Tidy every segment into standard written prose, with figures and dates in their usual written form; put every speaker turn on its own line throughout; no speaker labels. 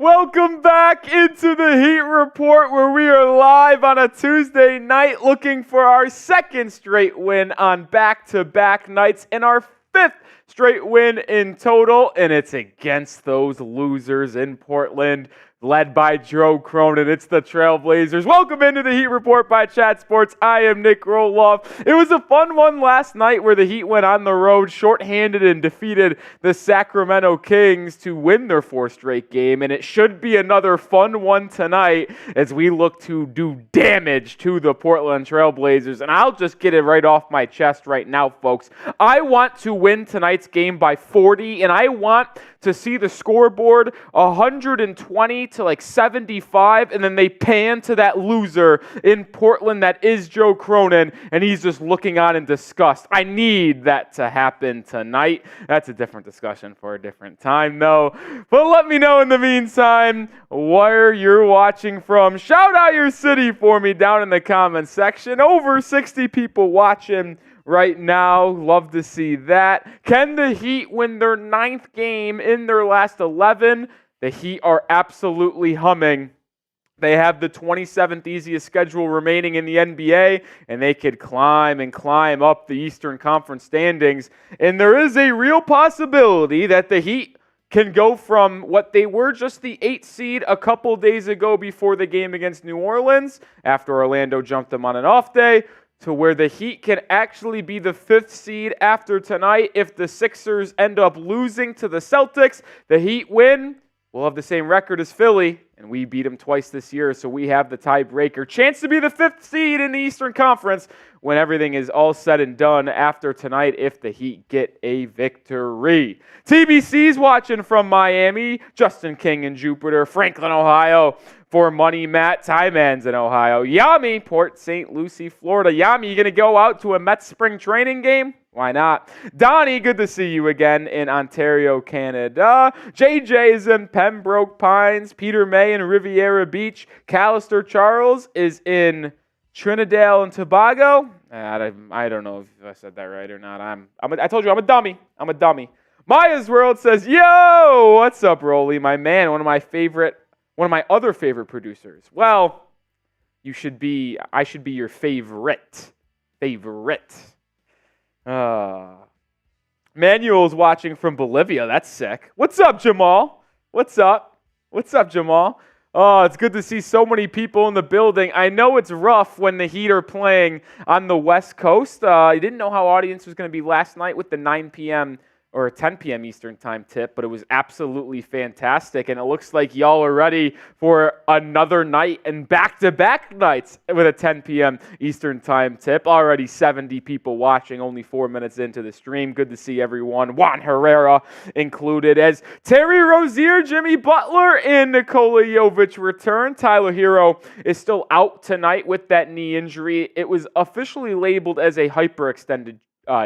Welcome back into the Heat Report, where we are live on a Tuesday night looking for our second straight win on back-to-back nights and our fifth straight win in total, and it's against those losers in Portland, led by Joe Cronin. It's the Trailblazers. Welcome into the Heat Report by Chat Sports. I am Nic Rohloff. It was a fun one last night where the Heat went on the road shorthanded and defeated the Sacramento Kings to win their fourth straight game, and it should be another fun one tonight as we look to do damage to the Portland Trailblazers. And I'll just get it right off my chest right now, folks. I want to win tonight's game by 40, and I want to see the scoreboard 120 to like 75, and then they pan to that loser in Portland that is Joe Cronin, and he's just looking on in disgust. I need that to happen tonight. That's a different discussion for a different time, though. But let me know in the meantime where you're watching from. Shout out your city for me down in the comments section. Over 60 people watching right now. Love to see that. Can the Heat win their 9th game in their last 11? The Heat are absolutely humming. They have the 27th easiest schedule remaining in the NBA, and they could climb and climb up the Eastern Conference standings. And there is a real possibility that the Heat can go from what they were just the 8th seed a couple days ago before the game against New Orleans, after Orlando jumped them on an off day, to where the Heat can actually be the 5th seed after tonight. If the Sixers end up losing to the Celtics, the Heat win, we'll have the same record as Philly, and we beat them twice this year, so we have the tiebreaker. Chance to be the 5th seed in the Eastern Conference when everything is all said and done after tonight if the Heat get a victory. TBC's watching from Miami, Justin King in Jupiter, Franklin, Ohio, for Money Matt. Tyman's in Ohio. Jaime, Port St. Lucie, Florida. Jaime, you going to go out to a Mets spring training game? Why not? Donnie, good to see you again in Ontario, Canada. JJ's in Pembroke Pines. Peter May in Riviera Beach. Callister Charles is in Trinidad and Tobago. I don't know if I said that right or not. I told you I'm a dummy. I'm a dummy. Maya's World says, yo, what's up, Rolly, my man? One of my other favorite producers. Well, I should be your favorite. Manuel's watching from Bolivia. That's sick. What's up, Jamal? What's up, Jamal? Oh, it's good to see so many people in the building. I know it's rough when the Heat are playing on the West Coast. I didn't know how audience was going to be last night with the 9 p.m. or 10 p.m. Eastern time tip, but it was absolutely fantastic, and it looks like y'all are ready for another night and back-to-back nights with a 10 p.m. Eastern time tip. Already 70 people watching, only 4 minutes into the stream. Good to see everyone. Juan Herrera included, as Terry Rozier, Jimmy Butler, and Nikola Jovic return. Tyler Herro is still out tonight with that knee injury. It was officially labeled as a hyperextended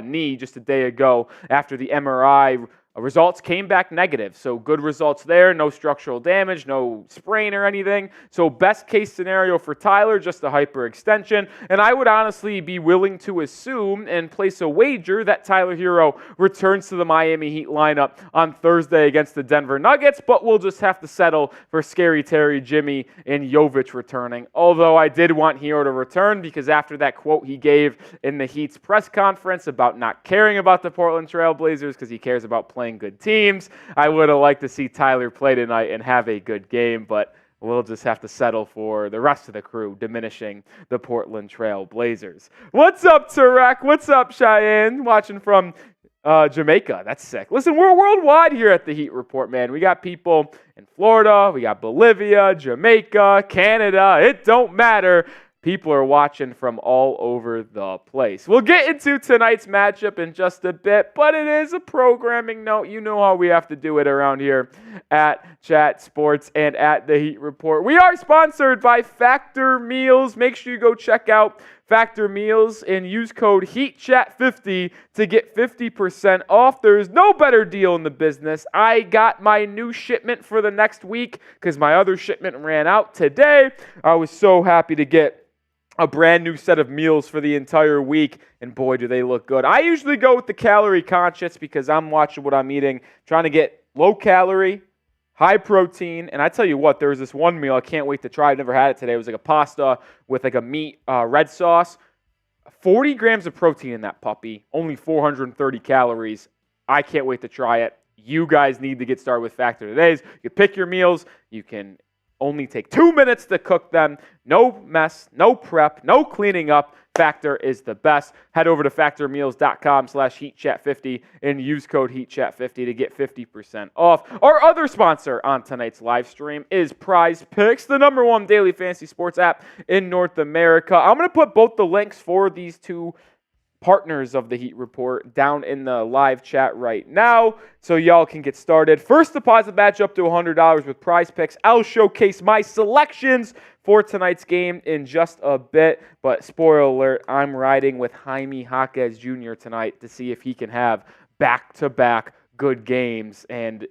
knee just a day ago after the MRI results came back negative. So good results there, no structural damage, no sprain or anything. So best case scenario for Tyler, just a hyperextension. And I would honestly be willing to assume and place a wager that Tyler Herro returns to the Miami Heat lineup on Thursday against the Denver Nuggets, but we'll just have to settle for Scary Terry, Jimmy, and Jovic returning. Although I did want Herro to return because after that quote he gave in the Heat's press conference about not caring about the Portland Trailblazers because he cares about playing good teams, I would have liked to see Tyler play tonight and have a good game, but we'll just have to settle for the rest of the crew diminishing the Portland Trail Blazers. What's up, Tarek? What's up, Cheyenne? Watching from Jamaica. That's sick. Listen, we're worldwide here at the Heat Report, man. We got people in Florida, we got Bolivia, Jamaica, Canada. It don't matter. People are watching from all over the place. We'll get into tonight's matchup in just a bit, but it is a programming note. You know how we have to do it around here at Chat Sports and at the Heat Report. We are sponsored by Factor Meals. Make sure you go check out Factor Meals and use code HEATCHAT50 to get 50% off. There's no better deal in the business. I got my new shipment for the next week because my other shipment ran out today. I was so happy to get a brand new set of meals for the entire week, and boy, do they look good. I usually go with the calorie conscious because I'm watching what I'm eating, trying to get low calorie, high protein. And I tell you what, there was this one meal I can't wait to try. I've never had it today. It was like a pasta with like a meat red sauce. 40 grams of protein in that puppy, only 430 calories. I can't wait to try it. You guys need to get started with Factor Todays. You can pick your meals. You can only take 2 minutes to cook them. No mess, no prep, no cleaning up. Factor is the best. Head over to factormeals.com/HeatChat50 and use code HeatChat50 to get 50% off. Our other sponsor on tonight's live stream is Prize Picks, the #1 daily fantasy sports app in North America. I'm going to put both the links for these two partners of the Heat Report down in the live chat right now so y'all can get started. First deposit match up to $100 with Prize Picks. I'll showcase my selections for tonight's game in just a bit, but spoiler alert, I'm riding with Jaime Jaquez Jr. tonight to see if he can have back-to-back good games and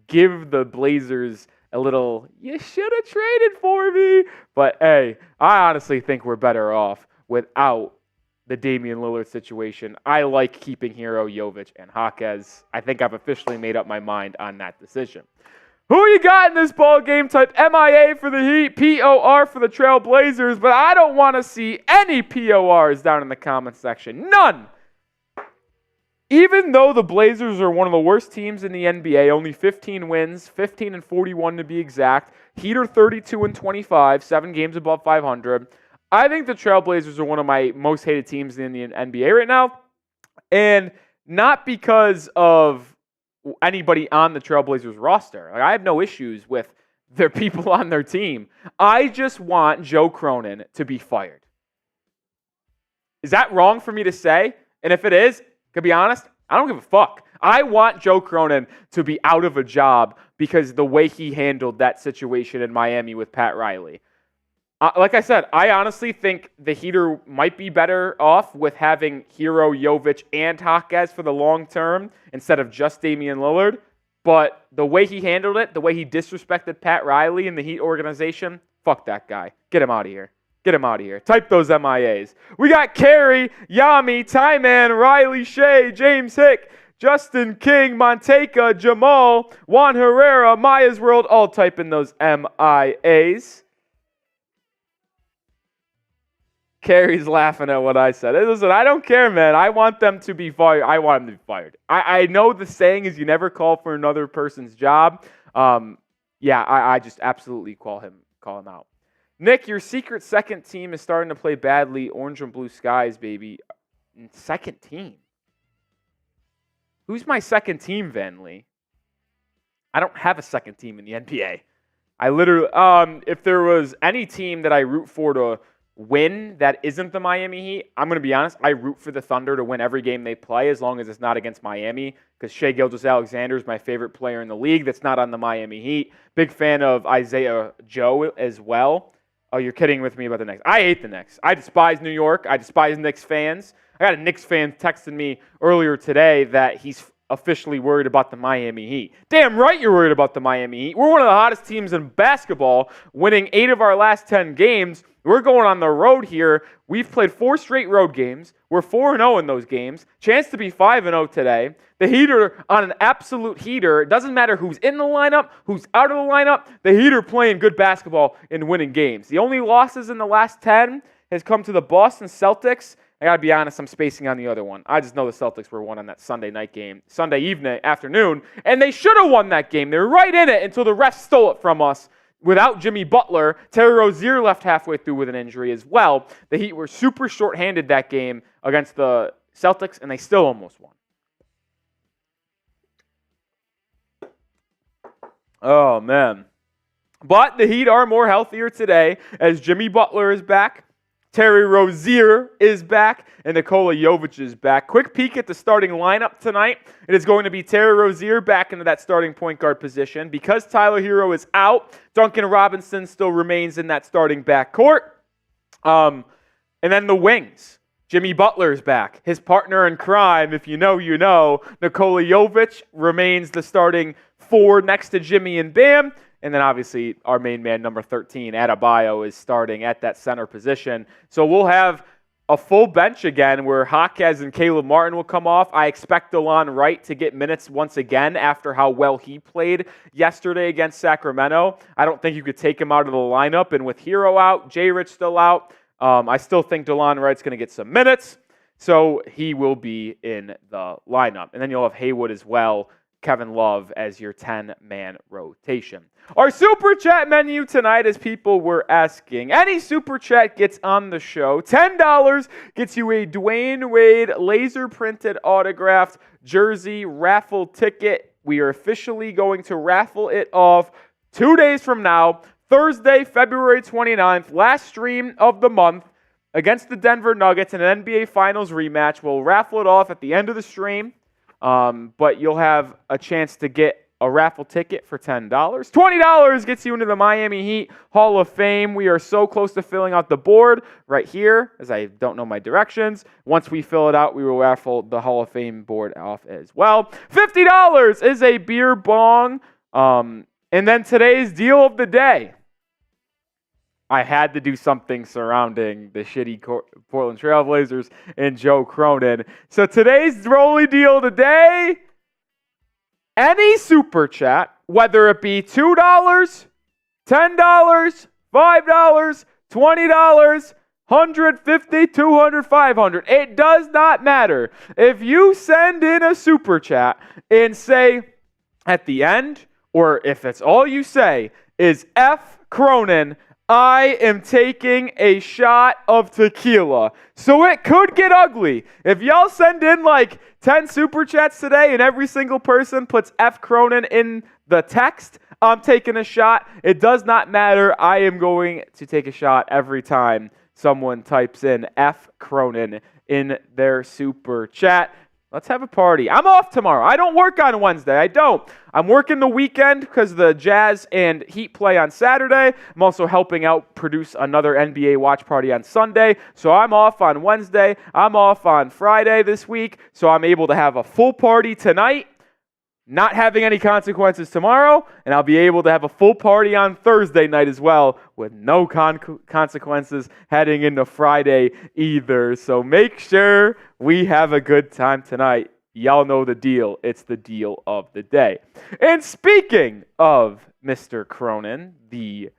give the Blazers a little, you should have traded for me. But hey, I honestly think we're better off without the Damian Lillard situation. I like keeping Herro, Jovic, and Jaquez. I think I've officially made up my mind on that decision. Who you got in this ball game? Type MIA for the Heat, POR for the Trail Blazers, but I don't want to see any PORs down in the comment section. None! Even though the Blazers are one of the worst teams in the NBA, only 15 wins, 15-41 to be exact. Heat are 32-25, 7 games above 500. I think the Trailblazers are one of my most hated teams in the NBA right now, and not because of anybody on the Trailblazers roster. Like, I have no issues with their people on their team. I just want Joe Cronin to be fired. Is that wrong for me to say? And if it is, to be honest, I don't give a fuck. I want Joe Cronin to be out of a job because the way he handled that situation in Miami with Pat Riley. Like I said, I honestly think the Heater might be better off with having Herro, Jovic, and Jaquez for the long term instead of just Damian Lillard. But the way he handled it, the way he disrespected Pat Riley and the Heat organization, fuck that guy. Get him out of here. Get him out of here. Type those MIAs. We got Carey, Jaime, Tyman, Riley, Shea, James Hick, Justin King, Monteca, Jamal, Juan Herrera, Maya's World, all type in those MIAs. Carey's laughing at what I said. Listen, I don't care, man. I want them to be fired. I want them to be fired. I know the saying is you never call for another person's job. I just absolutely call him out. Nick, your secret second team is starting to play badly. Orange and blue skies, baby. Second team? Who's my second team, Van Lee? I don't have a second team in the NBA. I literally, if there was any team that I root for to win that isn't the Miami Heat, I'm going to be honest, I root for the Thunder to win every game they play as long as it's not against Miami, because Shai Gilgeous-Alexander is my favorite player in the league that's not on the Miami Heat. Big fan of Isaiah Joe as well. Oh, you're kidding with me about the Knicks. I hate the Knicks. I despise New York. I despise Knicks fans. I got a Knicks fan texting me earlier today that he's officially worried about the Miami Heat. Damn right you're worried about the Miami Heat. We're one of the hottest teams in basketball, winning 8 of our last 10 games. We're going on the road here. We've played 4 straight road games. We're 4-0 in those games. Chance to be 5-0 today. The Heat are on an absolute heater. It doesn't matter who's in the lineup, who's out of the lineup. The Heat are playing good basketball and winning games. The only losses in the last 10 has come to the Boston Celtics. I got to be honest, I'm spacing on the other one. I just know the Celtics were won on that Sunday night game, Sunday evening, afternoon, and they should have won that game. They were right in it until the refs stole it from us. Without Jimmy Butler, Terry Rozier left halfway through with an injury as well. The Heat were super short-handed that game against the Celtics, and they still almost won. Oh, man. But the Heat are more healthier today as Jimmy Butler is back, Terry Rozier is back, and Nikola Jovic is back. Quick peek at the starting lineup tonight. It is going to be Terry Rozier back into that starting point guard position. Because Tyler Herro is out, Duncan Robinson still remains in that starting backcourt. And then the wings. Jimmy Butler is back. His partner in crime, if you know, you know. Nikola Jovic remains the starting 4 next to Jimmy and Bam. And then obviously our main man, number 13, Adebayo, is starting at that center position. So we'll have a full bench again where Jaquez and Caleb Martin will come off. I expect DeLon Wright to get minutes once again after how well he played yesterday against Sacramento. I don't think you could take him out of the lineup. And with Herro out, J-Rich still out, I still think DeLon Wright's going to get some minutes. So he will be in the lineup. And then you'll have Haywood as well, Kevin Love as your 10-man rotation. Our Super Chat menu tonight, as people were asking, any Super Chat gets on the show. $10 gets you a Dwayne Wade laser-printed autographed jersey raffle ticket. We are officially going to raffle it off 2 days from now, Thursday, February 29th, last stream of the month against the Denver Nuggets in an NBA Finals rematch. We'll raffle it off at the end of the stream. But you'll have a chance to get a raffle ticket for $10. $20 gets you into the Miami Heat Hall of Fame. We are so close to filling out the board right here, as I don't know my directions. Once we fill it out, we will raffle the Hall of Fame board off as well. $50 is a beer bong. And then today's deal of the day. I had to do something surrounding the shitty Portland Trailblazers and Joe Cronin. So today's Rolly deal of the day, any Super Chat, whether it be $2, $10, $5, $20, $150, $200, $500, it does not matter. If you send in a Super Chat and say at the end, or if it's all you say, is F. Cronin, I am taking a shot of tequila. So it could get ugly. If y'all send in like 10 Super Chats today and every single person puts F. Cronin in the text, I'm taking a shot. It does not matter. I am going to take a shot every time someone types in F. Cronin in their Super Chat. Let's have a party. I'm off tomorrow. I don't work on Wednesday. I don't. I'm working the weekend because the Jazz and Heat play on Saturday. I'm also helping out produce another NBA watch party on Sunday. So I'm off on Wednesday. I'm off on Friday this week. So I'm able to have a full party tonight, not having any consequences tomorrow, and I'll be able to have a full party on Thursday night as well with no consequences heading into Friday either. So make sure we have a good time tonight. Y'all know the deal. It's the deal of the day. And speaking of Mr. Cronin, the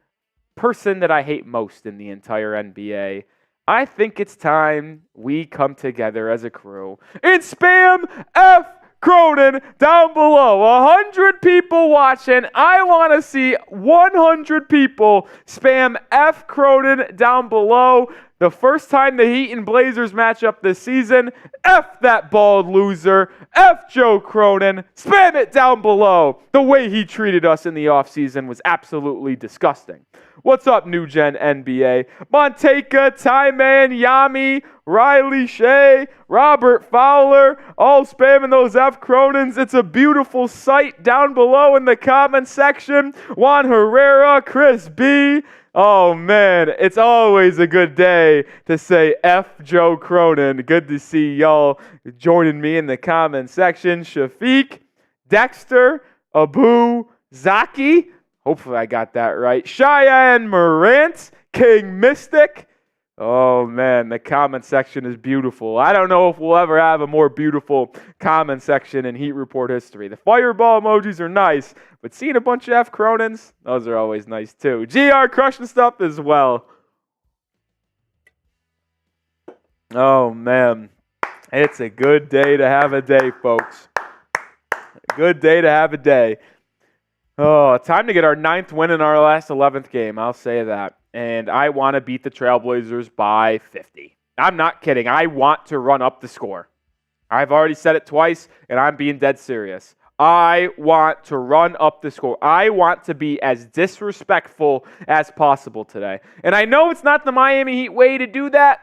person that I hate most in the entire NBA, I think it's time we come together as a crew and spam F. Cronin down below. 100 people watching. I want to see 100 people spam F. Cronin down below. The first time the Heat and Blazers match up this season, F that bald loser, F Joe Cronin, spam it down below. The way he treated us in the offseason was absolutely disgusting. What's up, New Gen NBA? Monteka, Ty-Man, Yami, Riley Shea, Robert Fowler, all spamming those F. Cronins. It's a beautiful sight down below in the comment section. Juan Herrera, Chris B. Oh, man, it's always a good day to say F. Joe Cronin. Good to see y'all joining me in the comment section. Shafiq, Dexter, Abu, Zaki. Hopefully I got that right. Cheyenne Morant, King Mystic. Oh, man, the comment section is beautiful. I don't know if we'll ever have a more beautiful comment section in Heat Report history. The fireball emojis are nice, but seeing a bunch of F. Cronins, those are always nice too. GR crushing stuff as well. Oh, man. It's a good day to have a day, folks. A good day to have a day. Oh, time to get our 9th win in our last 11th game. I'll say that. And I want to beat the Trailblazers by 50. I'm not kidding. I want to run up the score. I've already said it twice, and I'm being dead serious. I want to run up the score. I want to be as disrespectful as possible today. And I know it's not the Miami Heat way to do that,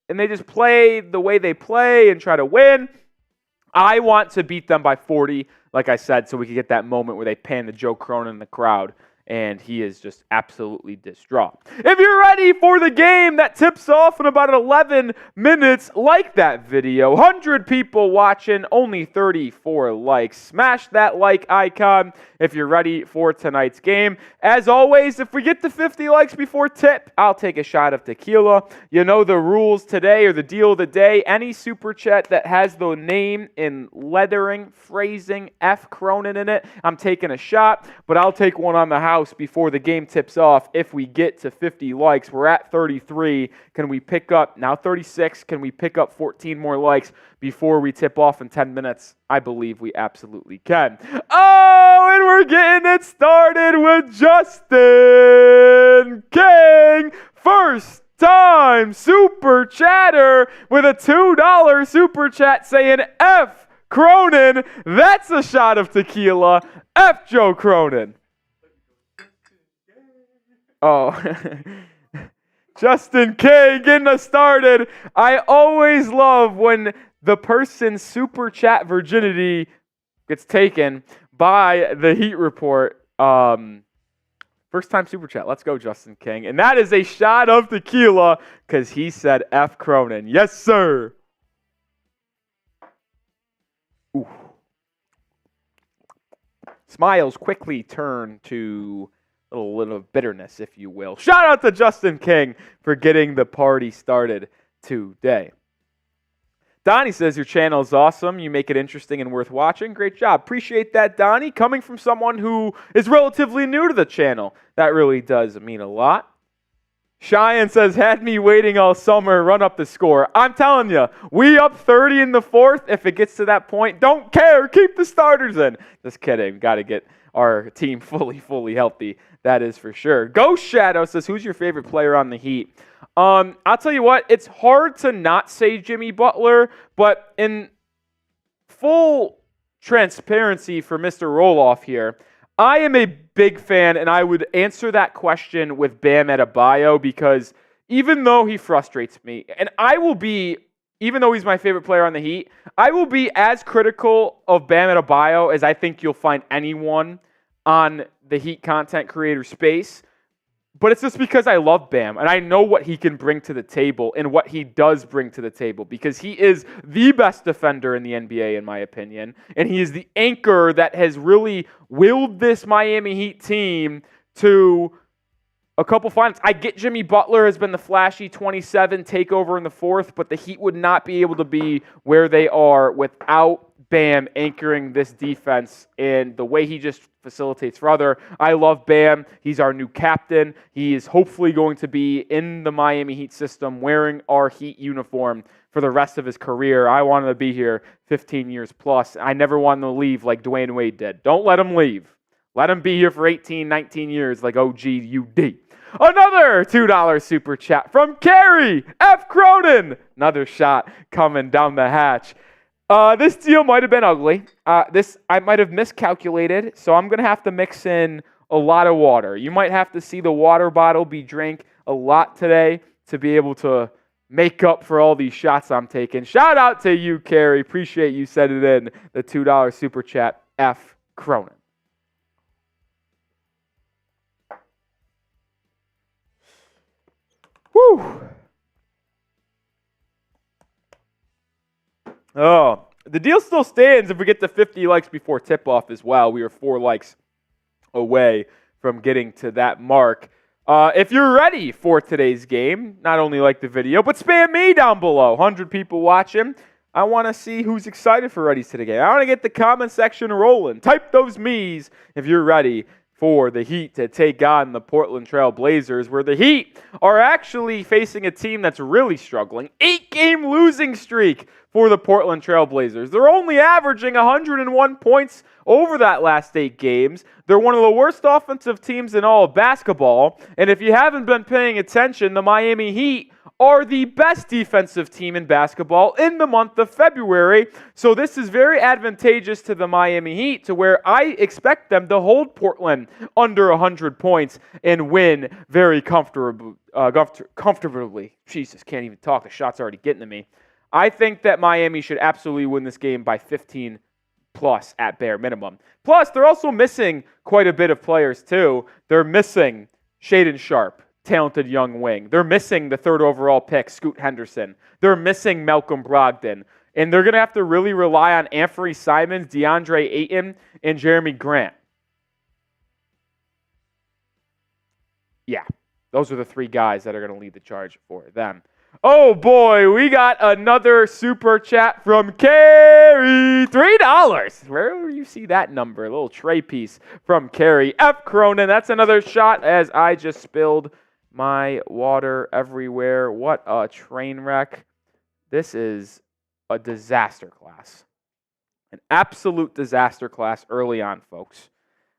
and they just play the way they play and try to win. I want to beat them by 40, like I said, so we can get that moment where they pan to Joe Cronin in the crowd and he is just absolutely distraught. If you're ready for the game that tips off in about 11 minutes, like that video. 100 people watching, only 34 likes. Smash that like icon if you're ready for tonight's game. As always, if we get to 50 likes before tip, I'll take a shot of tequila. You know the rules today, or the deal of the day. Any super chat that has the name in lettering, phrasing, F Cronin in it, I'm taking a shot, but I'll take one on the house before the game tips off if we get to 50 likes. We're at 33. Can we pick up, now 36, can we pick up 14 more likes before we tip off in 10 minutes? I believe we absolutely can. Oh, and we're getting it started with Justin King. First time super chatter with a $2 super chat saying F Cronin. That's a shot of tequila. F Joe Cronin. Oh, Justin King getting us started. I always love when the person's super chat virginity gets taken by the Heat Report. First time super chat. Let's go, Justin King. And that is a shot of tequila because he said F Cronin. Yes, sir. Ooh. Smiles quickly turn to a little bitterness, if you will. Shout out to Justin King for getting the party started today. Donnie says your channel is awesome. You make it interesting and worth watching. Great job. Appreciate that, Donnie. Coming from someone who is relatively new to the channel, that really does mean a lot. Cheyenne says, had me waiting all summer, run up the score. I'm telling you, we up 30 in the fourth. If it gets to that point, don't care. Keep the starters in. Just kidding. Got to get our team fully healthy. That is for sure. Ghost Shadow says, who's your favorite player on the Heat? I'll tell you what, it's hard to not say Jimmy Butler, but in full transparency for Mr. Rohloff here, I am a big fan, and I would answer that question with Bam Adebayo because even though he frustrates me, and I will be, even though he's my favorite player on the Heat, I will be as critical of Bam Adebayo as I think you'll find anyone on the Heat content creator space. But it's just because I love Bam, and I know what he can bring to the table and what he does bring to the table because he is the best defender in the NBA, in my opinion, and he is the anchor that has really willed this Miami Heat team to a couple finals. I get Jimmy Butler has been the flashy 27 takeover in the fourth, but the Heat would not be able to be where they are without Bam anchoring this defense and the way he just facilitates for other. I love Bam. He's our new captain. He is hopefully going to be in the Miami Heat system wearing our Heat uniform for the rest of his career. I wanted to be here 15 years plus. I never wanted to leave like Dwayne Wade did. Don't let him leave. Let him be here for 18, 19 years like OGUD. Another $2 super chat from Carrie F. Cronin. Another shot coming down the hatch. This deal might have been ugly. I might have miscalculated, so I'm going to have to mix in a lot of water. You might have to see the water bottle be drank a lot today to be able to make up for all these shots I'm taking. Shout out to you, Carrie. Appreciate you sending in the $2 super chat, F. Cronin. Whew. Oh, the deal still stands if we get to 50 likes before tip-off as well. We are 4 likes away from getting to that mark. If you're ready for today's game, not only like the video, but spam me down below. 100 people watching. I want to see who's excited for ready to the game. I want to get the comment section rolling. Type those me's if you're ready for the Heat to take on the Portland Trail Blazers, where the Heat are actually facing a team that's really struggling. 8-game losing streak for the Portland Trail Blazers. They're only averaging 101 points over that last 8 games. They're one of the worst offensive teams in all of basketball. And if you haven't been paying attention, the Miami Heat are the best defensive team in basketball in the month of February. So this is very advantageous to the Miami Heat, to where I expect them to hold Portland under 100 points and win very comfortably. Jesus, can't even talk. The shot's already getting to me. I think that Miami should absolutely win this game by 15 plus at bare minimum. Plus, they're also missing quite a bit of players too. They're missing Shaedon Sharpe, talented young wing. They're missing the 3rd overall pick, Scoot Henderson. They're missing Malcolm Brogdon. And they're going to have to really rely on Anthony Simons, DeAndre Ayton, and Jeremy Grant. Yeah, those are the 3 guys that are going to lead the charge for them. Oh boy, we got another super chat from Carrie. $3. Where do you see that number? A little tray piece from Carrie F. Cronin. That's another shot as I just spilled my water everywhere. What a train wreck. This is a disaster class. An absolute disaster class early on, folks.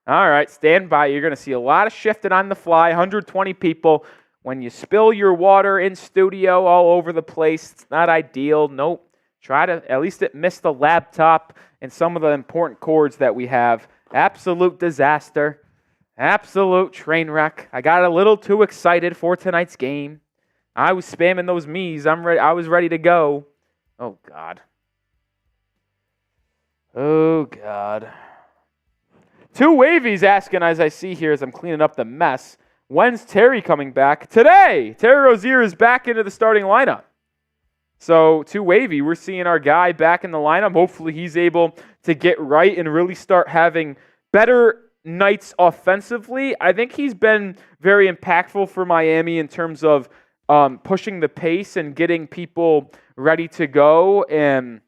All right, stand by. You're going to see a lot of shifting on the fly. 120 people. When you spill your water in studio all over the place, it's not ideal. Nope. Try to, at least it missed the laptop and some of the important cords that we have. Absolute disaster. Absolute train wreck. I got a little too excited for tonight's game. I was spamming those me's. I was ready to go. Oh, God. Oh, God. 2 Wavies asking, as I see here as I'm cleaning up the mess, when's Terry coming back? Today! Terry Rozier is back into the starting lineup. So, 2 Wavy, we're seeing our guy back in the lineup. Hopefully he's able to get right and really start having better nights offensively. I think he's been very impactful for Miami in terms of pushing the pace and getting people ready to go and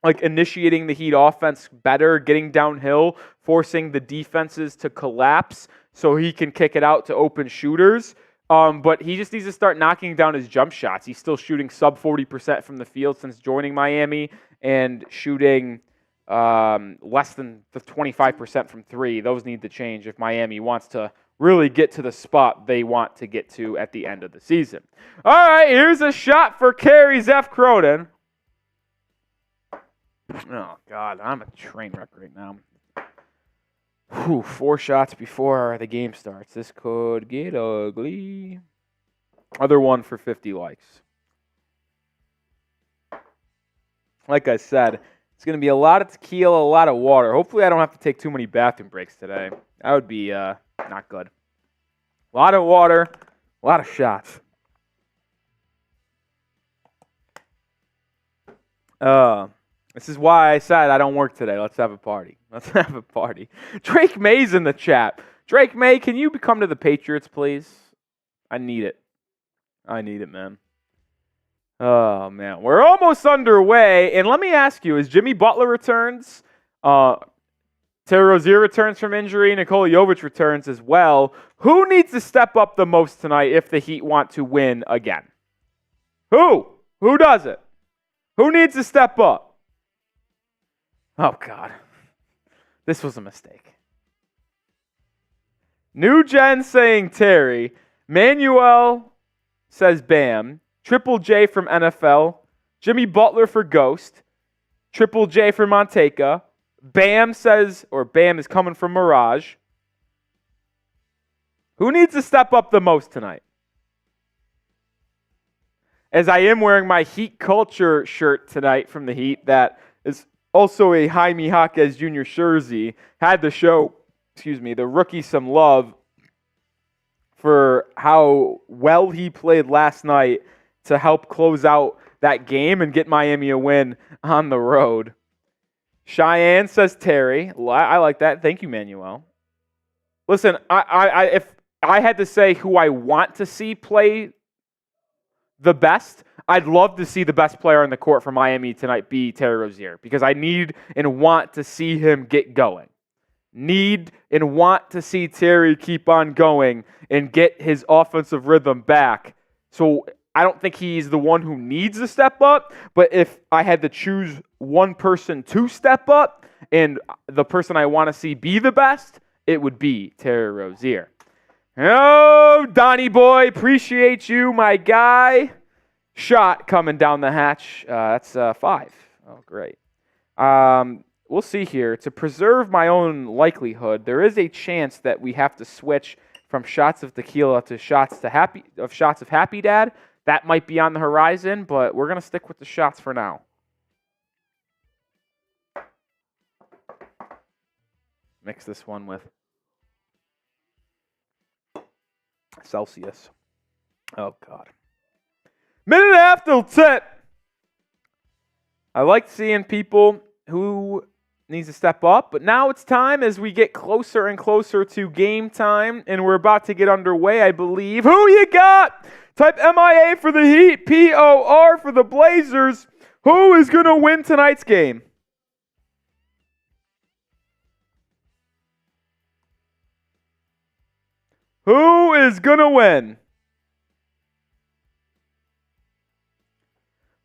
like initiating the Heat offense better, getting downhill, forcing the defenses to collapse so he can kick it out to open shooters. But he just needs to start knocking down his jump shots. He's still shooting sub 40% from the field since joining Miami and shooting less than the 25% from 3. Those need to change if Miami wants to really get to the spot they want to get to at the end of the season. All right, here's a shot for Carrie F. Cronin. Oh, God, I'm a train wreck right now. 4 shots before the game starts. This could get ugly. Other one for 50 likes. Like I said, it's going to be a lot of tequila, a lot of water. Hopefully I don't have to take too many bathroom breaks today. That would be not good. A lot of water, a lot of shots. This is why I said I don't work today. Let's have a party. Let's have a party. Drake May's in the chat. Drake May, can you come to the Patriots, please? I need it. I need it, man. Oh, man. We're almost underway. And let me ask you, as Jimmy Butler returns, Terry Rozier returns from injury, Nikola Jovic returns as well, who needs to step up the most tonight if the Heat want to win again? Who? Who does it? Who needs to step up? Oh, God. This was a mistake. New Gen saying Terry. Manuel says Bam. Triple J from NFL. Jimmy Butler for Ghost. Triple J for Monteca. Bam says, or Bam is coming from Mirage. Who needs to step up the most tonight? As I am wearing my Heat Culture shirt tonight from the Heat that is also a Jaime Jaquez Jr. jersey, had to show, the rookie some love for how well he played last night to help close out that game and get Miami a win on the road. Cheyenne says Terry. I like that. Thank you, Manuel. Listen, if I had to say who I want to see play the best, I'd love to see the best player on the court for Miami tonight be Terry Rozier because I need and want to see him get going. Need and want to see Terry keep on going and get his offensive rhythm back. So I don't think he's the one who needs to step up, but if I had to choose one person to step up and the person I want to see be the best, it would be Terry Rozier. Oh, Donnie boy, appreciate you, my guy. Shot coming down the hatch. That's 5. Oh, great. We'll see here. To preserve my own likelihood, there is a chance that we have to switch from shots of tequila to shots of Happy Dad. That might be on the horizon, but we're going to stick with the shots for now. Mix this one with Celsius. Oh, God. Minute and a half till tip. I like seeing people who needs to step up, but now it's time as we get closer and closer to game time, and we're about to get underway, I believe. Who you got? Type MIA for the Heat, POR for the Blazers. Who is going to win tonight's game? Who is going to win?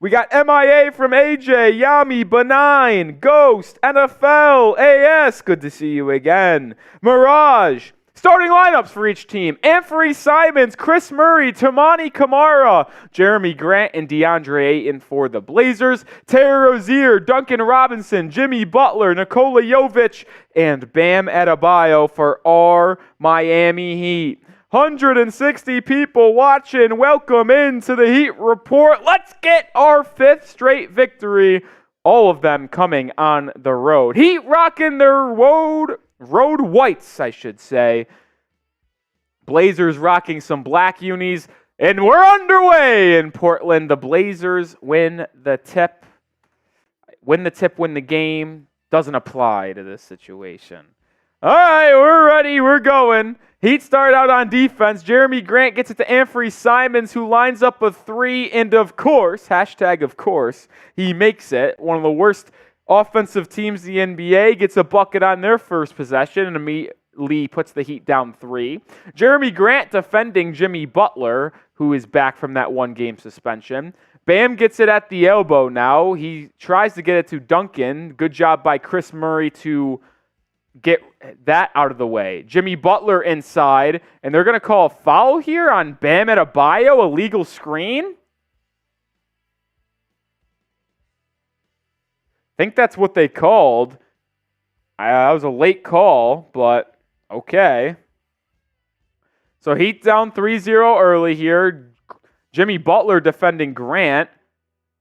We got MIA from AJ, Yami, Benign, Ghost, NFL, AS. Good to see you again. Mirage. Starting lineups for each team. Anthony Simons, Chris Murray, Tamani Kamara, Jeremy Grant, and DeAndre Ayton for the Blazers. Terry Rozier, Duncan Robinson, Jimmy Butler, Nikola Jovic, and Bam Adebayo for our Miami Heat. 160 people watching. Welcome into the Heat Report. Let's get our 5th straight victory. All of them coming on the road. Heat rocking their road whites, I should say. Blazers rocking some black unis. And we're underway in Portland. The Blazers win the tip. Win the game. Doesn't apply to this situation. All right, we're ready. We're going. Heat start out on defense. Jeremy Grant gets it to Anthony Simons, who lines up a 3, and of course, he makes it. One of the worst offensive teams in the NBA gets a bucket on their first possession and immediately puts the Heat down 3. Jeremy Grant defending Jimmy Butler, who is back from that 1-game suspension. Bam gets it at the elbow now. He tries to get it to Duncan. Good job by Chris Murray to get that out of the way. Jimmy Butler inside, and they're going to call a foul here on Bam Adebayo, a legal screen. I think that's what they called. That was a late call, but okay. So Heat down 3-0 early here. Jimmy Butler defending Grant.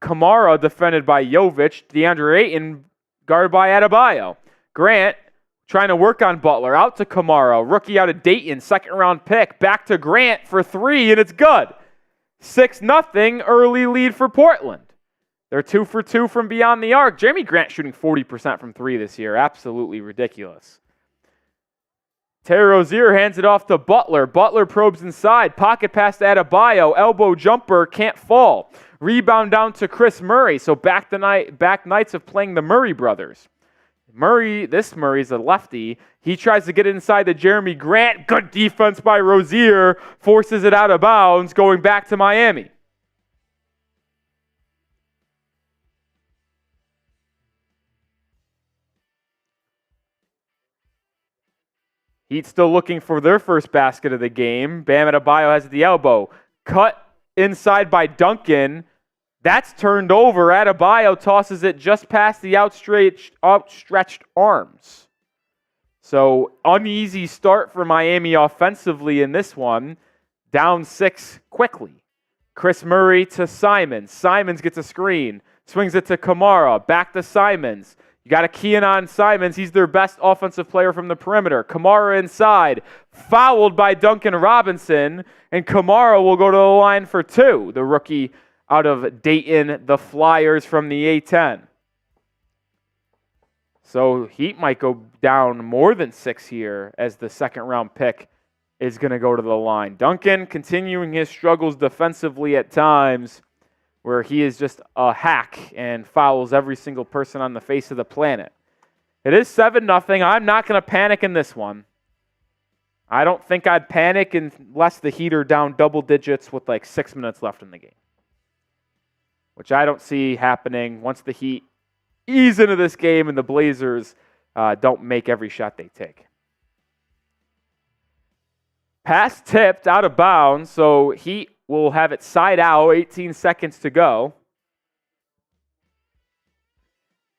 Kamara defended by Jovic. DeAndre Ayton guarded by Adebayo. Grant trying to work on Butler. Out to Kamara. Rookie out of Dayton. 2nd-round pick. Back to Grant for 3, and it's good. 6-0 early lead for Portland. They're 2 for 2 from beyond the arc. Jeremy Grant shooting 40% from 3 this year. Absolutely ridiculous. Terry Rozier hands it off to Butler. Butler probes inside. Pocket pass to Adebayo. Elbow jumper. Can't fall. Rebound down to Chris Murray. So back nights of playing the Murray brothers. Murray's a lefty. He tries to get inside to Jeremy Grant. Good defense by Rozier. Forces it out of bounds, going back to Miami. Heat still looking for their first basket of the game. Bam Adebayo has the elbow. Cut inside by Duncan. That's turned over. Adebayo tosses it just past the outstretched arms. So, uneasy start for Miami offensively in this one. Down 6 quickly. Chris Murray to Simons. Simons gets a screen. Swings it to Kamara. Back to Simons. You got to key in on Simons. He's their best offensive player from the perimeter. Kamara inside. Fouled by Duncan Robinson. And Kamara will go to the line for 2. The rookie out of Dayton, the Flyers from the A-10. So Heat might go down more than 6 here as the 2nd-round pick is going to go to the line. Duncan continuing his struggles defensively at times where he is just a hack and fouls every single person on the face of the planet. It is 7-0. I'm not going to panic in this one. I don't think I'd panic unless the Heat are down double digits with like 6 minutes left in the game, which I don't see happening once the Heat ease into this game and the Blazers don't make every shot they take. Pass tipped out of bounds, so Heat will have it side out, 18 seconds to go.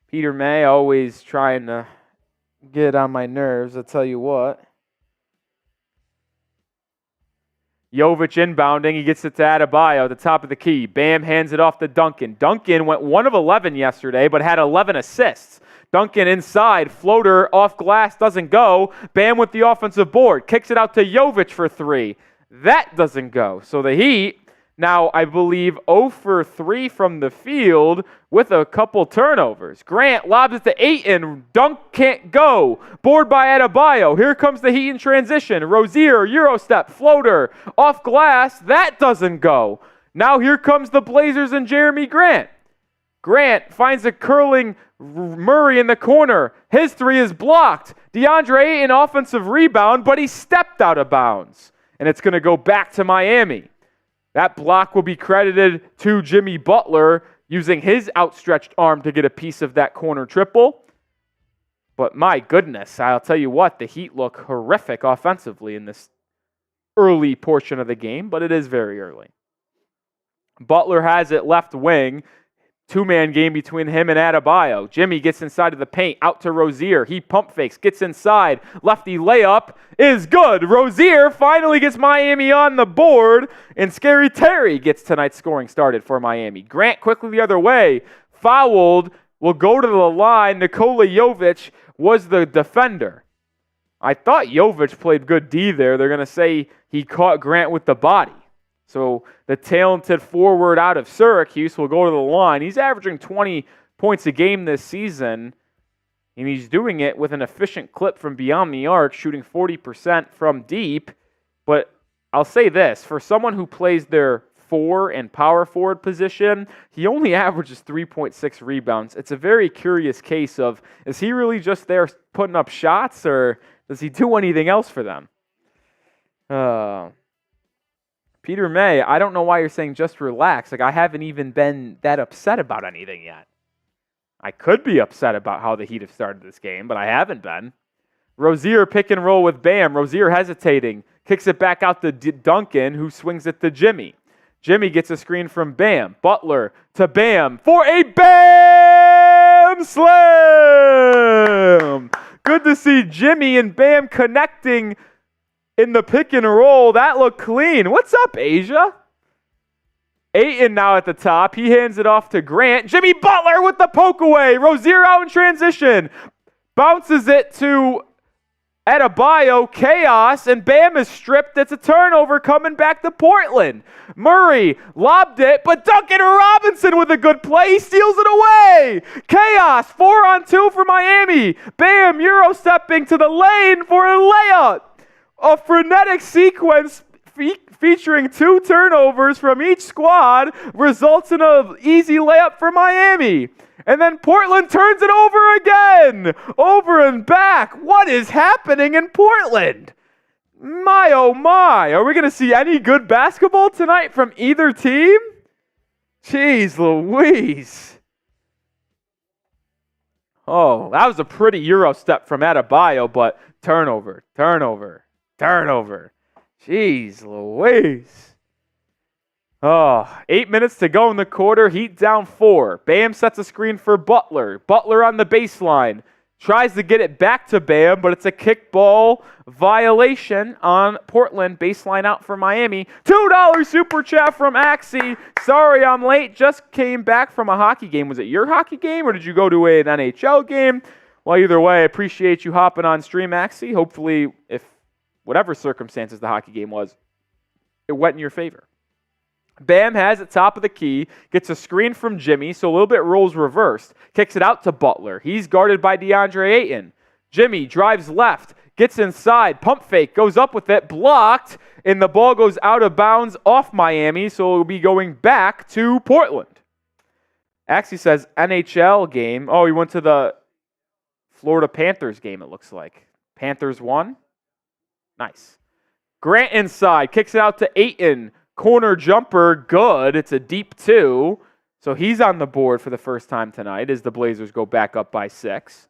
Peter May always trying to get on my nerves, I'll tell you what. Jovic inbounding. He gets it to Adebayo at the top of the key. Bam hands it off to Duncan. Duncan went 1 of 11 yesterday, but had 11 assists. Duncan inside, floater off glass, doesn't go. Bam with the offensive board, kicks it out to Jovic for 3. That doesn't go. So the Heat, now I believe 0 for 3 from the field with a couple turnovers. Grant lobs it to Ayton, dunk can't go. Board by Adebayo. Here comes the Heat in transition. Rozier, Eurostep, floater, off glass, that doesn't go. Now here comes the Blazers and Jeremy Grant. Grant finds a curling Murray in the corner. His 3 is blocked. DeAndre Ayton offensive rebound, but he stepped out of bounds. And it's going to go back to Miami. That block will be credited to Jimmy Butler using his outstretched arm to get a piece of that corner triple. But my goodness, I'll tell you what, the Heat look horrific offensively in this early portion of the game, but it is very early. Butler has it left wing. 2-man game between him and Adebayo. Jimmy gets inside of the paint, out to Rozier. He pump fakes, gets inside. Lefty layup is good. Rozier finally gets Miami on the board, and Scary Terry gets tonight's scoring started for Miami. Grant quickly the other way, fouled, will go to the line. Nikola Jovic was the defender. I thought Jovic played good D there. They're going to say he caught Grant with the body. So the talented forward out of Syracuse will go to the line. He's averaging 20 points a game this season, and he's doing it with an efficient clip from beyond the arc, shooting 40% from deep. But I'll say this, for someone who plays their 4 and power forward position, he only averages 3.6 rebounds. It's a very curious case of, is he really just there putting up shots, or does he do anything else for them? Peter May, I don't know why you're saying just relax. Like, I haven't even been that upset about anything yet. I could be upset about how the Heat have started this game, but I haven't been. Rozier pick and roll with Bam. Rozier hesitating. Kicks it back out to Duncan, who swings it to Jimmy. Jimmy gets a screen from Bam. Butler to Bam for a Bam slam! Good to see Jimmy and Bam connecting in the pick and roll. That looked clean. What's up, Asia? Ayton now at the top. He hands it off to Grant. Jimmy Butler with the poke away. Rozier out in transition. Bounces it to Adebayo. Chaos. And Bam is stripped. It's a turnover coming back to Portland. Murray lobbed it, but Duncan Robinson with a good play. He steals it away. Chaos. 4-on-2 for Miami. Bam Euro-stepping to the lane for a layup. A frenetic sequence featuring 2 turnovers from each squad results in an easy layup for Miami. And then Portland turns it over again. Over and back. What is happening in Portland? My, oh my. Are we going to see any good basketball tonight from either team? Jeez Louise. Oh, that was a pretty Euro step from Adebayo, but turnover. Jeez Louise. 8 minutes to go in the quarter. Heat down 4. Bam sets a screen for Butler. Butler on the baseline. Tries to get it back to Bam, but it's a kickball violation on Portland. Baseline out for Miami. $2 super chat from Axie. Sorry I'm late. Just came back from a hockey game. Was it your hockey game, or did you go to an NHL game? Well, either way, I appreciate you hopping on stream, Axie. Hopefully, if whatever circumstances the hockey game was, it went in your favor. Bam has it top of the key, gets a screen from Jimmy, so a little bit rolls reversed, kicks it out to Butler. He's guarded by DeAndre Ayton. Jimmy drives left, gets inside, pump fake, goes up with it, blocked, and the ball goes out of bounds off Miami, so it will be going back to Portland. Axie says NHL game. Oh, he went to the Florida Panthers game, it looks like. Panthers won. Nice. Grant inside, kicks it out to Ayton. Corner jumper, good. It's a deep 2. So he's on the board for the first time tonight as the Blazers go back up by 6.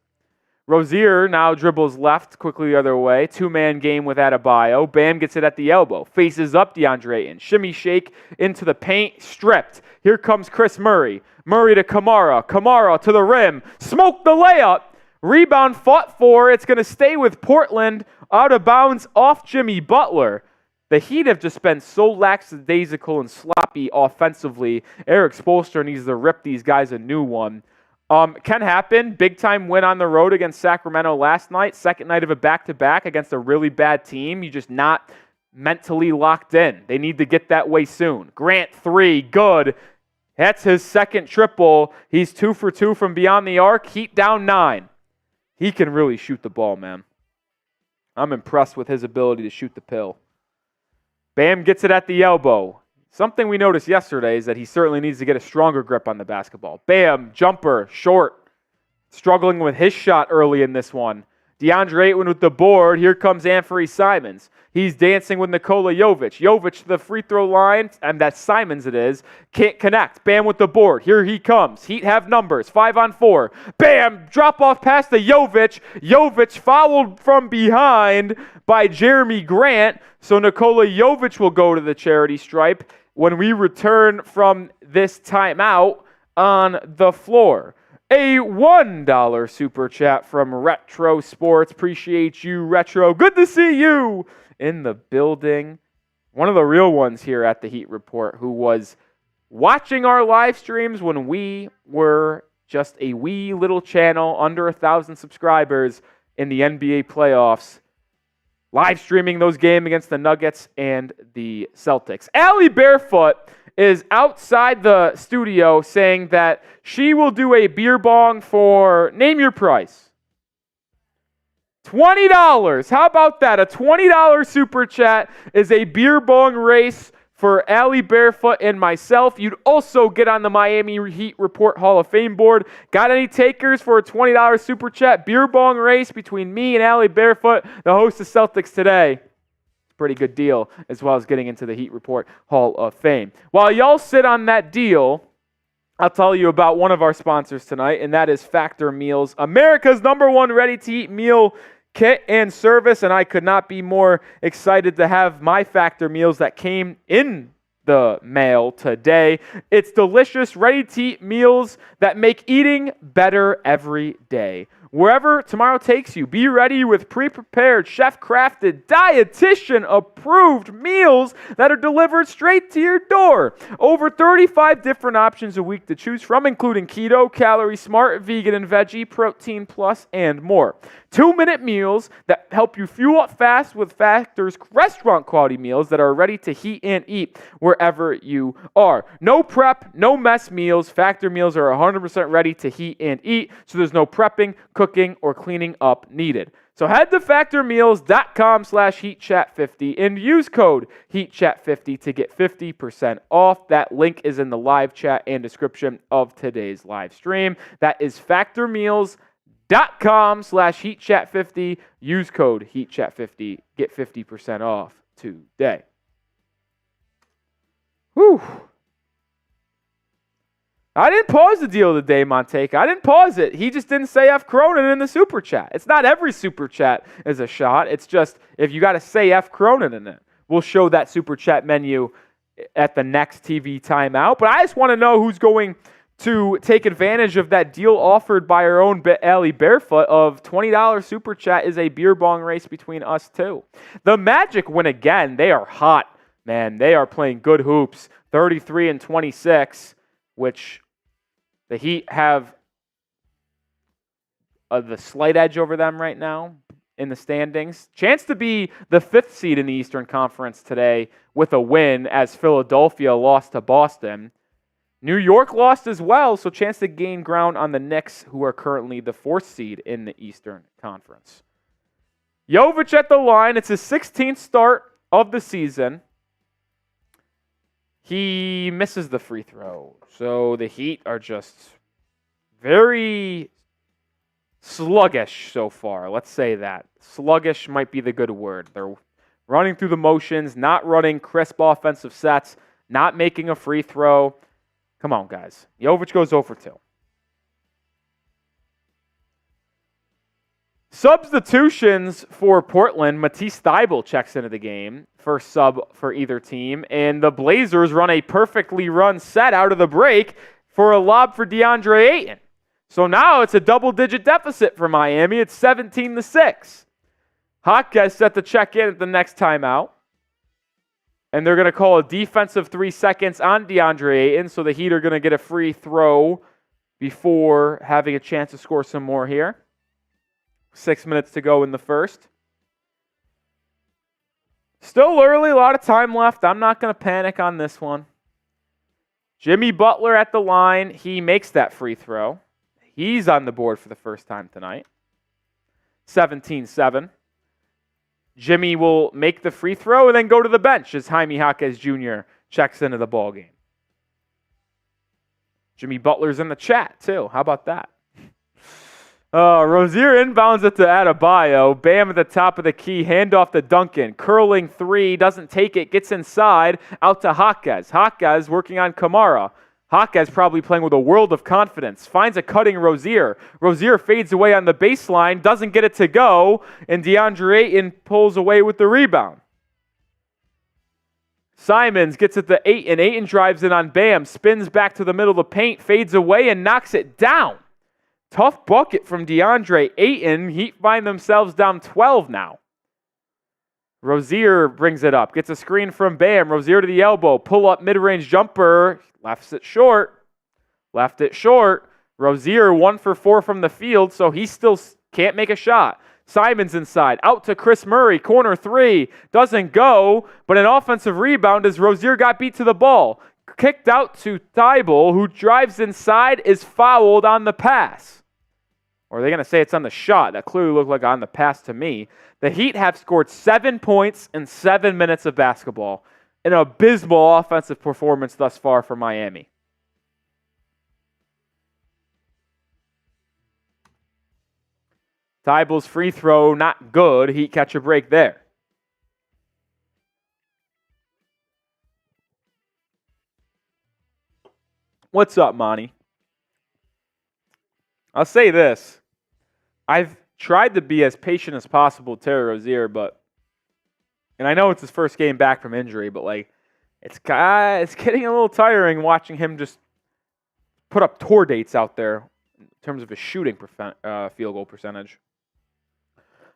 Rozier now dribbles left, quickly the other way. 2-man game with Adebayo. Bam gets it at the elbow. Faces up DeAndre Ayton. Shimmy shake into the paint. Stripped. Here comes Chris Murray. Murray to Kamara. Kamara to the rim. Smoke the layup. Rebound fought for. It's going to stay with Portland. Out of bounds off Jimmy Butler. The Heat have just been so lackadaisical and sloppy offensively. Eric Spoelstra needs to rip these guys a new one. Can happen. Big time win on the road against Sacramento last night. Second night of a back-to-back against a really bad team. You're just not mentally locked in. They need to get that way soon. Grant, 3, good. That's his second triple. He's 2 for 2 from beyond the arc. Heat down 9. He can really shoot the ball, man. I'm impressed with his ability to shoot the pill. Bam gets it at the elbow. Something we noticed yesterday is that he certainly needs to get a stronger grip on the basketball. Bam, jumper, short. Struggling with his shot early in this one. DeAndre Ayton with the board. Here comes Anthony Simons. He's dancing with Nikola Jovic. Jovic to the free throw line, and that's Simons it is. Can't connect. Bam with the board. Here he comes. Heat have numbers. 5-on-4. Bam! Drop off pass to Jovic. Jovic fouled from behind by Jeremy Grant. So Nikola Jovic will go to the charity stripe when we return from this timeout on the floor. A $1 super chat from Retro Sports. Appreciate you, Retro. Good to see you in the building. One of the real ones here at the Heat Report who was watching our live streams when we were just a wee little channel under 1,000 subscribers in the NBA playoffs. Live streaming those games against the Nuggets and the Celtics. Allie Barefoot is outside the studio saying that she will do a beer bong for, name your price. $20. How about that? A $20 super chat is a beer bong race for Allie Barefoot and myself. You'd also get on the Miami Heat Report Hall of Fame board. Got any takers for a $20 super chat? Beer bong race between me and Allie Barefoot, the host of Celtics Today. Pretty good deal, as well as getting into the Heat Report Hall of Fame. While y'all sit on that deal, I'll tell you about one of our sponsors tonight, and that is Factor Meals, America's #1 ready-to-eat meal kit and service, and I could not be more excited to have my Factor Meals that came in the mail today. It's delicious, ready-to-eat meals that make eating better every day. Wherever tomorrow takes you, be ready with pre-prepared, chef-crafted, dietitian-approved meals that are delivered straight to your door. Over 35 different options a week to choose from, including keto, calorie smart, vegan and veggie, protein plus, and more. 2-minute meals that help you fuel up fast with Factor's restaurant-quality meals that are ready to heat and eat wherever you are. No prep, no mess meals. Factor meals are 100% ready to heat and eat, so there's no prepping, cooking, or cleaning up needed. So head to factormeals.com/HeatChat50 and use code HeatChat50 to get 50% off. That link is in the live chat and description of today's live stream. That is factormeals.com/HeatChat50. Use code HeatChat50. Get 50% off today. Whew. I didn't pause the deal today, Monteka. I didn't pause it. He just didn't say F. Cronin in the super chat. It's not every super chat is a shot. It's just if you got to say F. Cronin in it. We'll show that super chat menu at the next TV timeout. But I just want to know who's going to take advantage of that deal offered by our own Allie Barefoot of $20 super chat is a beer bong race between us two. The Magic win again. They are hot, man. They are playing good hoops. 33-26, which the Heat have the slight edge over them right now in the standings. Chance to be the 5th seed in the Eastern Conference today with a win as Philadelphia lost to Boston. New York lost as well, so chance to gain ground on the Knicks, who are currently the 4th seed in the Eastern Conference. Jovic at the line. It's his 16th start of the season. He misses the free throw. So the Heat are just very sluggish so far. Let's say that. Sluggish might be the good word. They're running through the motions, not running crisp offensive sets, not making a free throw. Come on, guys. Jovic goes 0 for 2. Substitutions for Portland. Matisse Thybulle checks into the game. First sub for either team. And the Blazers run a perfectly run set out of the break for a lob for DeAndre Ayton. So now it's a double-digit deficit for Miami. It's 17-6. Jaquez set to check in at the next timeout. And they're going to call a defensive 3 seconds on DeAndre Ayton. So the Heat are going to get a free throw before having a chance to score some more here. 6 minutes to go in the first. Still early, a lot of time left. I'm not going to panic on this one. Jimmy Butler at the line. He makes that free throw. He's on the board for the first time tonight. 17-7. Jimmy will make the free throw and then go to the bench as Jaime Jaquez Jr. checks into the ball game. Jimmy Butler's in the chat, too. How about that? Rozier inbounds it to Adebayo. Bam at the top of the key. Handoff to Duncan. Curling three. Doesn't take it. Gets inside. Out to Jaquez. Jaquez working on Kamara. Jaquez probably playing with a world of confidence. Finds a cutting Rozier. Rozier fades away on the baseline. Doesn't get it to go. And DeAndre Ayton pulls away with the rebound. Simons gets it to Ayton. Ayton drives in on Bam. Spins back to the middle of the paint. Fades away and knocks it down. Tough bucket from DeAndre Ayton. Heat find themselves down 12 now. Rozier brings it up. Gets a screen from Bam. Rozier to the elbow. Pull up mid-range jumper. Left it short. Rozier 1 for 4 from the field, so he still can't make a shot. Simons inside. Out to Chris Murray. Corner three. Doesn't go, but an offensive rebound as Rozier got beat to the ball. Kicked out to Thibault, who drives inside, is fouled on the pass. Or are they going to say it's on the shot? That clearly looked like on the pass to me. The Heat have scored 7 points in 7 minutes of basketball. An abysmal offensive performance thus far for Miami. Thibault's free throw, not good. Heat catch a break there. What's up, Monty? I'll say this. I've tried to be as patient as possible with Terry Rozier, and I know it's his first game back from injury, but it's getting a little tiring watching him just put up tour dates out there in terms of his shooting field goal percentage.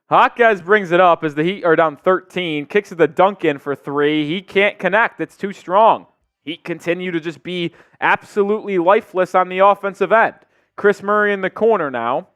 Jaquez brings it up as the Heat are down 13, kicks it to Duncan for three. He can't connect. It's too strong. Heat continue to just be absolutely lifeless on the offensive end. Chris Murray in the corner now.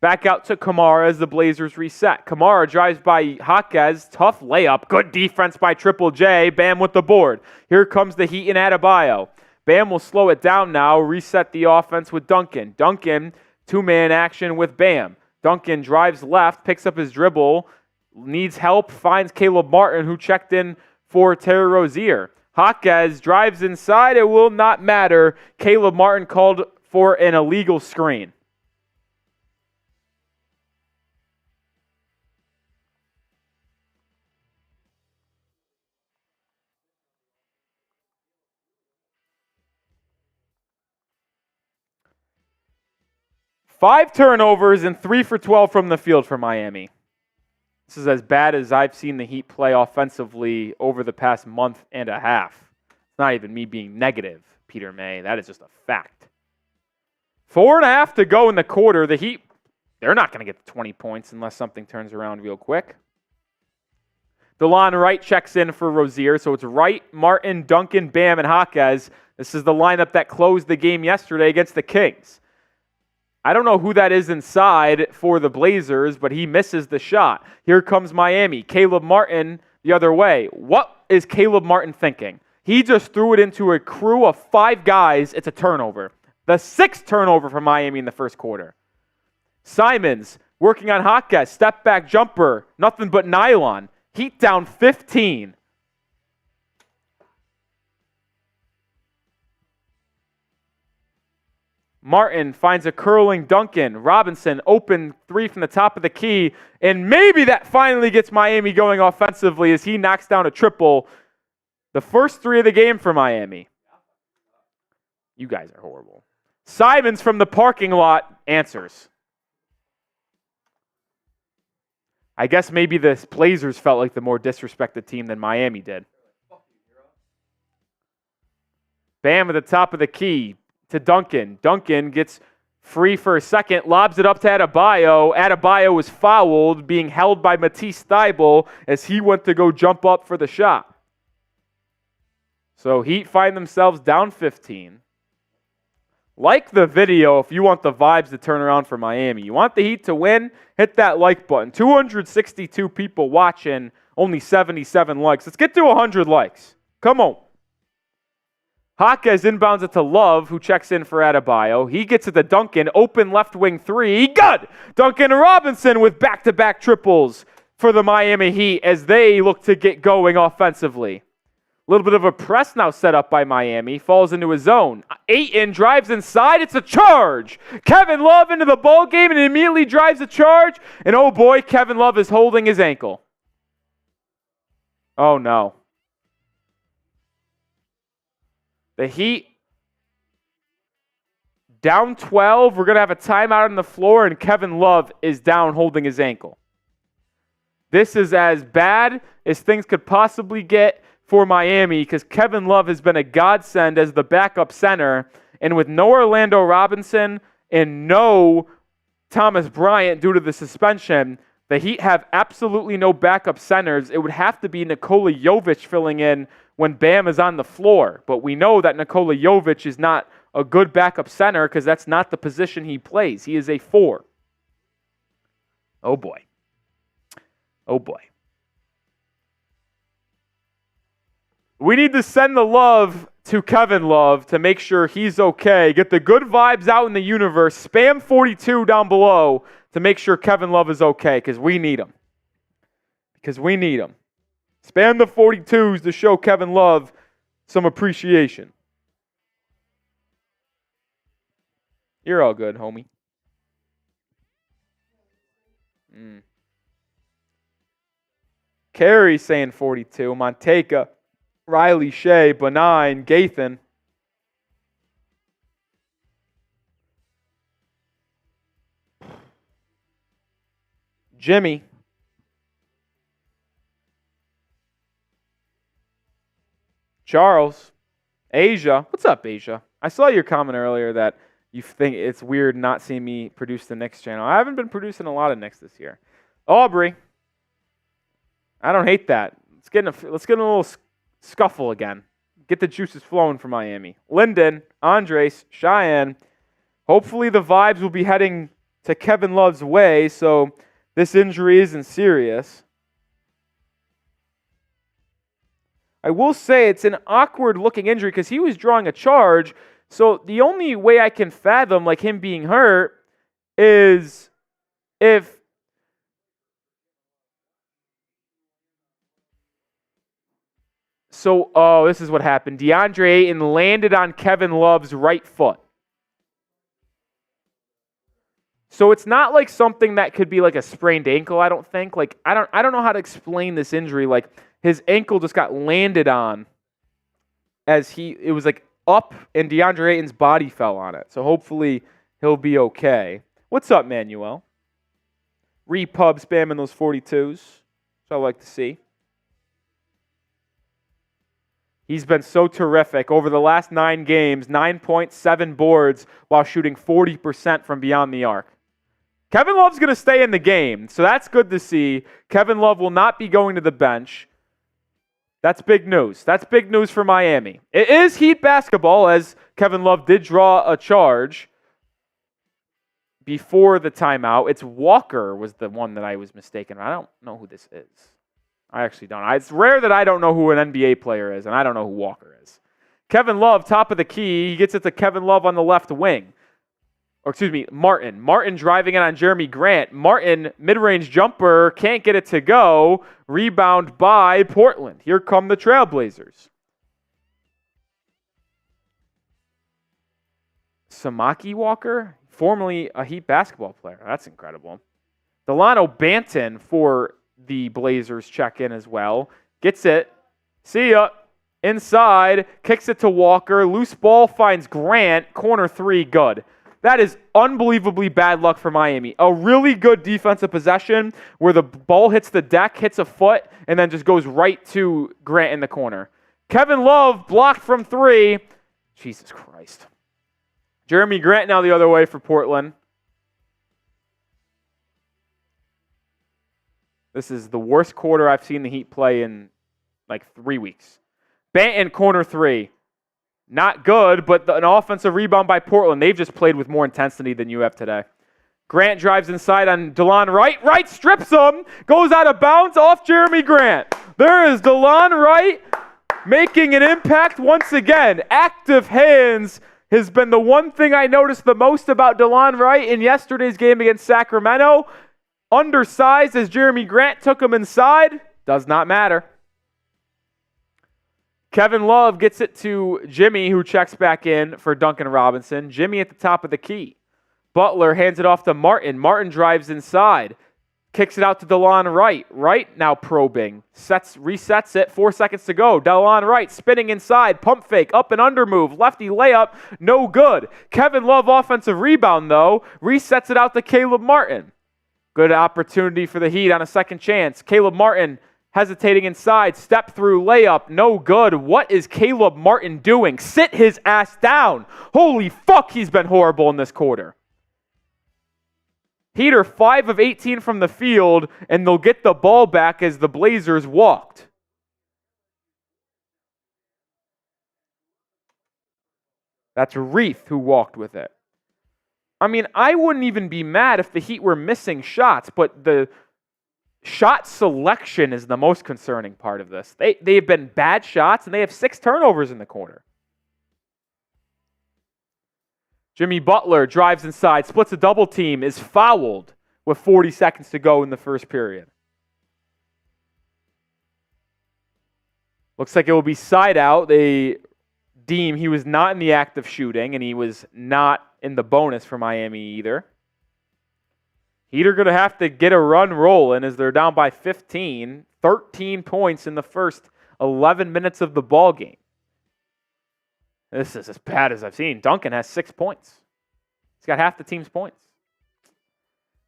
Back out to Kamara as the Blazers reset. Kamara drives by Jaquez. Tough layup. Good defense by Triple J. Bam with the board. Here comes the Heat and Adebayo. Bam will slow it down now. Reset the offense with Duncan. Duncan, two-man action with Bam. Duncan drives left, picks up his dribble, needs help, finds Caleb Martin, who checked in for Terry Rozier. Jaquez drives inside. It will not matter. Caleb Martin called for an illegal screen. Five turnovers and 3 for 12 from the field for Miami. This is as bad as I've seen the Heat play offensively over the past month and a half. It's not even me being negative, Peter May. That is just a fact. 4.5 to go in the quarter. The Heat, they're not going to get to 20 points unless something turns around real quick. DeLon Wright checks in for Rozier. So it's Wright, Martin, Duncan, Bam, and Jaquez. This is the lineup that closed the game yesterday against the Kings. I don't know who that is inside for the Blazers, but he misses the shot. Here comes Miami. Caleb Martin the other way. What is Caleb Martin thinking? He just threw it into a crew of 5 guys. It's a turnover. The 6th turnover for Miami in the first quarter. Simons working on Jaquez. Step back jumper. Nothing but nylon. Heat down 15. Martin finds a curling Duncan. Robinson open 3 from the top of the key. And maybe that finally gets Miami going offensively as he knocks down a triple. The first 3 of the game for Miami. You guys are horrible. Simons from the parking lot answers. I guess maybe the Blazers felt like the more disrespected team than Miami did. Bam at the top of the key to Duncan. Duncan gets free for a second, lobs it up to Adebayo. Adebayo was fouled, being held by Matisse Thybulle as he went to go jump up for the shot. So Heat find themselves down 15. Like the video if you want the vibes to turn around for Miami. You want the Heat to win? Hit that like button. 262 people watching, only 77 likes. Let's get to 100 likes. Come on. Jaquez inbounds it to Love, who checks in for Adebayo. He gets it to Duncan. Open left wing three. Good! Duncan Robinson with back-to-back triples for the Miami Heat as they look to get going offensively. A little bit of a press now set up by Miami. Falls into his zone. Ayton drives inside. It's a charge. Kevin Love into the ball game and immediately drives a charge. And oh boy, Kevin Love is holding his ankle. Oh no. The Heat down 12. We're going to have a timeout on the floor, and Kevin Love is down holding his ankle. This is as bad as things could possibly get for Miami because Kevin Love has been a godsend as the backup center. And with no Orlando Robinson and no Thomas Bryant due to the suspension, the Heat have absolutely no backup centers. It would have to be Nikola Jovic filling in when Bam is on the floor. But we know that Nikola Jovic is not a good backup center because that's not the position he plays. He is a 4. Oh boy. Oh boy. We need to send the love to Kevin Love to make sure he's okay. Get the good vibes out in the universe. Spam 42 down below to make sure Kevin Love is okay because we need him. Spam the 42s to show Kevin Love some appreciation. You're all good, homie. Carey saying 42. Monteka. Riley, Shea, Benign, Gathan. Jimmy. Charles. Asia. What's up, Asia? I saw your comment earlier that you think it's weird not seeing me produce the Knicks channel. I haven't been producing a lot of Knicks this year. Aubrey. I don't hate that. Let's get in a little scuffle again. Get the juices flowing for Miami. Lyndon, Andres, Cheyenne. Hopefully the vibes will be heading to Kevin Love's way, so this injury isn't serious. I will say it's an awkward-looking injury because he was drawing a charge, so the only way I can fathom like him being hurt is if this is what happened. DeAndre Ayton landed on Kevin Love's right foot. So it's not like something that could be like a sprained ankle, I don't think. Like I don't know how to explain this injury. Like his ankle just got landed on as it was like up and DeAndre Ayton's body fell on it. So hopefully he'll be okay. What's up, Manuel? Repub spamming those 42s. So I like to see. He's been so terrific. Over the last 9 games, 9.7 boards while shooting 40% from beyond the arc. Kevin Love's going to stay in the game, so that's good to see. Kevin Love will not be going to the bench. That's big news. That's big news for Miami. It is Heat basketball, as Kevin Love did draw a charge before the timeout. It's Walker was the one that I was mistaken. I don't know who this is. I actually don't. It's rare that I don't know who an NBA player is, and I don't know who Walker is. Kevin Love, top of the key. He gets it to Kevin Love on the left wing. Or excuse me, Martin. Martin driving it on Jeremy Grant. Martin, mid-range jumper, can't get it to go. Rebound by Portland. Here come the Trailblazers. Samaki Walker, formerly a Heat basketball player. That's incredible. Delano Banton for the Blazers check in as well. Gets it. See ya. Inside. Kicks it to Walker. Loose ball finds Grant. Corner 3. Good. That is unbelievably bad luck for Miami. A really good defensive possession where the ball hits the deck, hits a foot, and then just goes right to Grant in the corner. Kevin Love blocked from 3. Jesus Christ. Jeremy Grant now the other way for Portland. This is the worst quarter I've seen the Heat play in like 3 weeks. Banton, corner 3. not good, but an offensive rebound by Portland. They've just played with more intensity than you have today. Grant drives inside on DeLon Wright. Wright strips him, goes out of bounds off Jeremy Grant. There is DeLon Wright making an impact once again. Active hands has been the one thing I noticed the most about DeLon Wright in yesterday's game against Sacramento. Undersized as Jeremy Grant took him inside. Does not matter. Kevin Love gets it to Jimmy, who checks back in for Duncan Robinson. Jimmy at the top of the key. Butler hands it off to Martin. Martin drives inside. Kicks it out to DeLon Wright. Wright now probing. Resets it. 4 seconds to go. DeLon Wright spinning inside. Pump fake. Up and under move. Lefty layup. No good. Kevin Love offensive rebound, though. Resets it out to Caleb Martin. Good opportunity for the Heat on a second chance. Caleb Martin hesitating inside. Step through layup. No good. What is Caleb Martin doing? Sit his ass down. Holy fuck, he's been horrible in this quarter. Heat are 5 of 18 from the field, and they'll get the ball back as the Blazers walked. That's Reith who walked with it. I mean, I wouldn't even be mad if the Heat were missing shots, but the shot selection is the most concerning part of this. They've been bad shots, and they have 6 turnovers in the quarter. Jimmy Butler drives inside, splits a double team, is fouled with 40 seconds to go in the first period. Looks like it will be side out. They deem he was not in the act of shooting, and he was not in the bonus for Miami either. Heat are going to have to get a run rolling as they're down by 15, 13 points in the first 11 minutes of the ball game. This is as bad as I've seen. Duncan has 6 points. He's got half the team's points.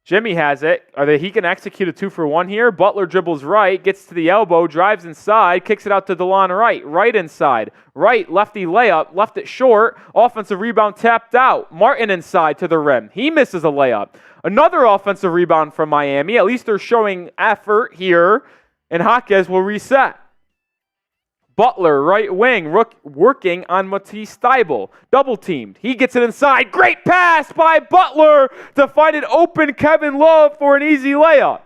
Jimmy has it. He can execute a 2-for-1 here. Butler dribbles right, gets to the elbow, drives inside, kicks it out to DeLon Wright. Right inside. Right, lefty layup, left it short. Offensive rebound tapped out. Martin inside to the rim. He misses a layup. Another offensive rebound from Miami. At least they're showing effort here. And Jaquez will reset. Butler, right wing, working on Matisse Thybulle. Double teamed. He gets it inside. Great pass by Butler to find an open Kevin Love for an easy layup.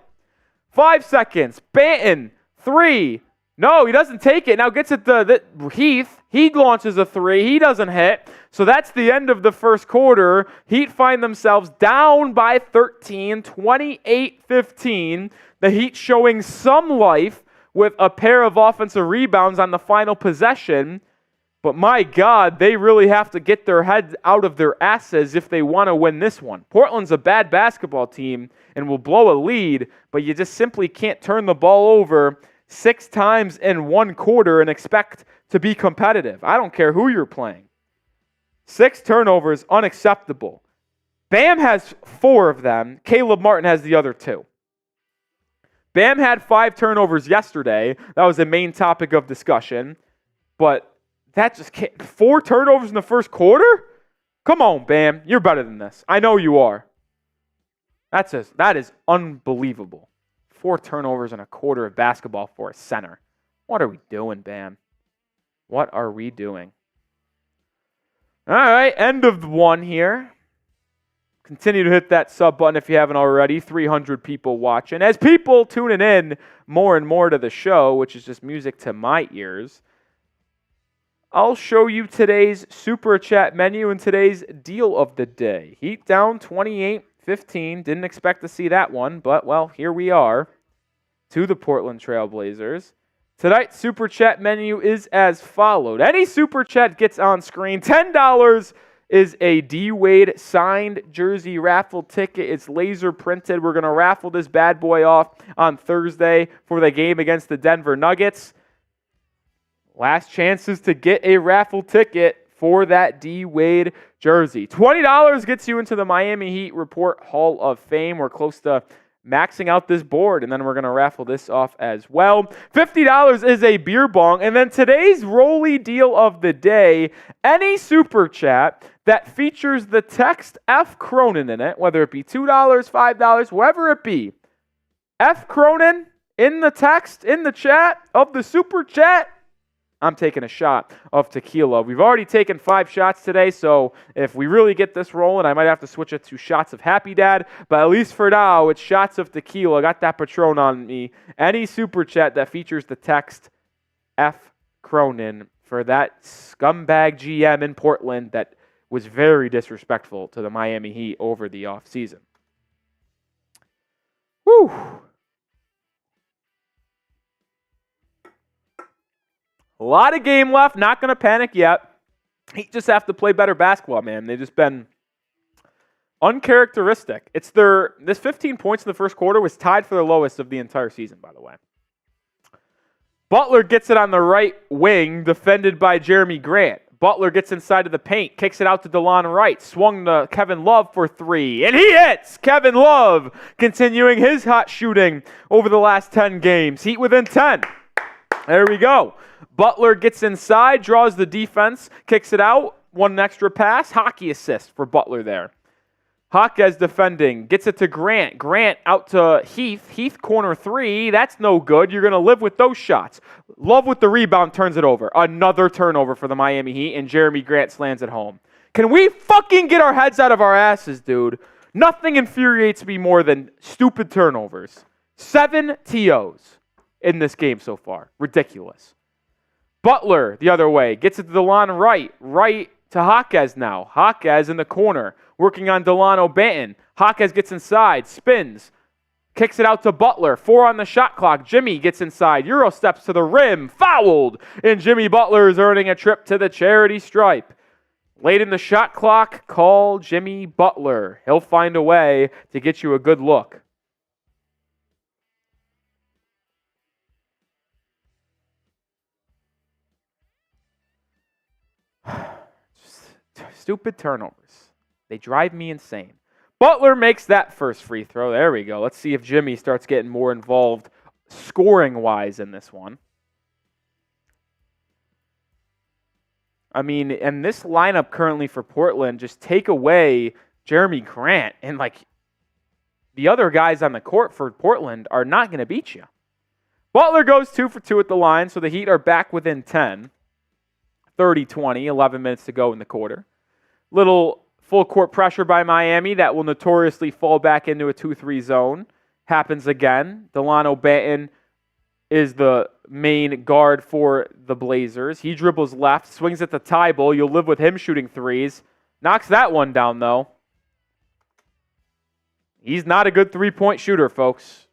5 seconds. Banton, 3. No, he doesn't take it. Now gets it to Heath. He launches a 3. He doesn't hit. So that's the end of the first quarter. Heat find themselves down by 13, 28-15. The Heat showing some life with a pair of offensive rebounds on the final possession. But my God, they really have to get their heads out of their asses if they want to win this one. Portland's a bad basketball team and will blow a lead, but you just simply can't turn the ball over 6 times in one quarter and expect to be competitive. I don't care who you're playing. 6 turnovers, unacceptable. Bam has 4 of them. Caleb Martin has the other 2. Bam had 5 turnovers yesterday. That was the main topic of discussion. But that just can't. 4 turnovers in the first quarter? Come on, Bam. You're better than this. I know you are. That is unbelievable. 4 turnovers in a quarter of basketball for a center. What are we doing, Bam? What are we doing? All right, end of one here. Continue to hit that sub button if you haven't already. 300 people watching. As people tuning in more and more to the show, which is just music to my ears, I'll show you today's Super Chat menu and today's deal of the day. Heat down 28-15. Didn't expect to see that one, but, well, here we are to the Portland Trail Blazers. Tonight's Super Chat menu is as followed. Any Super Chat gets on screen. $10 is a D-Wade signed jersey raffle ticket. It's laser printed. We're going to raffle this bad boy off on Thursday for the game against the Denver Nuggets. Last chances to get a raffle ticket for that D-Wade jersey. $20 gets you into the Miami Heat Report Hall of Fame. We're close to maxing out this board, and then we're going to raffle this off as well. $50 is a beer bong, and then today's Rolly deal of the day, any Super Chat that features the text F Cronin in it, whether it be $2, $5, whatever it be, F Cronin in the text, in the chat of the Super Chat, I'm taking a shot of tequila. We've already taken 5 shots today, so if we really get this rolling, I might have to switch it to shots of Happy Dad. But at least for now, it's shots of tequila. Got that Patron on me. Any super chat that features the text F. Cronin for that scumbag GM in Portland that was very disrespectful to the Miami Heat over the offseason. Whew. A lot of game left. Not going to panic yet. Heat just have to play better basketball, man. They've just been uncharacteristic. This 15 points in the first quarter was tied for the lowest of the entire season, by the way. Butler gets it on the right wing, defended by Jeremy Grant. Butler gets inside of the paint, kicks it out to DeLon Wright, swung to Kevin Love for 3, and he hits! Kevin Love continuing his hot shooting over the last 10 games. Heat within 10. There we go. Butler gets inside, draws the defense, kicks it out, one extra pass, hockey assist for Butler there. Jaquez defending, gets it to Grant. Grant out to Heath. Heath corner 3. That's no good. You're going to live with those shots. Love with the rebound, turns it over. Another turnover for the Miami Heat, and Jeremy Grant slams it home. Can we fucking get our heads out of our asses, dude? Nothing infuriates me more than stupid turnovers. 7 TOs in this game so far. Ridiculous. Butler, the other way, gets it to DeLon Wright. Wright to Jaquez now. Jaquez in the corner, working on Delano Banton. Jaquez gets inside, spins, kicks it out to Butler. 4 on the shot clock. Jimmy gets inside. Euro steps to the rim, fouled. And Jimmy Butler is earning a trip to the charity stripe. Late in the shot clock, call Jimmy Butler. He'll find a way to get you a good look. Stupid turnovers. They drive me insane. Butler makes that first free throw. There we go. Let's see if Jimmy starts getting more involved scoring-wise in this one. I mean, and this lineup currently for Portland, just take away Jeremy Grant, and the other guys on the court for Portland are not going to beat you. Butler goes 2 for 2 at the line, so the Heat are back within 10. 30-20, 11 minutes to go in the quarter. Little full court pressure by Miami that will notoriously fall back into a 2-3 zone. Happens again. Delano Banton is the main guard for the Blazers. He dribbles left, swings at the Tybal. You'll live with him shooting threes. Knocks that one down, though. He's not a good three-point shooter, folks.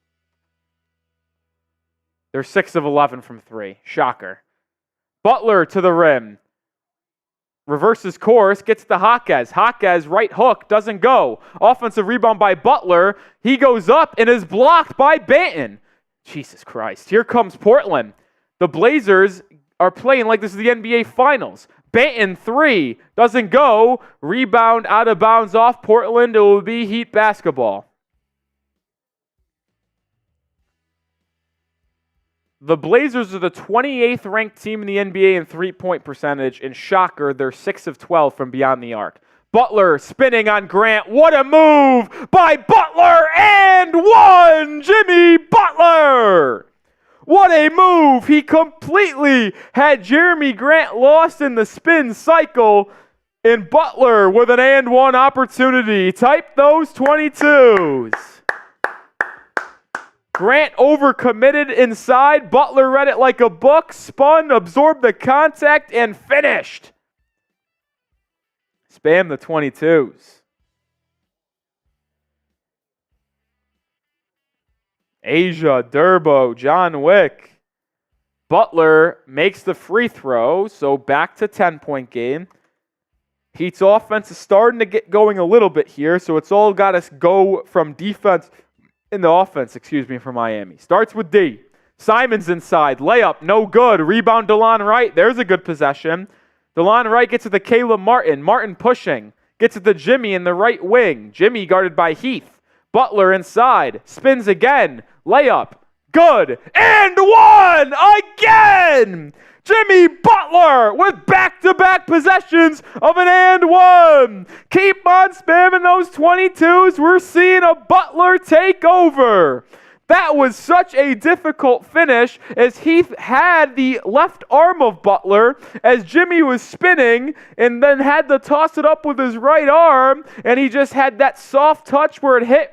They're 6 of 11 from 3. Shocker. Butler to the rim. Reverses course, gets to Jaquez. Jaquez, right hook, doesn't go. Offensive rebound by Butler. He goes up and is blocked by Banton. Jesus Christ. Here comes Portland. The Blazers are playing like this is the NBA Finals. Banton 3, doesn't go. Rebound out of bounds off Portland. It will be Heat basketball. The Blazers are the 28th ranked team in the NBA in three-point percentage, and shocker, they're 6 of 12 from beyond the arc. Butler spinning on Grant. What a move by Butler, and 1! Jimmy Butler! What a move! He completely had Jeremy Grant lost in the spin cycle, and Butler with an and 1 opportunity. Type those 22s. Grant overcommitted inside. Butler read it like a book, spun, absorbed the contact, and finished. Spam the 22s. Asia, Durbo, John Wick. Butler makes the free throw, so back to 10-point game. Heat's offense is starting to get going a little bit here, so it's all got to go from defense in the offense, for Miami. Starts with D. Simon's inside. Layup, no good. Rebound, DeLon Wright. There's a good possession. DeLon Wright gets it to Caleb Martin. Martin pushing. Gets it to Jimmy in the right wing. Jimmy guarded by Heath. Butler inside. Spins again. Layup. Good. And 1! Again! Jimmy Butler with back-to-back possessions of an and 1. Keep on spamming those 22s. We're seeing a Butler takeover. That was such a difficult finish as Heath had the left arm of Butler as Jimmy was spinning and then had to toss it up with his right arm, and he just had that soft touch where it hit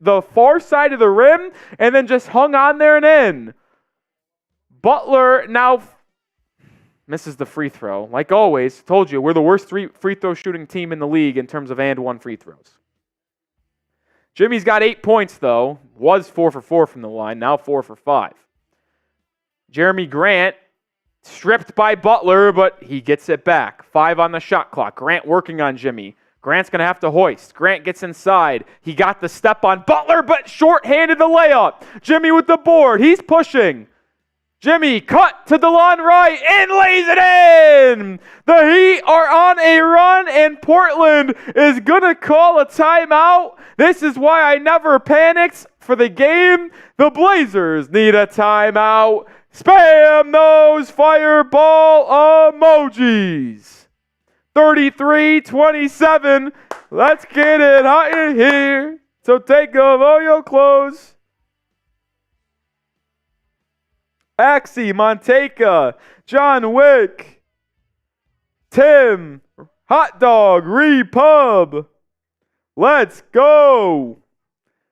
the far side of the rim and then just hung on there and in. Butler now misses the free throw. Like always, told you, we're the worst free throw shooting team in the league in terms of and one free throws. Jimmy's got 8 points, though. Was 4 for 4 from the line, now 4 for 5. Jeremy Grant stripped by Butler, but he gets it back. 5 on the shot clock. Grant working on Jimmy. Grant's going to have to hoist. Grant gets inside. He got the step on Butler, but short-handed the layup. Jimmy with the board. He's pushing. Jimmy cut to the line right and lays it in. The Heat are on a run, and Portland is going to call a timeout. This is why I never panicked for the game. The Blazers need a timeout. Spam those fireball emojis. 33-27. Let's get it hot in here. So take off all your clothes. Axie, Monteca, John Wick, Tim, Hot Dog, Repub. Let's go.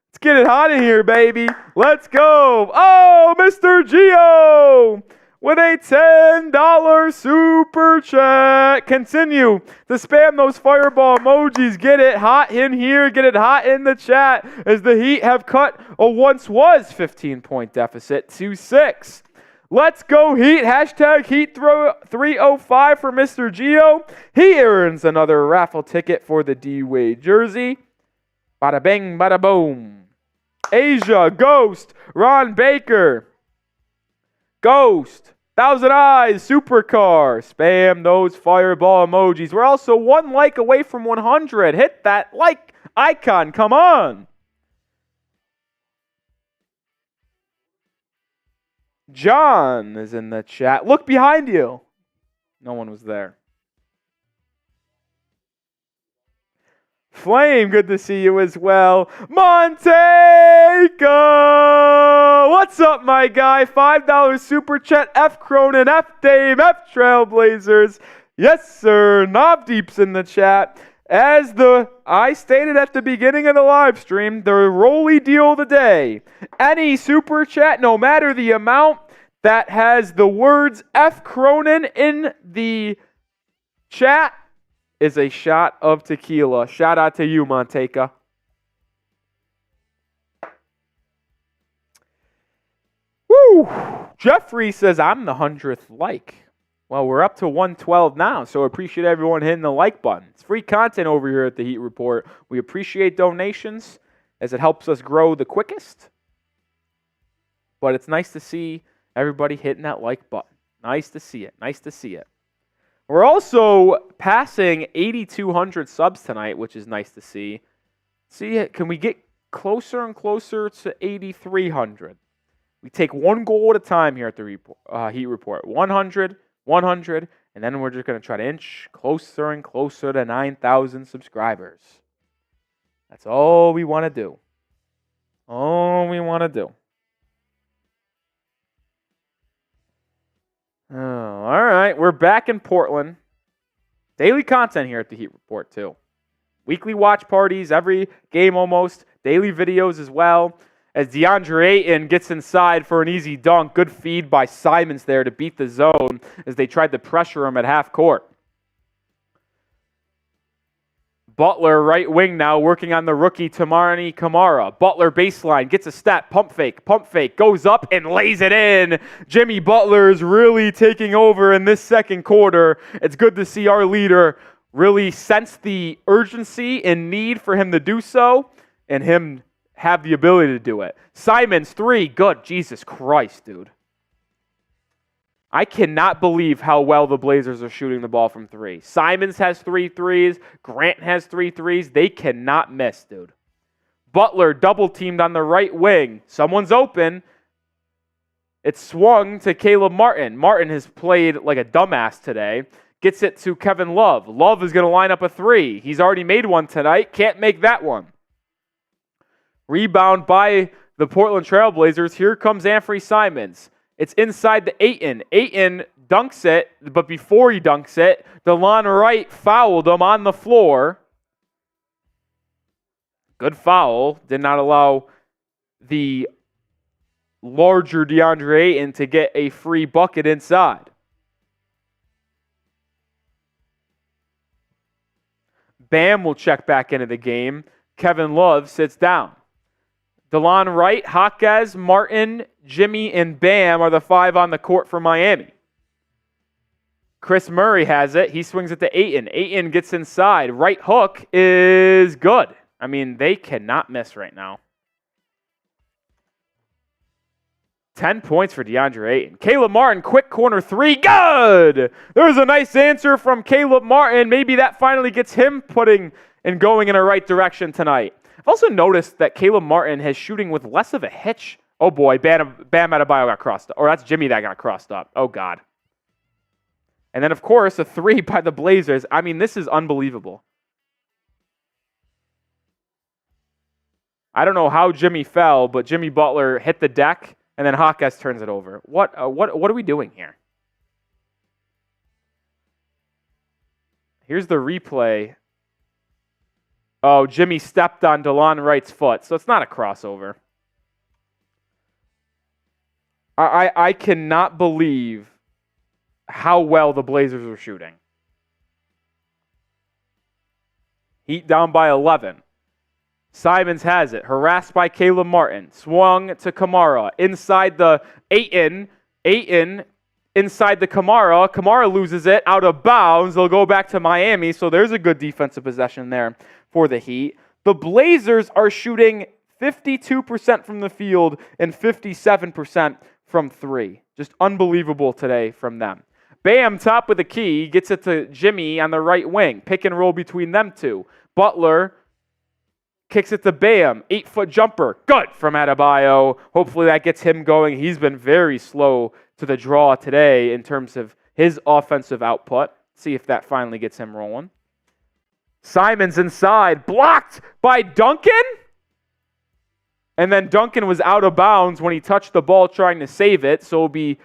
Let's get it hot in here, baby. Let's go. Oh, Mr. Gio with a $10 super chat. Continue to spam those fireball emojis. Get it hot in here. Get it hot in the chat as the Heat have cut a once was 15-point deficit to 6. Let's go Heat. Hashtag Heat305 for Mr. Gio. He earns another raffle ticket for the D-Wade jersey. Bada bing, bada boom. Asia, Ghost, Ron Baker. Ghost, Thousand Eyes, Supercar. Spam those fireball emojis. We're also 1 like away from 100. Hit that like icon. Come on. John is in the chat. Look behind you. No one was there. Flame, good to see you as well. Monteca! What's up, my guy? $5 super chat. F Cronin, F Dame, F Trailblazers. Yes, sir. Knob Deep's in the chat. As I stated at the beginning of the live stream, the Rolly deal of the day. Any super chat, no matter the amount, that has the words F Cronin in the chat is a shot of tequila. Shout out to you, Monteca. Woo! Jeffrey says, I'm the 100th like. Well, we're up to 112 now, so appreciate everyone hitting the like button. It's free content over here at the Heat Report. We appreciate donations as it helps us grow the quickest. But it's nice to see everybody hitting that like button. Nice to see it. Nice to see it. We're also passing 8,200 subs tonight, which is nice to see. Can we get closer and closer to 8,300? We take one goal at a time here at the Heat Report. 100, 100, and then we're just going to try to inch closer and closer to 9,000 subscribers. That's all we want to do. All we want to do. Oh, all right, we're back in Portland. Daily content here at the Heat Report, too. Weekly watch parties, every game almost. Daily videos as well. As DeAndre Ayton gets inside for an easy dunk. Good feed by Simons there to beat the zone as they tried to pressure him at half court. Butler, right wing now, working on the rookie Tamani Kamara. Butler baseline, gets a step, pump fake, goes up and lays it in. Jimmy Butler is really taking over in this second quarter. It's good to see our leader really sense the urgency and need for him to do so, and him have the ability to do it. Simons, 3, good. Jesus Christ, dude. I cannot believe how well the Blazers are shooting the ball from 3. Simons has 3 threes. Grant has 3 threes. They cannot miss, dude. Butler double-teamed on the right wing. Someone's open. It's swung to Caleb Martin. Martin has played like a dumbass today. Gets it to Kevin Love. Love is going to line up a 3. He's already made one tonight. Can't make that one. Rebound by the Portland Trail Blazers. Here comes Anthony Simons. It's inside the Ayton. Ayton dunks it, but before he dunks it, DeLon Wright fouled him on the floor. Good foul. Did not allow the larger DeAndre Ayton to get a free bucket inside. Bam will check back into the game. Kevin Love sits down. DeLon Wright, Jaquez, Martin, Jimmy, and Bam are the 5 on the court for Miami. Chris Murray has it. He swings it to Ayton. Ayton gets inside. Right hook is good. I mean, they cannot miss right now. 10 points for DeAndre Ayton. Caleb Martin, quick corner 3. Good! There's a nice answer from Caleb Martin. Maybe that finally gets him putting and going in a right direction tonight. I've also noticed that Caleb Martin has shooting with less of a hitch. Oh boy, Bam Adebayo got crossed up. Or that's Jimmy that got crossed up. Oh God. And then, of course, a 3 by the Blazers. I mean, this is unbelievable. I don't know how Jimmy fell, but Jimmy Butler hit the deck, and then Jaquez turns it over. What are we doing here? Here's the replay. Oh, Jimmy stepped on DeLon Wright's foot, so it's not a crossover. I cannot believe how well the Blazers were shooting. Heat down by 11. Simons has it. Harassed by Caleb Martin. Swung to Kamara. Inside the Ayton. Ayton inside the Kamara. Kamara loses it. Out of bounds. They'll go back to Miami. So there's a good defensive possession there for the Heat. The Blazers are shooting 52% from the field and 57% from 3. Just unbelievable today from them. Bam, top with the key. Gets it to Jimmy on the right wing. Pick and roll between them two. Butler kicks it to Bam. 8-foot jumper. Good from Adebayo. Hopefully that gets him going. He's been very slow to the draw today in terms of his offensive output. See if that finally gets him rolling. Simons inside. Blocked by Duncan. And then Duncan was out of bounds when he touched the ball trying to save it. So it'll be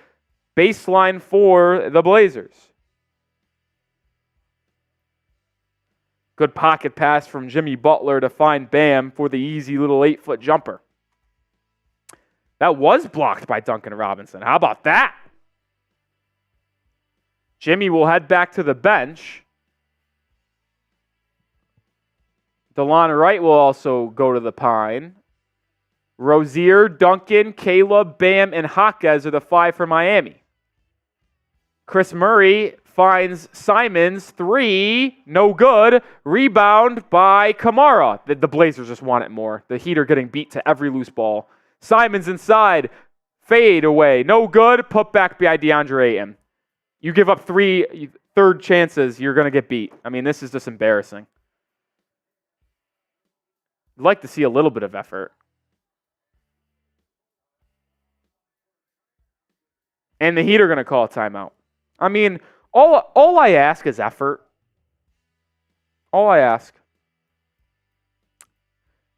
baseline for the Blazers. Good pocket pass from Jimmy Butler to find Bam for the easy little 8-foot jumper. That was blocked by Duncan Robinson. How about that? Jimmy will head back to the bench. DeLon Wright will also go to the pine. Rozier, Duncan, Caleb, Bam, and Jaquez are the 5 for Miami. Chris Murray finds Simons, 3, no good. Rebound by Kamara. The Blazers just want it more. The Heat are getting beat to every loose ball. Simons inside, fade away, no good. Put back by DeAndre Ayton. You give up 3 third chances, you're going to get beat. I mean, this is just embarrassing. I'd like to see a little bit of effort. And the Heat are going to call a timeout. I mean, all I ask is effort. All I ask.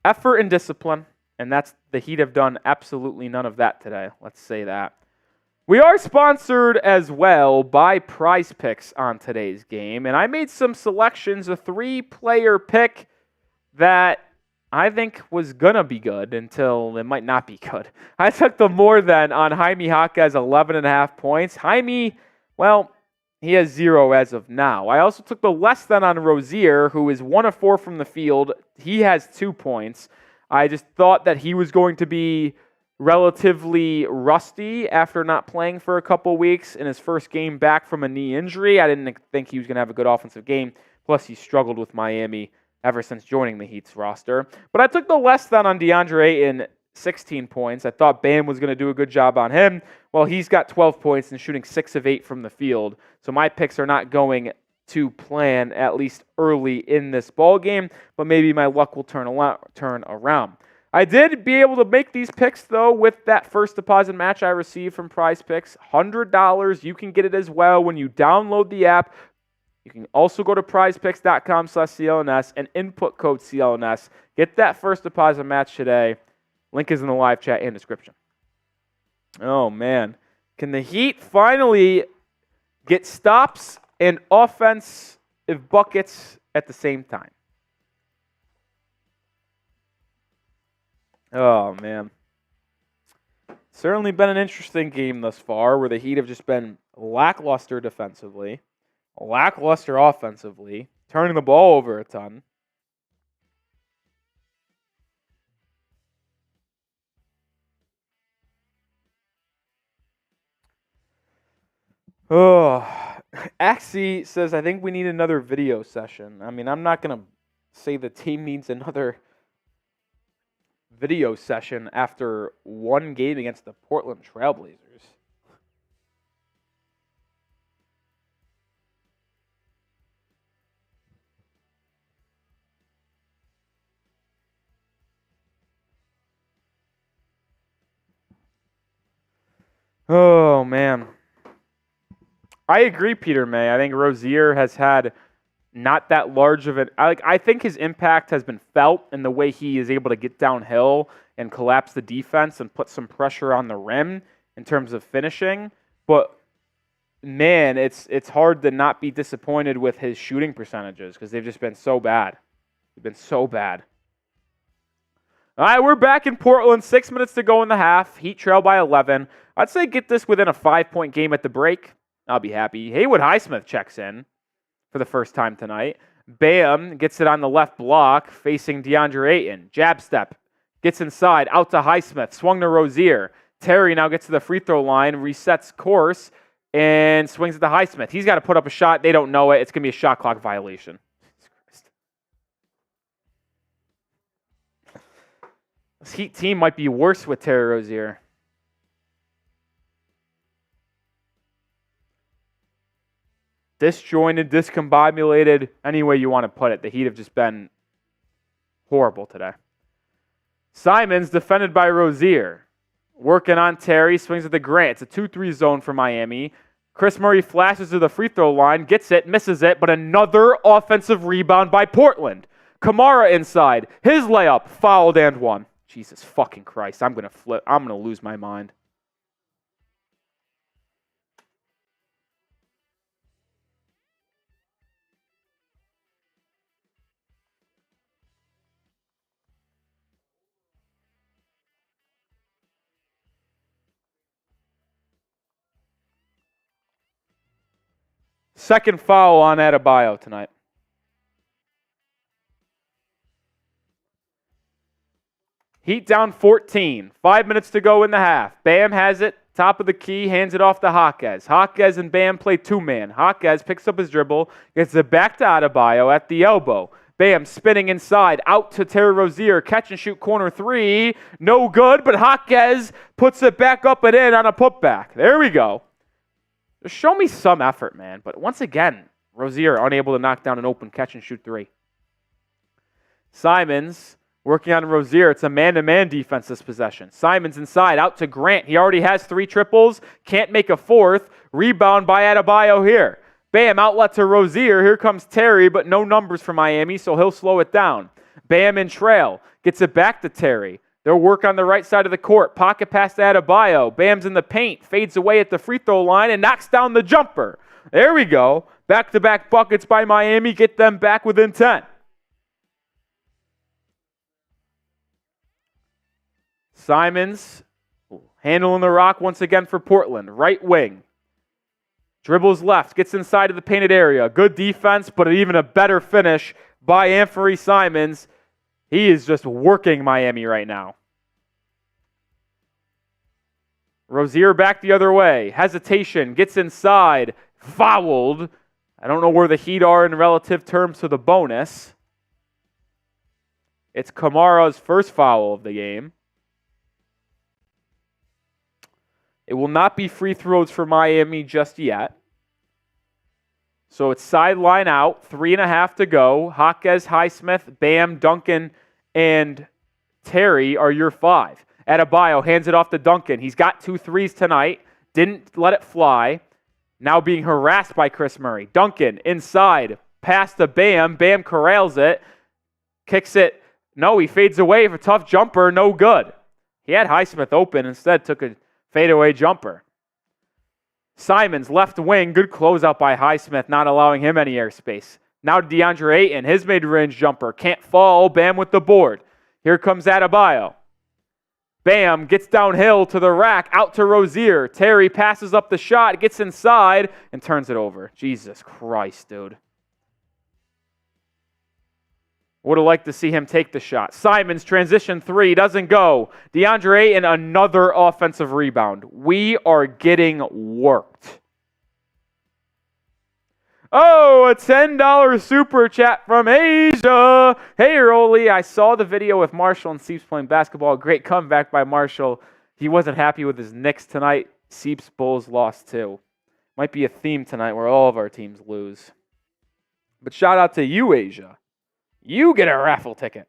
Effort and discipline. And that's the Heat have done absolutely none of that today. Let's say that. We are sponsored as well by Prize Picks on today's game. And I made some selections, a 3-player pick that I think was going to be good until it might not be good. I took the more than on Jaime Jaquez, 11.5 points. Jaime, well, he has 0 as of now. I also took the less than on Rozier, who is 1 of 4 from the field. He has 2 points. I just thought that he was going to be relatively rusty after not playing for a couple weeks in his first game back from a knee injury. I didn't think he was going to have a good offensive game. Plus, he struggled with Miami ever since joining the Heat's roster. But I took the less than on DeAndre Ayton, 16 points. I thought Bam was going to do a good job on him. Well, he's got 12 points and shooting 6 of 8 from the field. So my picks are not going to plan, at least early in this ball game, but maybe my luck will turn around. I did be able to make these picks, though, with that first deposit match I received from Prize Picks. $100. You can get it as well when you download the app. You can also go to prizepicks.com/CLNS and input code CLNS. Get that first deposit match today. Link is in the live chat and description. Oh, man. Can the Heat finally get stops and offensive buckets at the same time? Oh, man. Certainly been an interesting game thus far where the Heat have just been lackluster defensively, lackluster offensively, turning the ball over a ton. Oh, Axie says, I think we need another video session. I mean, I'm not going to say the team needs another video session after one game against the Portland Trailblazers. Oh, man. I agree, Peter May. I think Rozier has had not that large of an... I think his impact has been felt in the way he is able to get downhill and collapse the defense and put some pressure on the rim in terms of finishing. But, man, it's hard to not be disappointed with his shooting percentages because they've just been so bad. They've been so bad. All right, we're back in Portland. 6 minutes to go in the half. Heat trail by 11. I'd say get this within a 5-point game at the break. I'll be happy. Haywood Highsmith checks in for the first time tonight. Bam gets it on the left block, facing DeAndre Ayton. Jab step. Gets inside, out to Highsmith. Swung to Rozier. Terry now gets to the free throw line, resets course, and swings it to Highsmith. He's got to put up a shot. They don't know it. It's going to be a shot clock violation. This Heat team might be worse with Terry Rozier. Disjointed, discombobulated, any way you want to put it. The Heat have just been horrible today. Simons defended by Rozier. Working on Terry, swings at the Grant. It's a 2-3 zone for Miami. Chris Murray flashes to the free throw line, gets it, misses it, but another offensive rebound by Portland. Kamara inside. His layup, fouled and one. Jesus fucking Christ. I'm going to flip. I'm going to lose my mind. Second foul on Adebayo tonight. Heat down 14. 5 minutes to go in the half. Bam has it. Top of the key. Hands it off to Jaquez. Jaquez and Bam play two-man. Jaquez picks up his dribble. Gets it back to Adebayo at the elbow. Bam spinning inside. Out to Terry Rozier. Catch and shoot corner three. No good, but Jaquez puts it back up and in on a putback. There we go. Just show me some effort, man. But once again, Rozier unable to knock down an open catch and shoot three. Simons working on Rozier. It's a man-to-man defense this possession. Simons inside, out to Grant. He already has 3 triples. Can't make a fourth. Rebound by Adebayo here. Bam, outlet to Rozier. Here comes Terry, but no numbers for Miami, so he'll slow it down. Bam in trail. Gets it back to Terry. They'll work on the right side of the court. Pocket pass to Adebayo. Bam's in the paint. Fades away at the free throw line and knocks down the jumper. There we go. Back-to-back buckets by Miami. Get them back within 10. Simons handling the rock once again for Portland. Right wing. Dribbles left. Gets inside of the painted area. Good defense, but even a better finish by Anthony Simons. He is just working Miami right now. Rozier back the other way. Hesitation. Gets inside. Fouled. I don't know where the Heat are in relative terms to the bonus. It's Kamara's first foul of the game. It will not be free throws for Miami just yet. So it's sideline out. 3.5 to go. Jaquez, Highsmith, Bam, Duncan, and Terry are your 5. Adebayo hands it off to Duncan. He's got 2 threes tonight. Didn't let it fly. Now being harassed by Chris Murray. Duncan inside. Pass to Bam. Bam corrals it. Kicks it. No, he fades away for a tough jumper. No good. He had Highsmith open, instead took a fadeaway jumper. Simons, left wing, good closeout by Highsmith, not allowing him any airspace. Now DeAndre Ayton, his mid-range jumper, can't fall, Bam with the board. Here comes Adebayo. Bam gets downhill to the rack, out to Rozier. Terry passes up the shot, gets inside, and turns it over. Jesus Christ, dude. Would have liked to see him take the shot. Simons, transition three, doesn't go. DeAndre Ayton, another offensive rebound. We are getting worked. Oh, a $10 super chat from Asia. Hey, Rolly, I saw the video with Marshall and Seeps playing basketball. Great comeback by Marshall. He wasn't happy with his Knicks tonight. Seeps Bulls lost too. Might be a theme tonight where all of our teams lose. But shout out to you, Asia. You get a raffle ticket.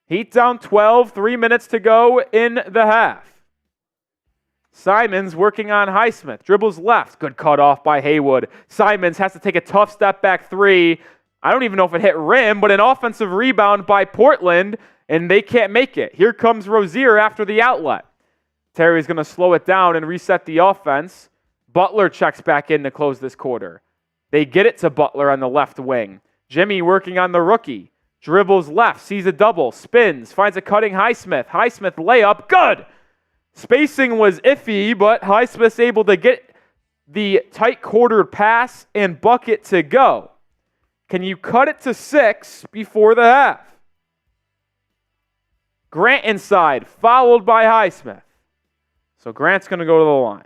Heat down 12, 3 minutes to go in the half. Simons working on Highsmith. Dribbles left. Good cut off by Haywood. Simons has to take a tough step back three. I don't even know if it hit rim, but an offensive rebound by Portland, and they can't make it. Here comes Rozier after the outlet. Terry's going to slow it down and reset the offense. Butler checks back in to close this quarter. They get it to Butler on the left wing. Jimmy working on the rookie. Dribbles left, sees a double, spins, finds a cutting Highsmith. Highsmith layup, good! Spacing was iffy, but Highsmith's able to get the tight quartered pass and bucket to go. Can you cut it to 6 before the half? Grant inside, fouled by Highsmith. So Grant's going to go to the line.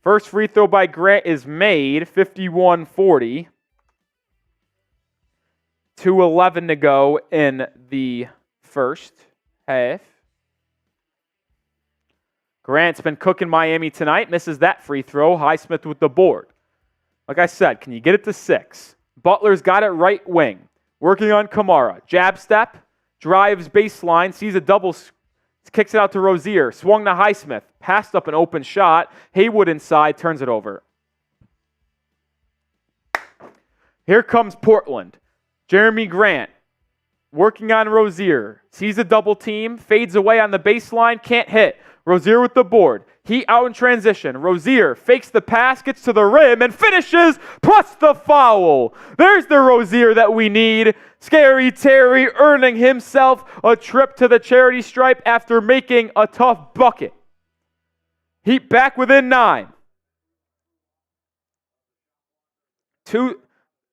First free throw by Grant is made, 51-40. 2:11 to go in the first half. Grant's been cooking Miami tonight, misses that free throw. Highsmith with the board. Like I said, can you get it to 6? Butler's got it right wing. Working on Kamara. Jab step, drives baseline, sees a double, kicks it out to Rozier. Swung to Highsmith. Passed up an open shot. Haywood inside, turns it over. Here comes Portland. Jeremy Grant working on Rozier. Sees a double team, fades away on the baseline, can't hit. Rozier with the board. Heat out in transition. Rozier fakes the pass, gets to the rim, and finishes, plus the foul. There's the Rozier that we need. Scary Terry earning himself a trip to the charity stripe after making a tough bucket. Heat back within 9.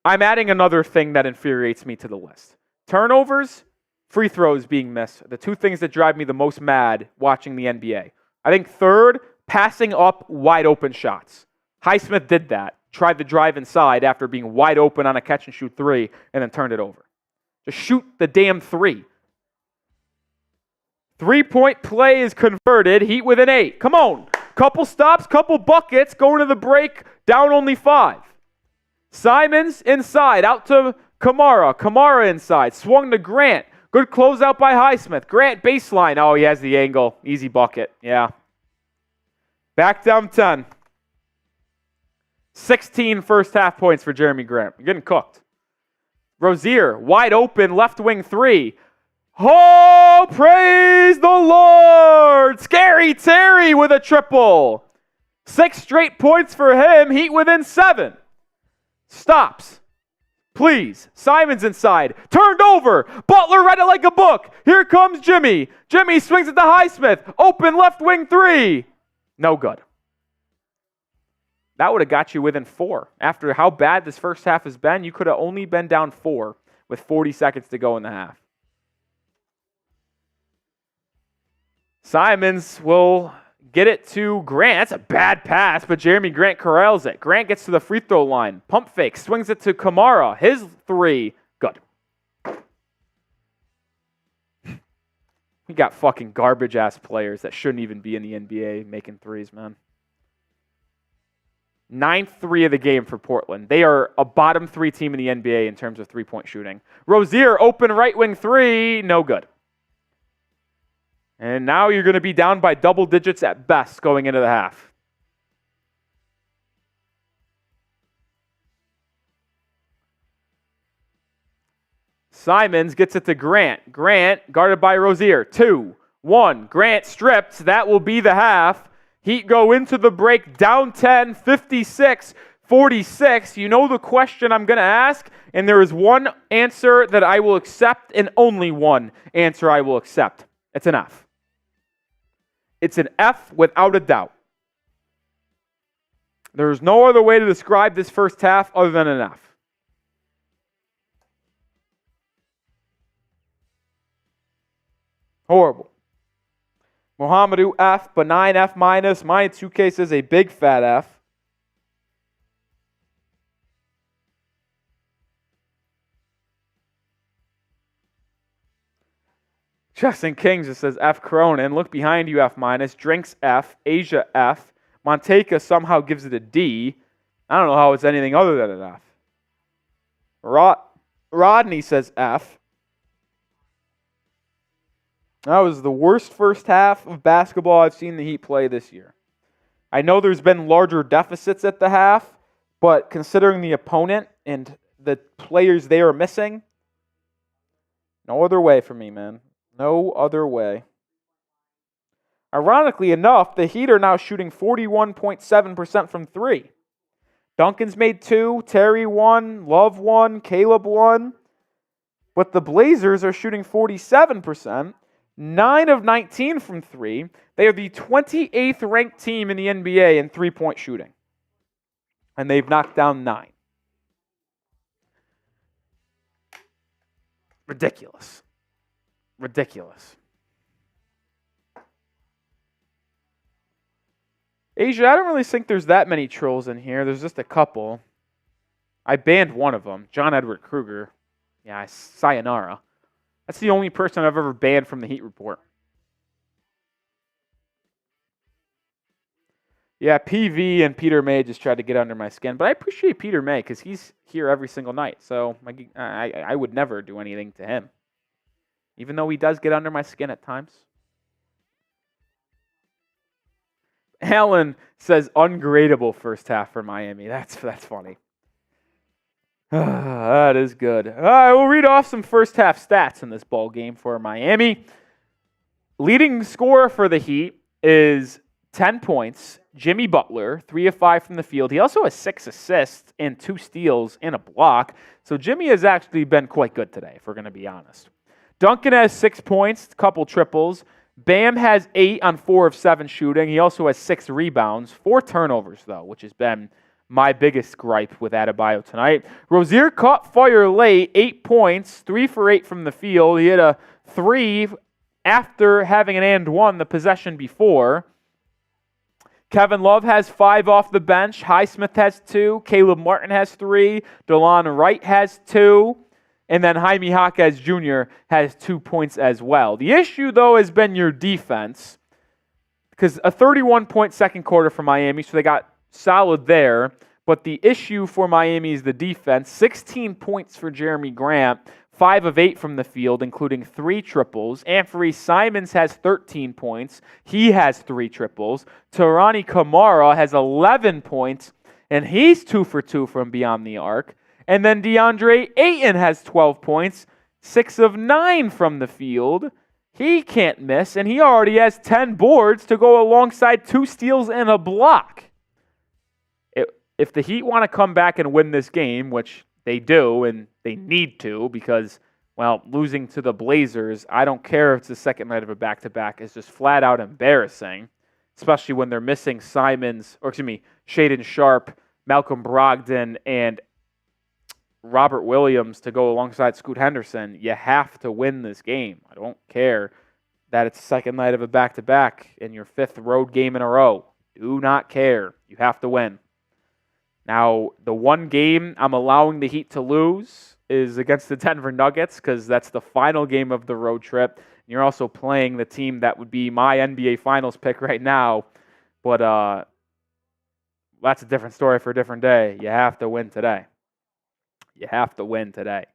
I'm adding another thing that infuriates me to the list. Turnovers, free throws being missed. The two things that drive me the most mad watching the NBA. I think third, passing up wide open shots. Highsmith did that. Tried to drive inside after being wide open on a catch and shoot 3 and then turned it over. Just shoot the damn 3. 3-point play is converted. Heat within 8. Come on. Couple stops, couple buckets. Going to the break. Down only 5. Simons inside. Out to Kamara. Kamara inside. Swung to Grant. Good closeout by Highsmith. Grant baseline. Oh, he has the angle. Easy bucket. Yeah. Back down 10. 16 first half points for Jeremy Grant. You're getting cooked. Rozier, wide open, left wing 3. Oh, praise the Lord! Scary Terry with a triple. 6 straight points for him. Heat within 7. Stops. Please. Simons inside. Turned over. Butler read it like a book. Here comes Jimmy. Jimmy swings it to Highsmith. Open left wing 3. No good. That would have got you within 4. After how bad this first half has been, you could have only been down 4 with 40 seconds to go in the half. Simons will get it to Grant. That's a bad pass, but Jeremy Grant corrals it. Grant gets to the free throw line. Pump fake. Swings it to Kamara. His 3. Good. We got fucking garbage-ass players that shouldn't even be in the NBA making threes, man. 9-3 of the game for Portland. They are a bottom 3 team in the NBA in terms of three-point shooting. Rozier, open right wing 3, no good. And now you're going to be down by double digits at best going into the half. Simons gets it to Grant. Grant guarded by Rozier. 2-1. Grant stripped. That will be the half. Heat go into the break down 10, 56-46. You know the question I'm going to ask, and there is one answer that I will accept and only one answer I will accept. It's an F. It's an F without a doubt. There's no other way to describe this first half other than an F. Horrible. Mohamedou F, benign F minus. My 2K says a big fat F. Justin King just says F Cronin. Look behind you, F minus. Drinks F. Asia F. Monteka somehow gives it a D. I don't know how it's anything other than an F. Rodney says F. That was the worst first half of basketball I've seen the Heat play this year. I know there's been larger deficits at the half, but considering the opponent and the players they are missing, no other way for me, man. No other way. Ironically enough, the Heat are now shooting 41.7% from 3. Duncan's made 2, Terry 1, Love 1, Caleb 1. But the Blazers are shooting 47%. 9 of 19 from 3. They are the 28th ranked team in the NBA in three-point shooting. And they've knocked down 9. Ridiculous. Ridiculous. Asia, I don't really think there's that many trolls in here. There's just a couple. I banned one of them, John Edward Kruger. Yeah, sayonara. That's the only person I've ever banned from the Heat Report. Yeah, PV and Peter May just tried to get under my skin. But I appreciate Peter May because he's here every single night. So I would never do anything to him. Even though he does get under my skin at times. Alan says ungradable first half for Miami. That's funny. That is good. All right, we'll read off some first half stats in this ball game for Miami. Leading scorer for the Heat is 10 points. Jimmy Butler, 3 of 5 from the field. He also has 6 assists and 2 steals and a block. So Jimmy has actually been quite good today, if we're going to be honest. Duncan has 6 points, a couple triples. Bam has 8 on 4 of 7 shooting. He also has 6 rebounds, 4 turnovers, though, which has been my biggest gripe with Adebayo tonight. Rozier caught fire late, 8 points, 3 for 8 from the field. He had a 3 after having an and 1 the possession before. Kevin Love has 5 off the bench. Highsmith has 2. Caleb Martin has 3. DeLon Wright has 2. And then Jaime Jaquez Jr. has 2 points as well. The issue, though, has been your defense. Because a 31-point second quarter for Miami, so they got solid there. But the issue for Miami is the defense. 16 points for Jeremy Grant. 5 of 8 from the field, including 3 triples. Anthony Simons has 13 points. He has 3 triples. Tarani Kamara has 11 points, and he's 2 for 2 from beyond the arc. And then DeAndre Ayton has 12 points, 6 of 9 from the field. He can't miss, and he already has 10 boards to go alongside 2 steals and a block. If the Heat want to come back and win this game, which they do, and they need to because, well, losing to the Blazers, I don't care if it's the second night of a back-to-back, it's just flat out embarrassing, especially when they're missing Shaedon Sharpe, Malcolm Brogdon, and Robert Williams to go alongside Scoot Henderson. You have to win this game. I don't care that it's the second night of a back-to-back and your 5th road game in a row. Do not care. You have to win. Now, the one game I'm allowing the Heat to lose is against the Denver Nuggets because that's the final game of the road trip. You're also playing the team that would be my NBA Finals pick right now. But that's a different story for a different day. You have to win today. You have to win today.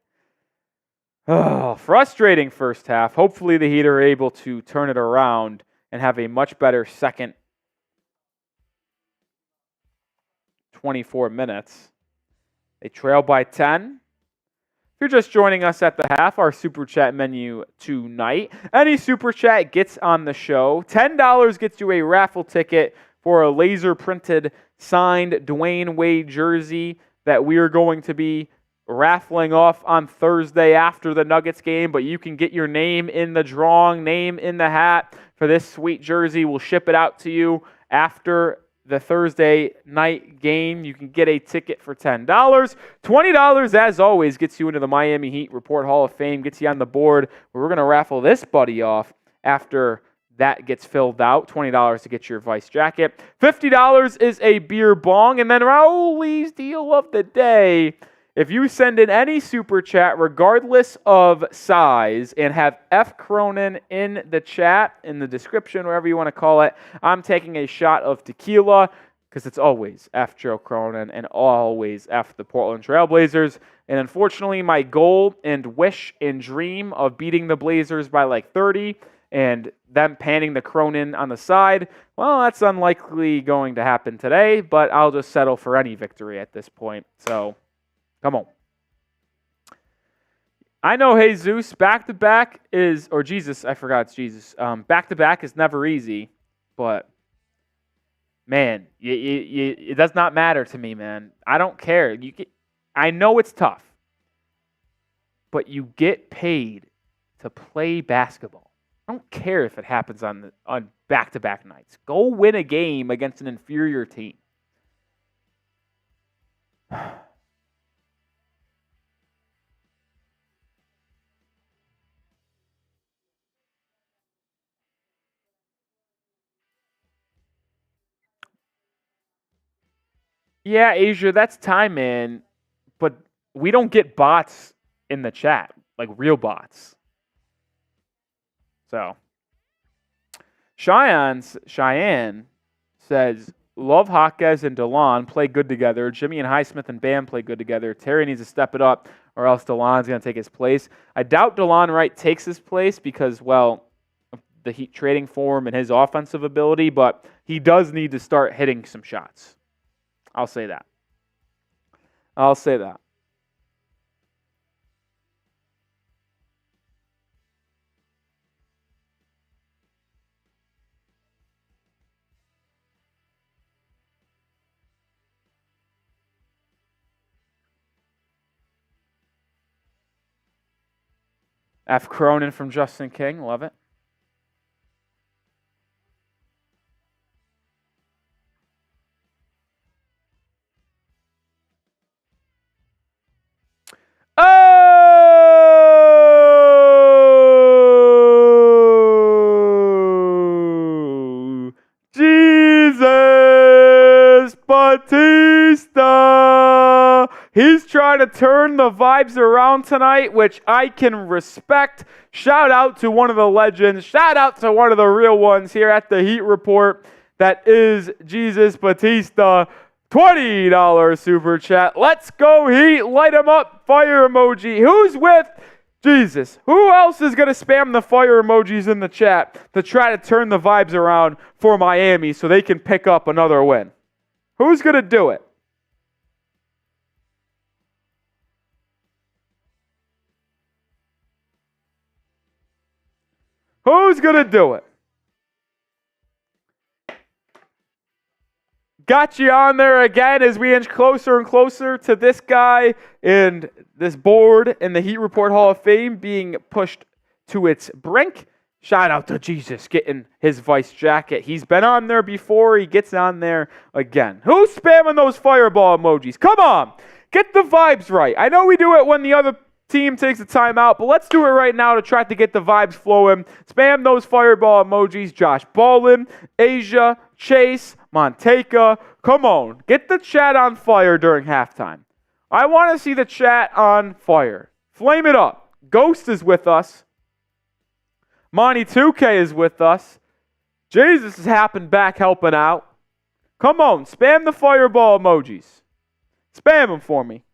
Oh, frustrating first half. Hopefully the Heat are able to turn it around and have a much better second 24 minutes. They trail by 10. If you're just joining us at the half, our Super Chat menu tonight. Any Super Chat gets on the show. $10 gets you a raffle ticket for a laser-printed, signed Dwayne Wade jersey that we are going to be raffling off on Thursday after the Nuggets game, but you can get your name in the drawing, name in the hat for this sweet jersey. We'll ship it out to you after the Thursday night game. You can get a ticket for $10. $20, as always, gets you into the Miami Heat Report Hall of Fame, gets you on the board. We're going to raffle this buddy off after that gets filled out. $20 to get your Vice jacket. $50 is a beer bong. And then Raul's deal of the day. If you send in any Super Chat, regardless of size, and have F. Cronin in the chat, in the description, wherever you want to call it, I'm taking a shot of tequila, because it's always F. Joe Cronin and always F. the Portland Trailblazers. And unfortunately, my goal and wish and dream of beating the Blazers by like 30 and them panning the Cronin on the side, well, that's unlikely going to happen today, but I'll just settle for any victory at this point. So, come on. I know Jesus, back-to-back is, or Jesus, I forgot it's Jesus. Back-to-back is never easy, but, man, it does not matter to me, man. I don't care. I know it's tough, but you get paid to play basketball. I don't care if it happens on back-to-back nights. Go win a game against an inferior team. Yeah, Asia, that's time, man. But we don't get bots in the chat, like real bots. So, Cheyenne says, love Jaquez and DeLon play good together. Jimmy and Highsmith and Bam play good together. Terry needs to step it up or else DeLon's going to take his place. I doubt DeLon Wright takes his place because, well, the Heat trading for him and his offensive ability, but he does need to start hitting some shots. I'll say that. F. Cronin from Justin King. Love it. Oh! Jesus Batista! He's trying to turn the vibes around tonight, which I can respect. Shout out to one of the legends. Shout out to one of the real ones here at the Heat Report. That is Jesus Batista. $20 Super Chat. Let's go, Heat. Light them up. Fire emoji. Who's with Jesus? Who else is going to spam the fire emojis in the chat to try to turn the vibes around for Miami so they can pick up another win? Who's going to do it? Who's going to do it? Got you on there again as we inch closer and closer to this guy and this board in the Heat Report Hall of Fame being pushed to its brink. Shout out to Jesus getting his Vice jacket. He's been on there before. He gets on there again. Who's spamming those fireball emojis? Come on. Get the vibes right. I know we do it when the other team takes a timeout, but let's do it right now to try to get the vibes flowing. Spam those fireball emojis. Josh Ballin, Asia, Chase, Monteca. Come on. Get the chat on fire during halftime. I want to see the chat on fire. Flame it up. Ghost is with us. Monty 2K is with us. Jesus is back helping out. Come on, spam the fireball emojis. Spam them for me.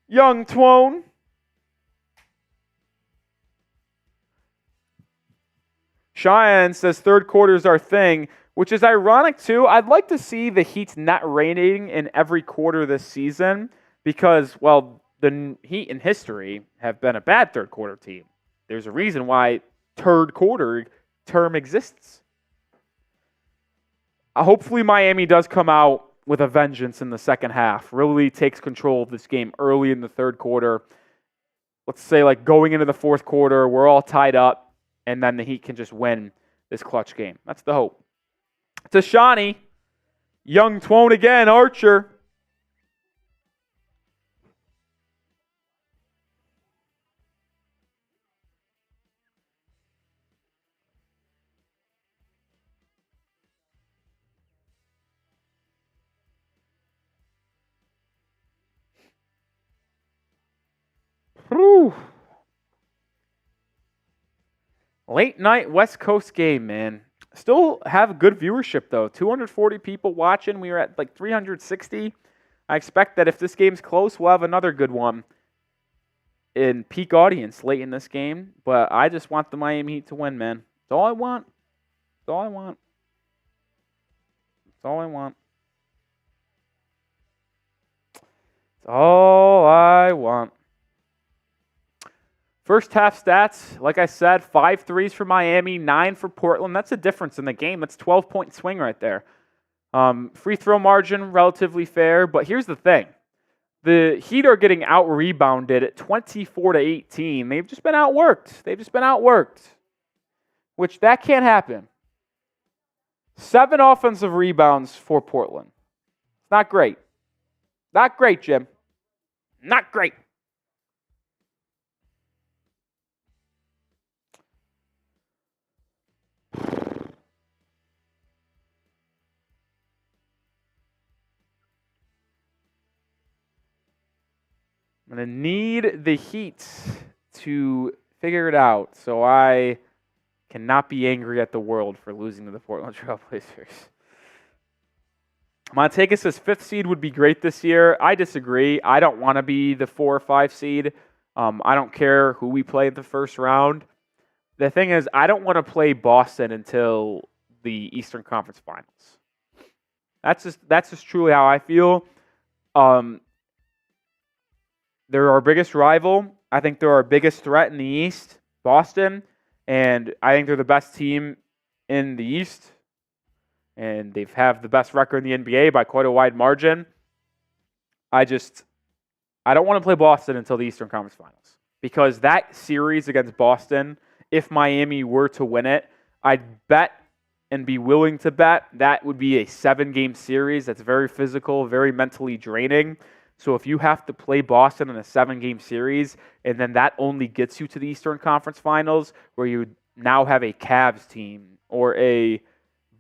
Young Twone. Cheyenne says third quarter is our thing, which is ironic too. I'd like to see the Heat's net rating in every quarter this season because, well, the Heat in history have been a bad third quarter team. There's a reason why third quarter term exists. Hopefully Miami does come out with a vengeance in the second half, really takes control of this game early in the third quarter. Let's say like going into the fourth quarter, we're all tied up, and then the Heat can just win this clutch game. That's the hope. Tashani, Young Twone again, Archer. Whew. Late night West Coast game, man. Still have good viewership, though. 240 people watching. We were at like 360. I expect that if this game's close, we'll have another good one in peak audience late in this game. But I just want the Miami Heat to win, man. That's all I want. That's all I want. That's all I want. That's all I want. First half stats, like I said, 5 threes for Miami, 9 for Portland. That's a difference in the game. That's a 12-point swing right there. Free throw margin, relatively fair. But here's the thing. The Heat are getting out-rebounded at 24-18. They've just been outworked. Which, that can't happen. 7 offensive rebounds for Portland. It's not great. Not great, Jim. Not great. I'm going to need the Heat to figure it out so I cannot be angry at the world for losing to the Portland Trail Blazers. Montega says 5th seed would be great this year. I disagree. I don't want to be the 4 or 5 seed. I don't care who we play in the first round. The thing is, I don't want to play Boston until the Eastern Conference Finals. That's just truly how I feel. They're our biggest rival. I think they're our biggest threat in the East, Boston. And I think they're the best team in the East. And they have the best record in the NBA by quite a wide margin. I don't want to play Boston until the Eastern Conference Finals. Because that series against Boston, if Miami were to win it, I'd bet and be willing to bet that would be a 7-game series that's very physical, very mentally draining. So if you have to play Boston in a 7-game series, and then that only gets you to the Eastern Conference Finals, where you now have a Cavs team or a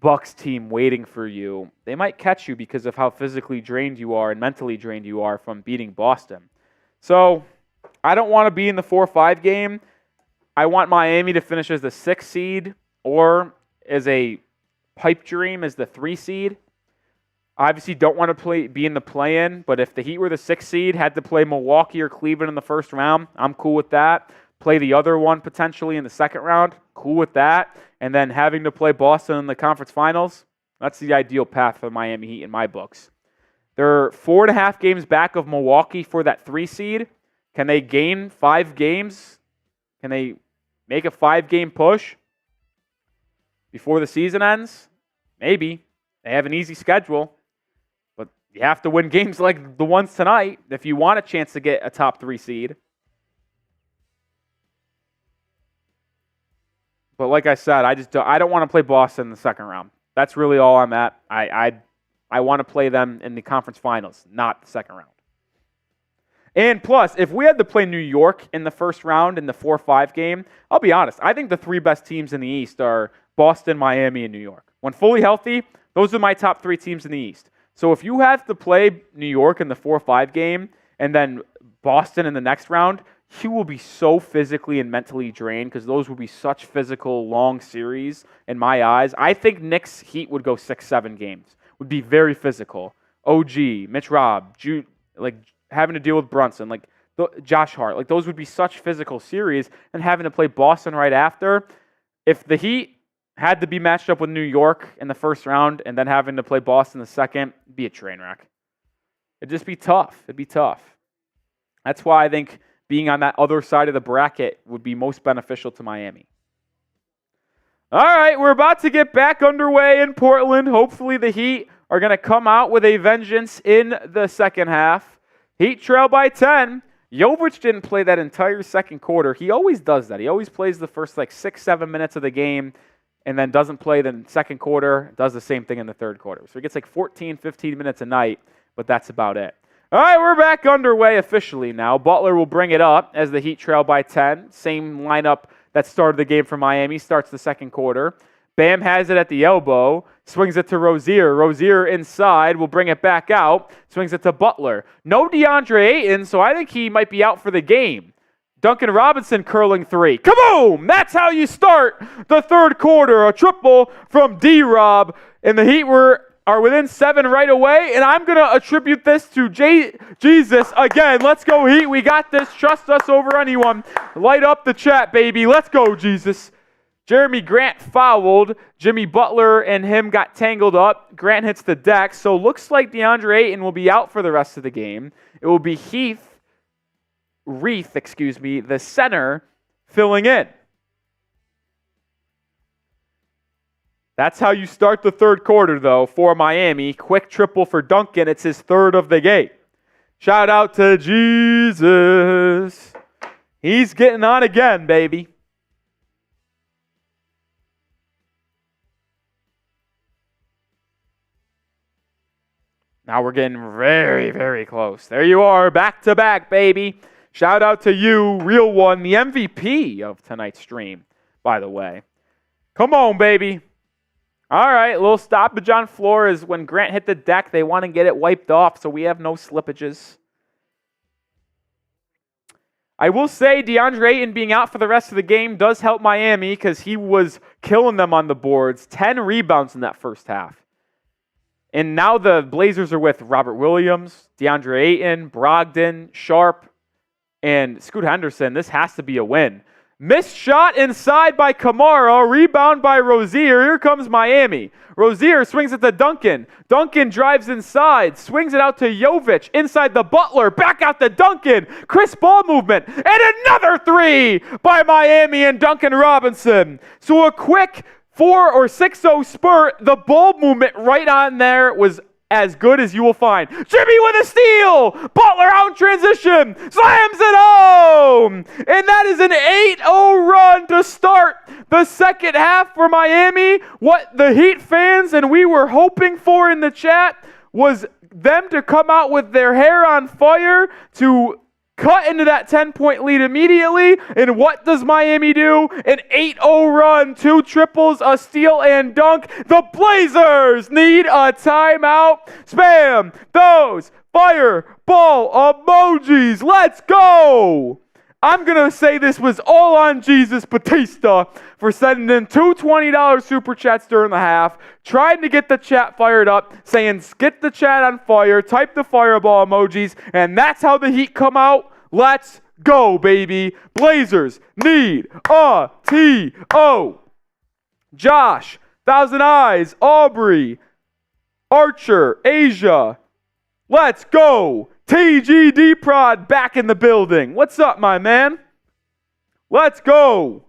Bucks team waiting for you, they might catch you because of how physically drained you are and mentally drained you are from beating Boston. So I don't want to be in the 4-5 game. I want Miami to finish as the 6th seed or as a pipe dream as the 3 seed. Obviously, don't want to be in the play-in, but if the Heat were the 6th seed, had to play Milwaukee or Cleveland in the first round, I'm cool with that. Play the other one potentially in the second round, cool with that. And then having to play Boston in the conference finals, that's the ideal path for Miami Heat in my books. They're 4.5 games back of Milwaukee for that 3 seed. Can they gain 5 games? Can they make a 5-game push before the season ends? Maybe. They have an easy schedule. You have to win games like the ones tonight if you want a chance to get a top 3 seed. But like I said, I don't want to play Boston in the second round. That's really all I'm at. I want to play them in the conference finals, not the second round. And plus, if we had to play New York in the first round in the 4-5 game, I'll be honest, I think the 3 best teams in the East are Boston, Miami, and New York. When fully healthy, those are my top 3 teams in the East. So if you have to play New York in the 4-5 game and then Boston in the next round, he will be so physically and mentally drained because those will be such physical, long series in my eyes. I think Knicks Heat would go 6-7 games. Would be very physical. OG, Mitch Robb, like having to deal with Brunson, like Josh Hart. Like those would be such physical series, and having to play Boston right after. If the Heat had to be matched up with New York in the first round and then having to play Boston the second, it'd be a train wreck. It'd just be tough. It'd be tough. That's why I think being on that other side of the bracket would be most beneficial to Miami. All right, we're about to get back underway in Portland. Hopefully the Heat are going to come out with a vengeance in the second half. Heat trail by 10. Jovic didn't play that entire second quarter. He always does that. He always plays the first 6-7 minutes of the game and then doesn't play the second quarter, does the same thing in the third quarter. So he gets 14, 15 minutes a night, but that's about it. All right, we're back underway officially now. Butler will bring it up as the Heat trail by 10. Same lineup that started the game for Miami, starts the second quarter. Bam has it at the elbow, swings it to Rozier. Rozier inside will bring it back out, swings it to Butler. No DeAndre Ayton, so I think he might be out for the game. Duncan Robinson curling three. Kaboom! That's how you start the third quarter. A triple from D-Rob, and the Heat are within 7 right away, and I'm going to attribute this to Jesus again. Let's go, Heat. We got this. Trust us over anyone. Light up the chat, baby. Let's go, Jesus. Jeremy Grant fouled. Jimmy Butler and him got tangled up. Grant hits the deck, so looks like DeAndre Ayton will be out for the rest of the game. It will be Reith, the center, filling in. That's how you start the third quarter, though, for Miami. Quick triple for Duncan. It's his third of the game. Shout out to Jesus. He's getting on again, baby. Now we're getting very, very close. There you are, back-to-back, baby. Shout out to you, real one, the MVP of tonight's stream, by the way. Come on, baby. All right, a little stoppage on floor is when Grant hit the deck. They want to get it wiped off, so we have no slippages. I will say DeAndre Ayton being out for the rest of the game does help Miami because he was killing them on the boards. 10 rebounds in that first half. And now the Blazers are with Robert Williams, DeAndre Ayton, Brogdon, Sharp, and Scoot Henderson. This has to be a win. Missed shot inside by Kamara. Rebound by Rozier. Here comes Miami. Rozier swings it to Duncan. Duncan drives inside. Swings it out to Jovic. Inside the Butler. Back out to Duncan. Crisp ball movement. And another three by Miami and Duncan Robinson. So a quick 4 or 6-0 spurt. The ball movement right on there was as good as you will find. Jimmy with a steal! Butler out in transition! Slams it home! And that is an 8-0 run to start the second half for Miami. What the Heat fans and we were hoping for in the chat was them to come out with their hair on fire to cut into that 10-point lead immediately. And what does Miami do? An 8-0 run, 2 triples, a steal, and dunk. The Blazers need a timeout. Spam those fireball emojis. Let's go. I'm going to say this was all on Jesus Batista for sending in two $20 super chats during the half, trying to get the chat fired up, saying, get the chat on fire, type the fireball emojis, and that's how the Heat come out. Let's go, baby. Blazers need a T.O. Josh, Thousand Eyes, Aubrey, Archer, Asia. Let's go. TGD Prod back in the building. What's up, my man? Let's go.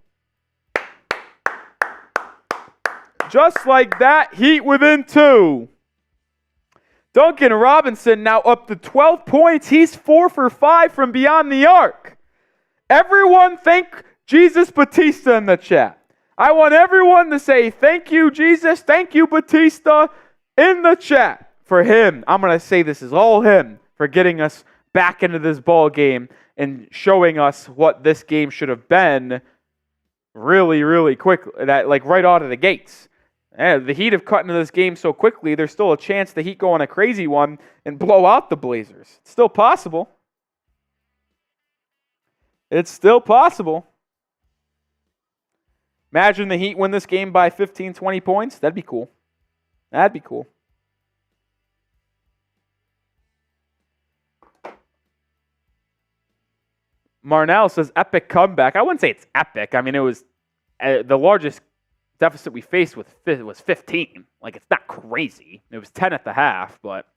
Just like that, Heat within 2. Duncan Robinson now up to 12 points. He's 4 for 5 from beyond the arc. Everyone thank Jesus Batista in the chat. I want everyone to say thank you, Jesus. Thank you, Batista, in the chat for him. I'm going to say this is all him for getting us back into this ball game and showing us what this game should have been really, really quick, that like right out of the gates. The Heat have cut into this game so quickly, there's still a chance the Heat go on a crazy one and blow out the Blazers. It's still possible. It's still possible. Imagine the Heat win this game by 15, 20 points. That'd be cool. That'd be cool. Marnell says epic comeback. I wouldn't say it's epic. I mean, it was the largest deficit we faced was 15. Like, it's not crazy. It was 10 at the half, but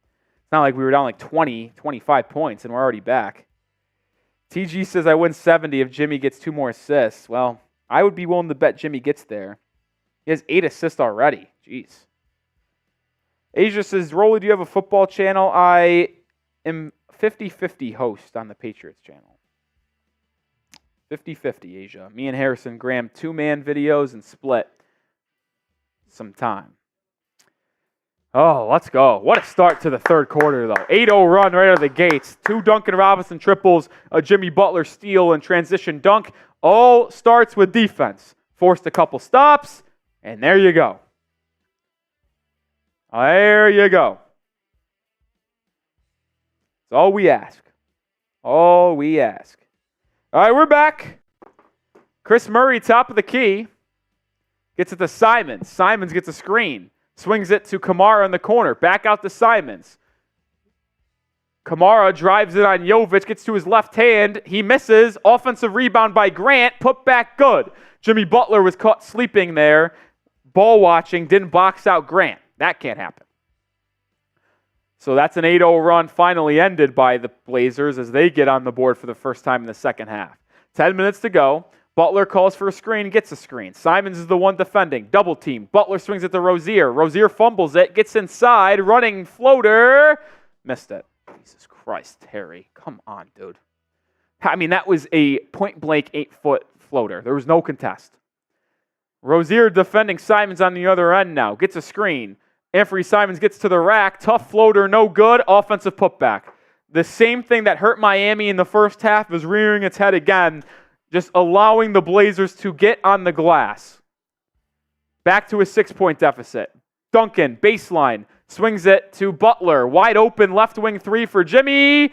it's not like we were down like 20, 25 points and we're already back. TG says I win 70 if Jimmy gets 2 more assists. Well, I would be willing to bet Jimmy gets there. He has 8 assists already. Jeez. Asia says, Rolly, do you have a football channel? I am 50-50 host on the Patriots channel. 50-50, Asia. Me and Harrison Graham, 2-man videos and split some time. Oh, let's go. What a start to the third quarter, though. 8-0 run right out of the gates. 2 Duncan Robinson triples, a Jimmy Butler steal and transition dunk. All starts with defense. Forced a couple stops, and there you go. There you go. That's all we ask. All we ask. All right, we're back. Chris Murray, top of the key. Gets it to Simons. Simons gets a screen. Swings it to Kamara in the corner. Back out to Simons. Kamara drives it on Jovic. Gets to his left hand. He misses. Offensive rebound by Grant. Put back good. Jimmy Butler was caught sleeping there. Ball watching. Didn't box out Grant. That can't happen. So that's an 8-0 run finally ended by the Blazers as they get on the board for the first time in the second half. 10 minutes to go. Butler calls for a screen, gets a screen. Simons is the one defending. Double team. Butler swings it to Rozier. Rozier fumbles it, gets inside, running floater. Missed it. Jesus Christ, Terry. Come on, dude. I mean, that was a point-blank 8-foot floater. There was no contest. Rozier defending Simons on the other end now. Gets a screen. Anthony Simons gets to the rack. Tough floater, no good. Offensive putback. The same thing that hurt Miami in the first half is rearing its head again, just allowing the Blazers to get on the glass. Back to a 6-point deficit. Duncan, baseline, swings it to Butler. Wide open left wing 3 for Jimmy.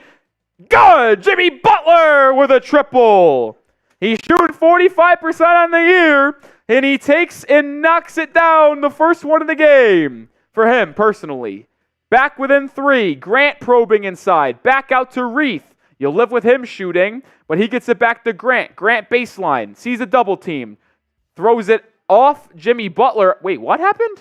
Good! Jimmy Butler with a triple. He's shooting 45% on the year, and he takes and knocks it down, the first one of the game. For him, personally. Back within 3. Grant probing inside. Back out to Reith. You'll live with him shooting, but he gets it back to Grant. Grant baseline. Sees a double team. Throws it off Jimmy Butler. Wait, what happened?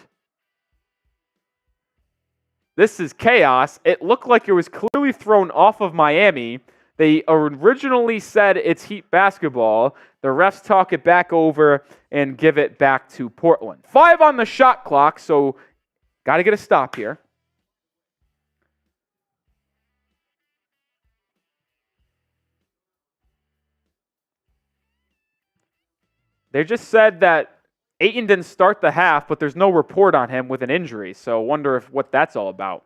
This is chaos. It looked like it was clearly thrown off of Miami. They originally said it's Heat basketball. The refs talk it back over and give it back to Portland. 5 on the shot clock, so got to get a stop here. They just said that Ayton didn't start the half, but there's no report on him with an injury. So I wonder what that's all about.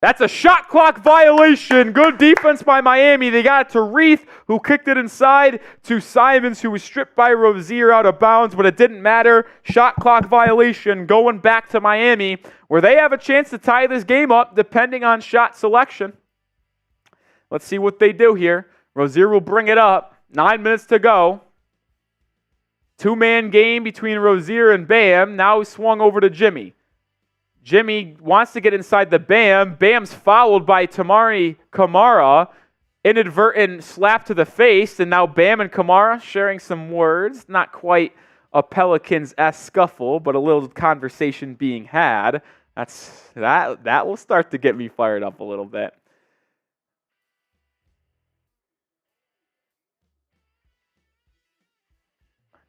That's a shot clock violation. Good defense by Miami. They got it to Reith, who kicked it inside, to Simons, who was stripped by Rozier out of bounds, but it didn't matter. Shot clock violation going back to Miami, where they have a chance to tie this game up depending on shot selection. Let's see what they do here. Rozier will bring it up. 9 minutes to go. 2-man game between Rozier and Bam. Now swung over to Jimmy. Jimmy wants to get inside the Bam. Bam's fouled by Kamara. Inadvertent slap to the face. And now Bam and Kamara sharing some words. Not quite a Pelicans-esque scuffle, but a little conversation being had. That will start to get me fired up a little bit.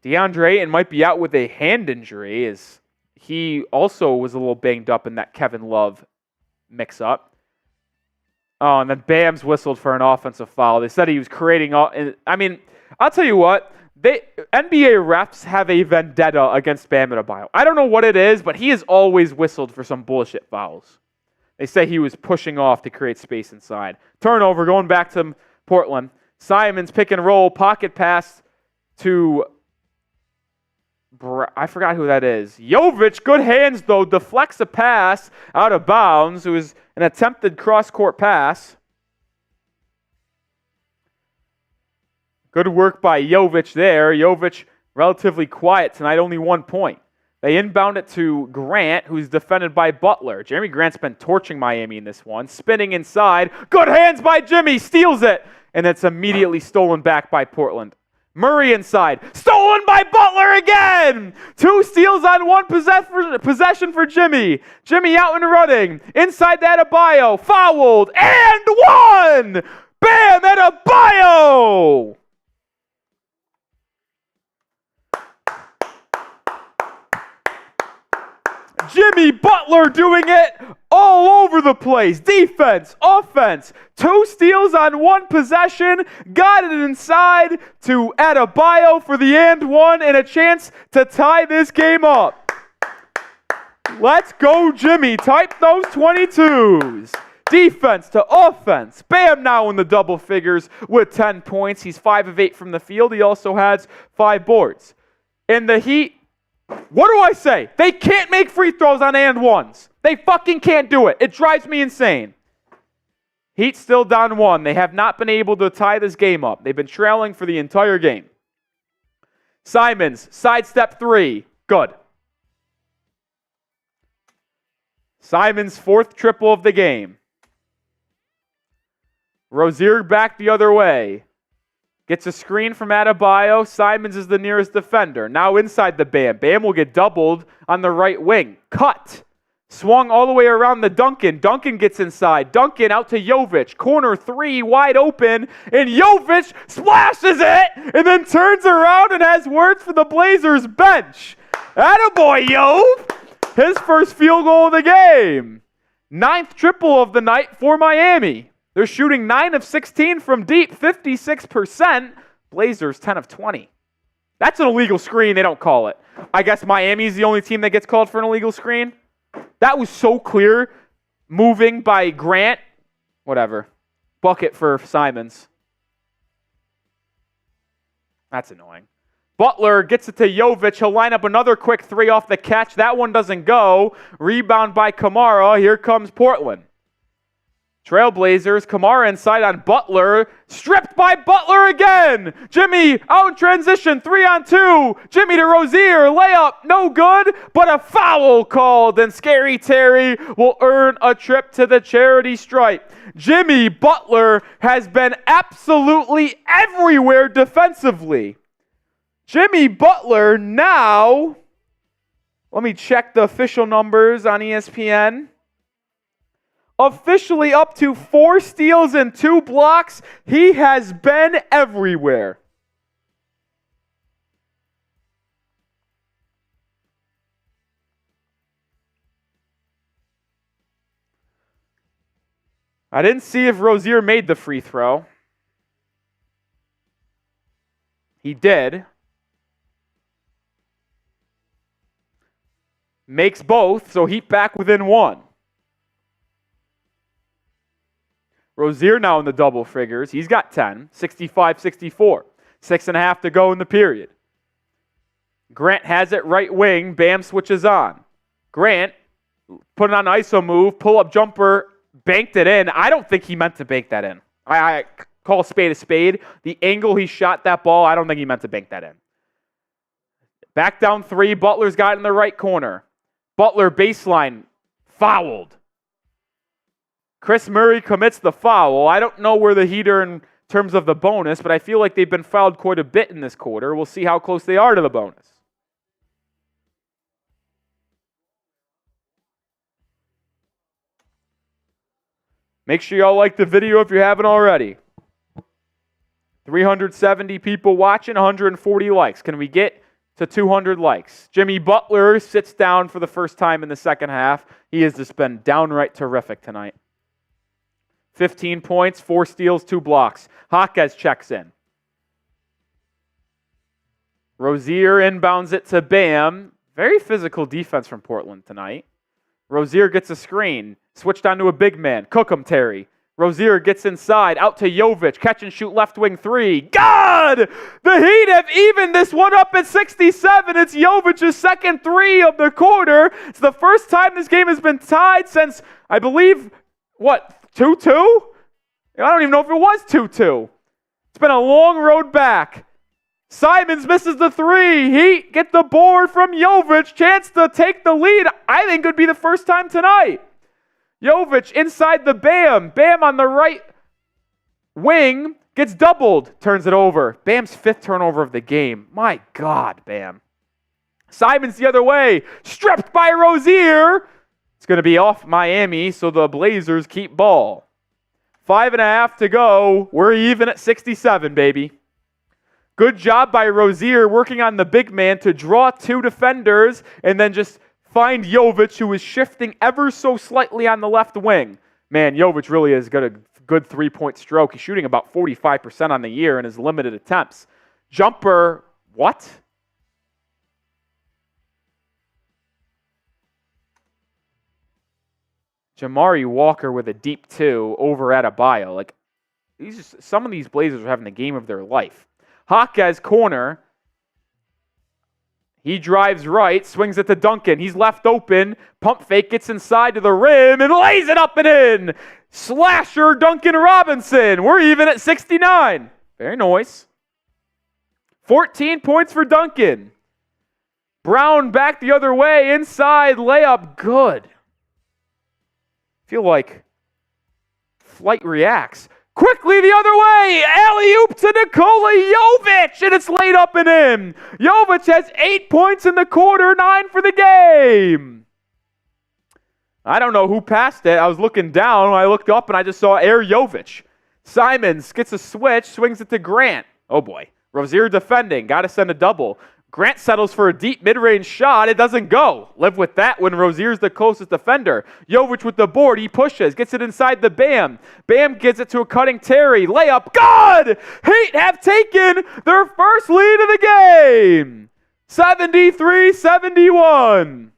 DeAndre Ayton might be out with a hand injury, as he also was a little banged up in that Kevin Love mix-up. Oh, and then Bam's whistled for an offensive foul. They said he was creating I mean, I'll tell you what. NBA refs have a vendetta against Bam Adebayo. I don't know what it is, but he has always whistled for some bullshit fouls. They say he was pushing off to create space inside. Turnover going back to Portland. Simons pick and roll, pocket pass to... I forgot who that is. Jovic, good hands though, deflects a pass out of bounds. It was an attempted cross-court pass. Good work by Jovic there. Jovic relatively quiet tonight, only 1 point. They inbound it to Grant, who's defended by Butler. Jeremy Grant's been torching Miami in this one. Spinning inside. Good hands by Jimmy. Steals it. And it's immediately stolen back by Portland. Murray inside. Stolen by Butler again. 2 steals on 1 possession for Jimmy. Jimmy out and running. Inside that Adebayo. Fouled. And 1. Bam! Adebayo! Jimmy Butler doing it all over the place. Defense, offense, 2 steals on 1 possession. Got it inside to Adebayo for the and 1 and a chance to tie this game up. Let's go, Jimmy. Type those 22s. Defense to offense. Bam now in the double figures with 10 points. He's 5 of 8 from the field. He also has 5 boards. In the Heat, what do I say? They can't make free throws on and 1s. They fucking can't do it. It drives me insane. Heat still down 1. They have not been able to tie this game up. They've been trailing for the entire game. Simons, sidestep 3. Good. Simons' 4th triple of the game. Rozier back the other way. Gets a screen from Adebayo. Simons is the nearest defender. Now inside the Bam. Bam will get doubled on the right wing. Cut. Swung all the way around the Duncan. Duncan gets inside. Duncan out to Jovic. Corner 3 wide open. And Jovic splashes it and then turns around and has words for the Blazers bench. Attaboy, Jov. His first field goal of the game. 9th triple of the night for Miami. They're shooting 9 of 16 from deep, 56%. Blazers 10 of 20. That's an illegal screen. They don't call it. I guess Miami's the only team that gets called for an illegal screen. That was so clear. Moving by Grant. Whatever. Bucket for Simons. That's annoying. Butler gets it to Jovic. He'll line up another quick 3 off the catch. That one doesn't go. Rebound by Kamara. Here comes Portland. Trailblazers, Kamara inside on Butler. Stripped by Butler again. Jimmy out in transition, 3-on-2. Jimmy to Rozier, layup, no good, but a foul called. And Scary Terry will earn a trip to the charity stripe. Jimmy Butler has been absolutely everywhere defensively. Jimmy Butler now, let me check the official numbers on ESPN. Officially up to 4 steals and 2 blocks. He has been everywhere. I didn't see if Rozier made the free throw. He did. Makes both, so Heat back within 1. Rozier now in the double figures. He's got 10, 65-64. 6.5 to go in the period. Grant has it right wing. Bam switches on. Grant put it on an ISO move, pull-up jumper, banked it in. I don't think he meant to bank that in. I call a spade. The angle he shot that ball, I don't think he meant to bank that in. Back down 3. Butler's got it in the right corner. Butler baseline fouled. Chris Murray commits the foul. I don't know where the Heat are in terms of the bonus, but I feel like they've been fouled quite a bit in this quarter. We'll see how close they are to the bonus. Make sure y'all like the video if you haven't already. 370 people watching, 140 likes. Can we get to 200 likes? Jimmy Butler sits down for the first time in the second half. He has just been downright terrific tonight. 15 points, 4 steals, 2 blocks. Jaquez checks in. Rozier inbounds it to Bam. Very physical defense from Portland tonight. Rozier gets a screen. Switched onto a big man. Cook him, Terry. Rozier gets inside. Out to Jovic. Catch and shoot left wing 3. God! The Heat have evened this one up at 67. It's Jovic's second 3 of the quarter. It's the first time this game has been tied since, I believe, 2-2? I don't even know if it was 2-2. It's been a long road back. Simons misses the three. Heat get the board from Jovic. Chance to take the lead. I think it would be the first time tonight. Jovic inside the Bam. Bam on the right wing gets doubled. Turns it over. Bam's 5th turnover of the game. My God, Bam. Simons the other way. Stripped by Rozier. It's going to be off Miami, so the Blazers keep ball. 5.5 to go. We're even at 67, baby. Good job by Rozier working on the big man to draw 2 defenders and then just find Jovic, who is shifting ever so slightly on the left wing. Man, Jovic really has got a good 3-point stroke. He's shooting about 45% on the year in his limited attempts. Jumper, what? Jamari Walker with a deep 2 over Adebayo. Like, some of these Blazers are having the game of their life. Jaquez corner. He drives right, swings it to Duncan. He's left open. Pump fake, gets inside to the rim and lays it up and in. Slasher Duncan Robinson. We're even at 69. Very nice. 14 points for Duncan. Brown back the other way. Inside layup. Good. Feel like Flight reacts. Quickly the other way, alley-oop to Nikola Jovic, and it's laid up and in. Jovic has 8 points in the quarter, 9 for the game. I don't know who passed it. I was looking down. I looked up, and I just saw Air Jovic. Simons gets a switch, swings it to Grant. Oh, boy. Rozier defending. Got to send a double. Grant settles for a deep mid-range shot. It doesn't go. Live with that when Rozier's the closest defender. Jovic with the board. He pushes. Gets it inside the Bam. Bam gets it to a cutting Terry. Layup. Good! Heat have taken their first lead of the game. 73-71.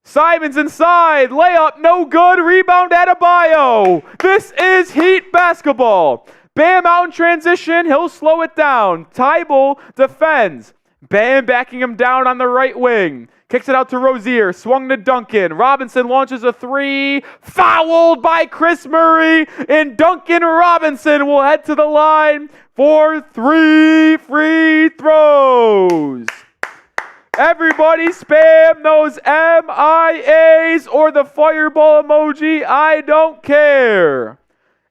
Simons inside. Layup. No good. Rebound Adebayo. This is Heat basketball. Bam out in transition. He'll slow it down. Tybal defends. Bam backing him down on the right wing. Kicks it out to Rozier. Swung to Duncan. Robinson launches a 3. Fouled by Chris Murray. And Duncan Robinson will head to the line for 3 free throws. Everybody spam those MIAs or the fireball emoji. I don't care.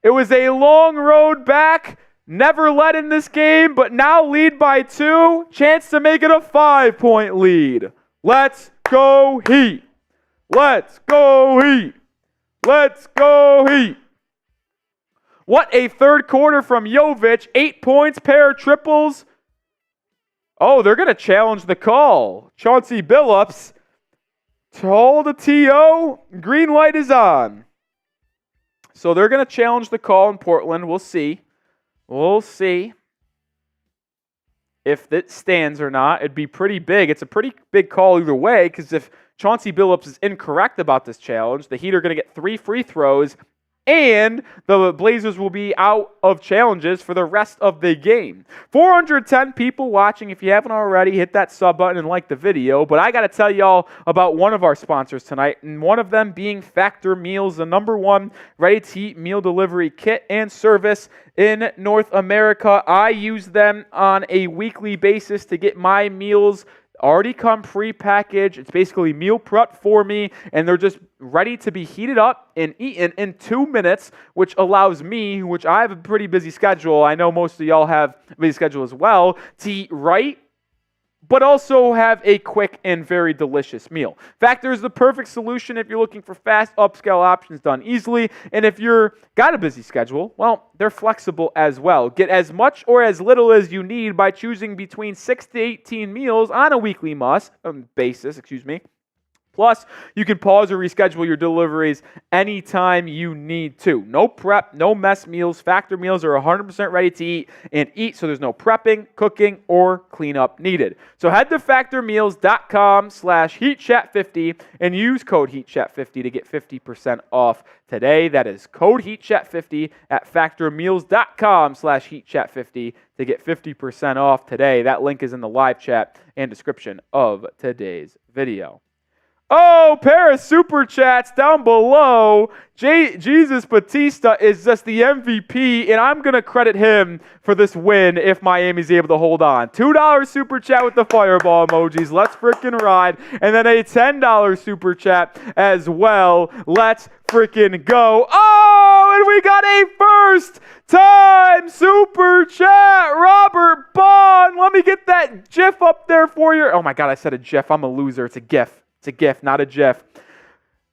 It was a long road back, never led in this game, but now lead by 2. Chance to make it a 5-point lead. Let's go Heat. Let's go Heat. Let's go Heat. What a third quarter from Jovic. 8 points, pair of triples. Oh, they're going to challenge the call. Chauncey Billups told the TO, green light is on. So they're going to challenge the call in Portland. We'll see. We'll see if it stands or not. It'd be pretty big. It's a pretty big call either way, because if Chauncey Billups is incorrect about this challenge, the Heat are going to get 3 free throws, and the Blazers will be out of challenges for the rest of the game. 410 people watching. If you haven't already, hit that sub button and like the video. But I got to tell y'all about one of our sponsors tonight, and one of them being Factor Meals, the #1 ready-to-eat meal delivery kit and service in North America. I use them on a weekly basis to get my meals already come pre-packaged. It's basically meal prep for me, and they're just ready to be heated up and eaten in 2 minutes, which allows me, which I have a pretty busy schedule, I know most of y'all have a busy schedule as well, to eat right, but also have a quick and very delicious meal. Factor is the perfect solution if you're looking for fast upscale options done easily, and if you're got a busy schedule, well, they're flexible as well. Get as much or as little as you need by choosing between 6 to 18 meals on a weekly basis. Plus, you can pause or reschedule your deliveries anytime you need to. No prep, no mess meals. Factor meals are 100% ready to eat, so there's no prepping, cooking, or cleanup needed. So head to factormeals.com/HeatChat50 and use code HeatChat50 to get 50% off today. That is code HeatChat50 at factormeals.com/HeatChat50 to get 50% off today. That link is in the live chat and description of today's video. Oh, pair of super chats down below. Jesus Batista is just the MVP, and I'm going to credit him for this win if Miami's able to hold on. $2 super chat with the fireball emojis. Let's freaking ride. And then a $10 super chat as well. Let's freaking go. Oh, and we got a first-time super chat. Robert Bond. Let me get that GIF up there for you. Oh, my God, I said a GIF. I'm a loser. It's a GIF. It's a GIF, not a GIF.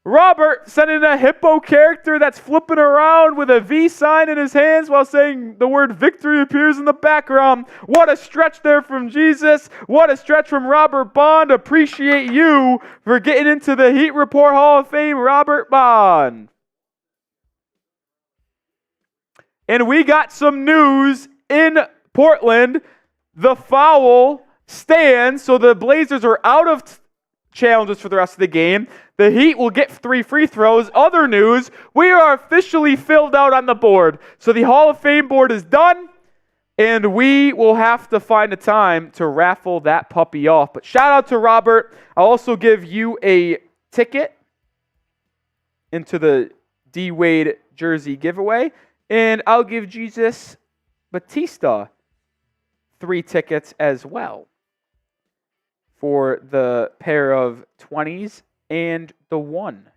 Robert sending a hippo character that's flipping around with a V sign in his hands while saying the word victory appears in the background. What a stretch there from Jesus. What a stretch from Robert Bond. Appreciate you for getting into the Heat Report Hall of Fame, Robert Bond. And we got some news in Portland. The foul stands, so the Blazers are out of challenges for the rest of the game. The Heat will get 3 free throws. Other news, we are officially filled out on the board. So the Hall of Fame board is done, and we will have to find a time to raffle that puppy off. But shout out to Robert. I'll also give you a ticket into the D-Wade jersey giveaway, and I'll give Jesus Batista 3 tickets as well for the pair of 20s and the 1.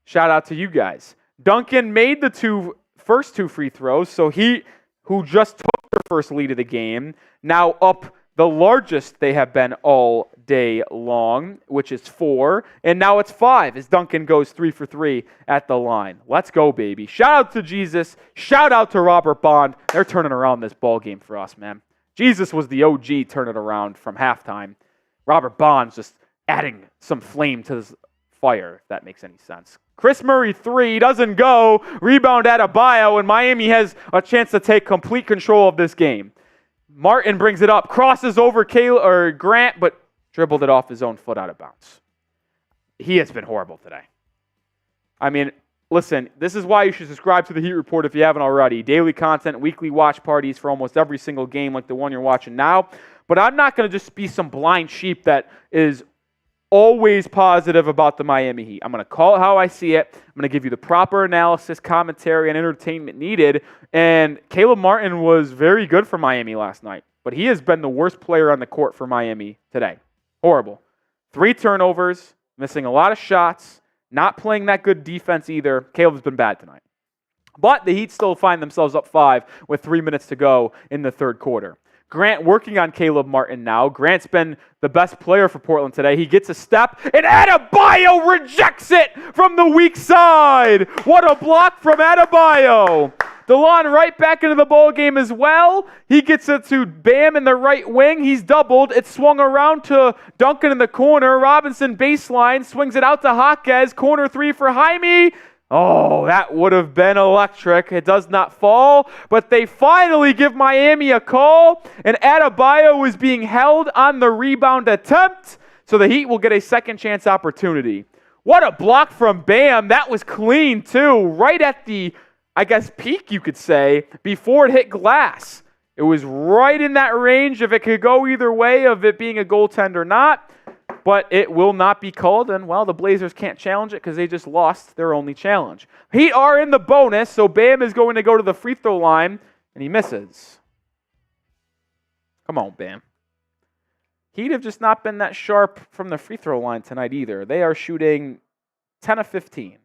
Shout out to you guys. Duncan made the first two free throws, so he, who just took the first lead of the game, now up the largest they have been all day long, which is 4, and now it's 5 as Duncan goes 3 for 3 at the line. Let's go, baby. Shout out to Jesus. Shout out to Robert Bond. They're turning around this ball game for us, man. Jesus was the OG turning around from halftime. Robert Bond's just adding some flame to this fire, if that makes any sense. Chris Murray 3 doesn't go. Rebound Adebayo, and Miami has a chance to take complete control of this game. Martin brings it up, crosses over Grant, but dribbled it off his own foot out of bounds. He has been horrible today. I mean, listen, this is why you should subscribe to the Heat Report if you haven't already. Daily content, weekly watch parties for almost every single game like the one you're watching now. But I'm not going to just be some blind sheep that is always positive about the Miami Heat. I'm going to call it how I see it. I'm going to give you the proper analysis, commentary, and entertainment needed. And Caleb Martin was very good for Miami last night. But he has been the worst player on the court for Miami today. Horrible. 3 turnovers, missing a lot of shots. Not playing that good defense either. Caleb's been bad tonight. But the Heat still find themselves up 5 with 3 minutes to go in the third quarter. Grant working on Caleb Martin now. Grant's been the best player for Portland today. He gets a step, and Adebayo rejects it from the weak side. What a block from Adebayo. DeLon right back into the ball game as well. He gets it to Bam in the right wing. He's doubled. It's swung around to Duncan in the corner. Robinson baseline, swings it out to Jaquez. Corner 3 for Jaime. Oh, that would have been electric. It does not fall, but they finally give Miami a call, and Adebayo is being held on the rebound attempt, so the Heat will get a second chance opportunity. What a block from Bam. That was clean, too, right at the, I guess, peak, you could say, before it hit glass. It was right in that range if it could go either way of it being a goaltend or not. But it will not be called, and, well, the Blazers can't challenge it because they just lost their only challenge. Heat are in the bonus, so Bam is going to go to the free throw line, and he misses. Come on, Bam. Heat have just not been that sharp from the free throw line tonight either. They are shooting 10 of 15.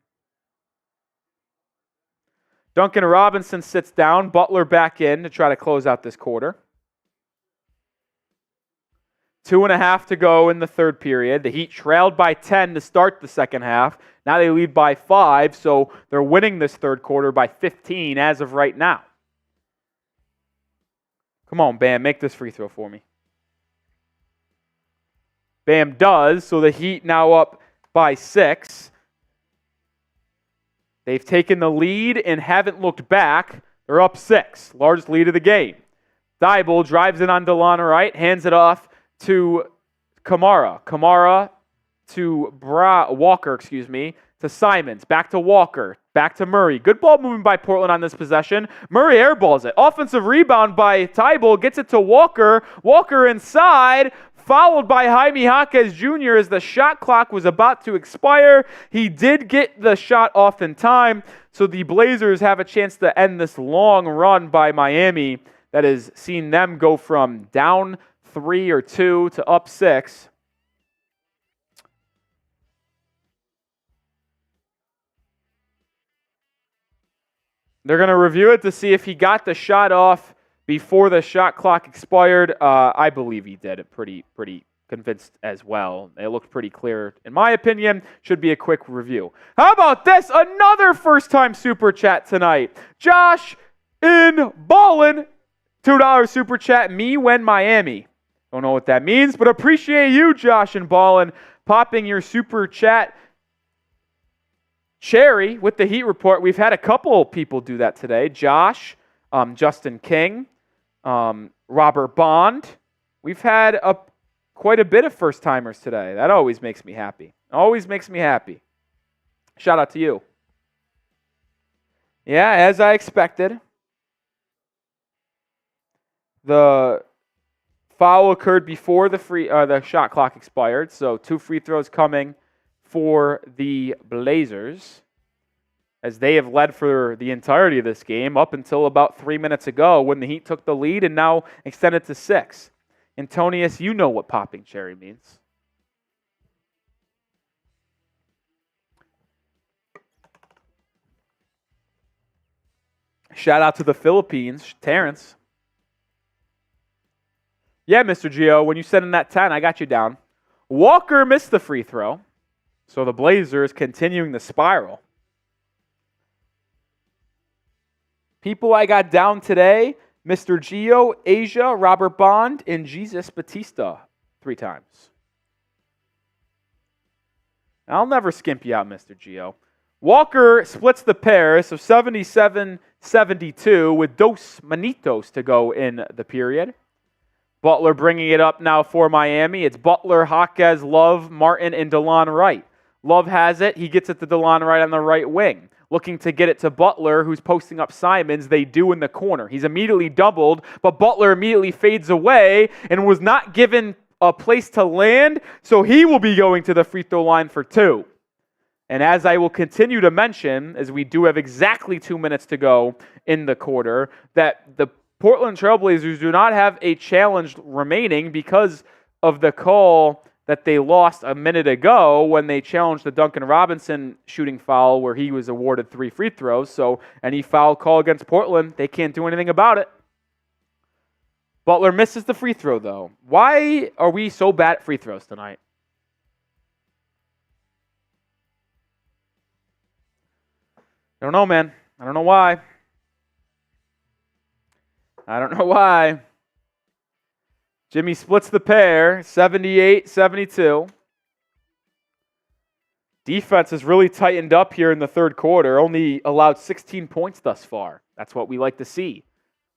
Duncan Robinson sits down. Butler back in to try to close out this quarter. 2.5 to go in the third period. The Heat trailed by 10 to start the second half. Now they lead by 5, so they're winning this third quarter by 15 as of right now. Come on, Bam, make this free throw for me. Bam does, so the Heat now up by 6. They've taken the lead and haven't looked back. They're up 6, largest lead of the game. Thibault drives it on DeLon right, hands it off to Kamara. Kamara to Walker, to Simons. Back to Walker. Back to Murray. Good ball moving by Portland on this possession. Murray airballs it. Offensive rebound by Thibault. Gets it to Walker. Walker inside. fouled by Jaime Jaquez Jr. as the shot clock was about to expire. He did get the shot off in time, so the Blazers have a chance to end this long run by Miami that has seen them go from down 3 or 2 to up 6. They're going to review it to see if he got the shot off before the shot clock expired. I believe he did it pretty convinced as well. It looked pretty clear. In my opinion, should be a quick review. How about this? Another first-time Super Chat tonight. Josh in Ballin', $2 Super Chat, me when Miami. Don't know what that means, but appreciate you, Josh in Ballin', popping your Super Chat. Cherry with the Heat Report. We've had a couple people do that today. Josh, Justin King, Robert Bond. We've had quite a bit of first-timers today. That always makes me happy. Always makes me happy. Shout out to you. Yeah, as I expected. The foul occurred before the shot clock expired, so 2 free throws coming for the Blazers, as they have led for the entirety of this game up until about 3 minutes ago when the Heat took the lead and now extended to 6. Antonius, you know what popping cherry means. Shout out to the Philippines, Terrence. Yeah, Mr. Gio, when you said in that 10, I got you down. Walker missed the free throw. So the Blazers continuing the spiral. People I got down today, Mr. Gio, Asia, Robert Bond, and Jesus Batista 3 times. I'll never skimp you out, Mr. Gio. Walker splits the pair, so 77-72 with dos manitos to go in the period. Butler bringing it up now for Miami. It's Butler, Jaquez, Love, Martin, and DeLon Wright. Love has it. He gets it to DeLon Wright on the right wing. Looking to get it to Butler, who's posting up Simons. They do in the corner. He's immediately doubled, but Butler immediately fades away and was not given a place to land, so he will be going to the free throw line for 2. And as I will continue to mention, as we do have exactly 2 minutes to go in the quarter, that the Portland Trailblazers do not have a challenge remaining because of the call that they lost a minute ago when they challenged the Duncan Robinson shooting foul where he was awarded 3 free throws. So any foul call against Portland, they can't do anything about it. Butler misses the free throw, though. Why are we so bad at free throws tonight? I don't know, man. I don't know why. I don't know why. Jimmy splits the pair, 78-72. Defense has really tightened up here in the third quarter, only allowed 16 points thus far. That's what we like to see.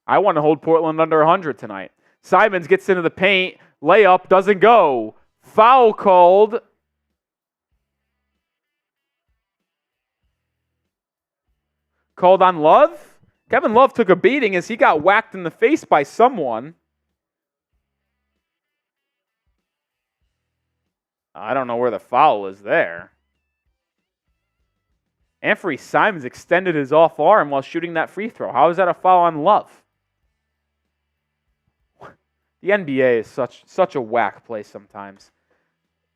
I want to hold Portland under 100 tonight. Simons gets into the paint, layup doesn't go. Foul called. Called on Love? Kevin Love took a beating as he got whacked in the face by someone. I don't know where the foul is there. Anthony Simons extended his off arm while shooting that free throw. How is that a foul on Love? The NBA is such a whack place sometimes.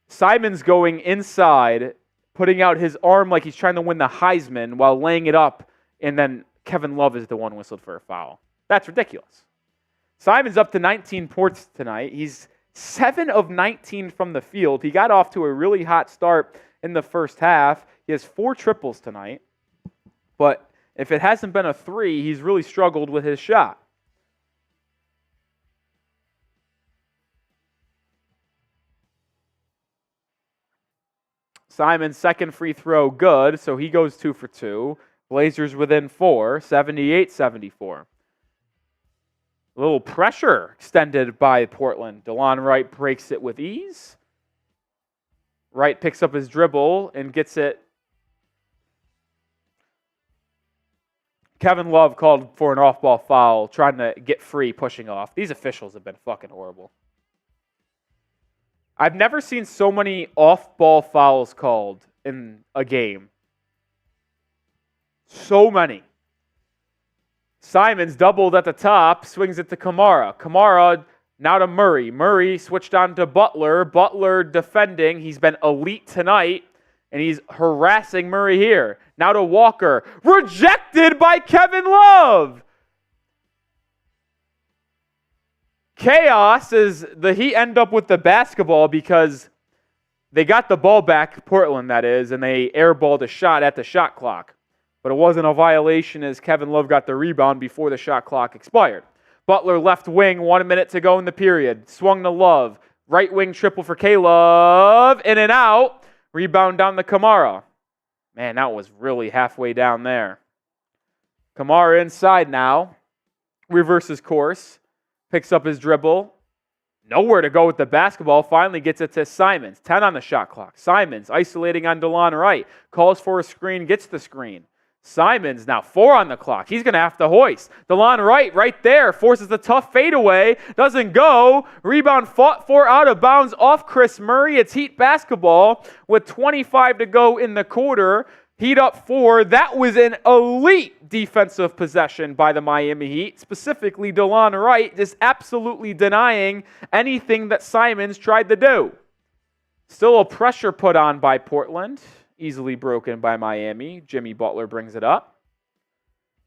Simons going inside, putting out his arm like he's trying to win the Heisman while laying it up, and then Kevin Love is the one whistled for a foul. That's ridiculous. Simons up to 19 points tonight. He's 7 of 19 from the field. He got off to a really hot start in the first half. He has 4 triples tonight. But if it hasn't been a 3, he's really struggled with his shot. Simon's second free throw good, so he goes 2 for 2. Blazers within 4, 78-74. A little pressure extended by Portland. DeLon Wright breaks it with ease. Wright picks up his dribble and gets it. Kevin Love called for an off-ball foul, trying to get free, pushing off. These officials have been fucking horrible. I've never seen so many off-ball fouls called in a game. So many. Simons doubled at the top, swings it to Kamara. Kamara now to Murray. Murray switched on to Butler. Butler defending. He's been elite tonight, and he's harassing Murray here. Now to Walker. Rejected by Kevin Love. Chaos as the Heat end up with the basketball because they got the ball back, Portland that is, and they airballed a shot at the shot clock. But it wasn't a violation as Kevin Love got the rebound before the shot clock expired. Butler left wing, 1 minute to go in the period. Swung to Love. Right wing triple for K-Love. In and out. Rebound down to Kamara. Man, that was really halfway down there. Kamara inside now. Reverses course. Picks up his dribble. Nowhere to go with the basketball. Finally gets it to Simons. 10 on the shot clock. Simons isolating on DeLon Wright. Calls for a screen. Gets the screen. Simons now 4 on the clock. He's going to have to hoist. DeLon Wright right there. Forces the tough fadeaway. Doesn't go. Rebound fought for out of bounds off Chris Murray. It's Heat basketball with 25 to go in the quarter. Heat up 4. That was an elite defensive possession by the Miami Heat. Specifically, DeLon Wright just absolutely denying anything that Simons tried to do. Still a pressure put on by Portland. Easily broken by Miami. Jimmy Butler brings it up.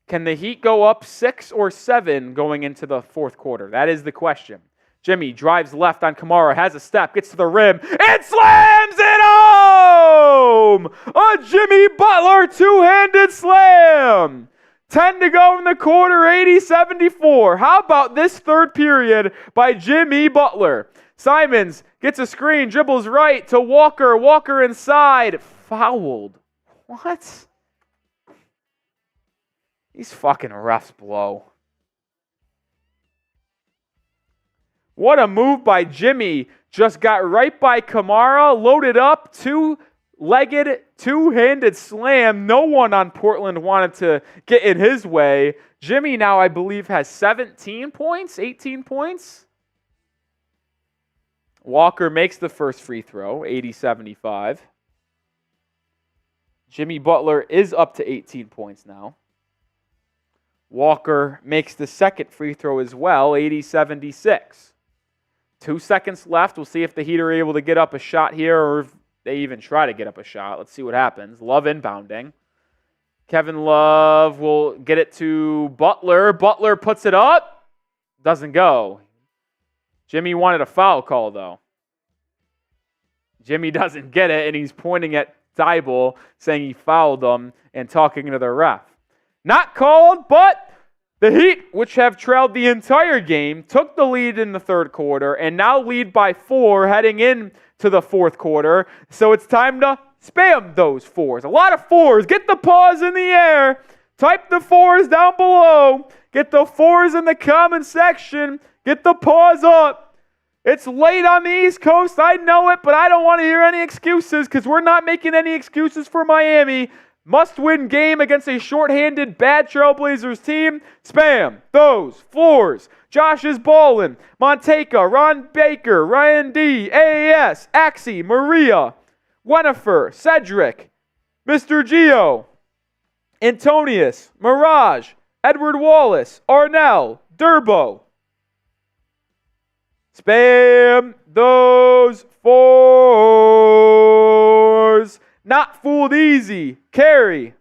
Can the Heat go up 6 or 7 going into the fourth quarter? That is the question. Jimmy drives left on Kamara, has a step, gets to the rim, and slams it home! A Jimmy Butler two-handed slam! 10 to go in the quarter, 80-74. How about this third period by Jimmy Butler? Simons gets a screen, dribbles right to Walker. Walker inside. Fouled. What? These fucking refs blow. What a move by Jimmy. Just got right by Kamara, loaded up, two-legged, two-handed slam. No one on Portland wanted to get in his way. Jimmy now, I believe, has 17 points, 18 points. Walker makes the first free throw, 80-75. Jimmy Butler is up to 18 points now. Walker makes the second free throw as well, 80-76. 2 seconds left. We'll see if the Heat are able to get up a shot here or if they even try to get up a shot. Let's see what happens. Love inbounding. Kevin Love will get it to Butler. Butler puts it up. Doesn't go. Jimmy wanted a foul call, though. Jimmy doesn't get it, and he's pointing at Thibault, saying he fouled him and talking to the ref. Not called, but the Heat, which have trailed the entire game, took the lead in the third quarter and now lead by 4 heading into the fourth quarter. So it's time to spam those 4s. A lot of 4s. Get the paws in the air. Type the 4s down below. Get the 4s in the comment section. Get the paws up. It's late on the East Coast. I know it, but I don't want to hear any excuses because we're not making any excuses for Miami. Must-win game against a shorthanded, bad Trailblazers team. Spam those 4s. Josh is ballin'. Monteca, Ron Baker, Ryan D, AAS, Axie, Maria, Wenifer, Cedric, Mr. Gio, Antonius, Mirage, Edward Wallace, Arnell, Durbo. Spam those 4s. Not fooled easy. Carey.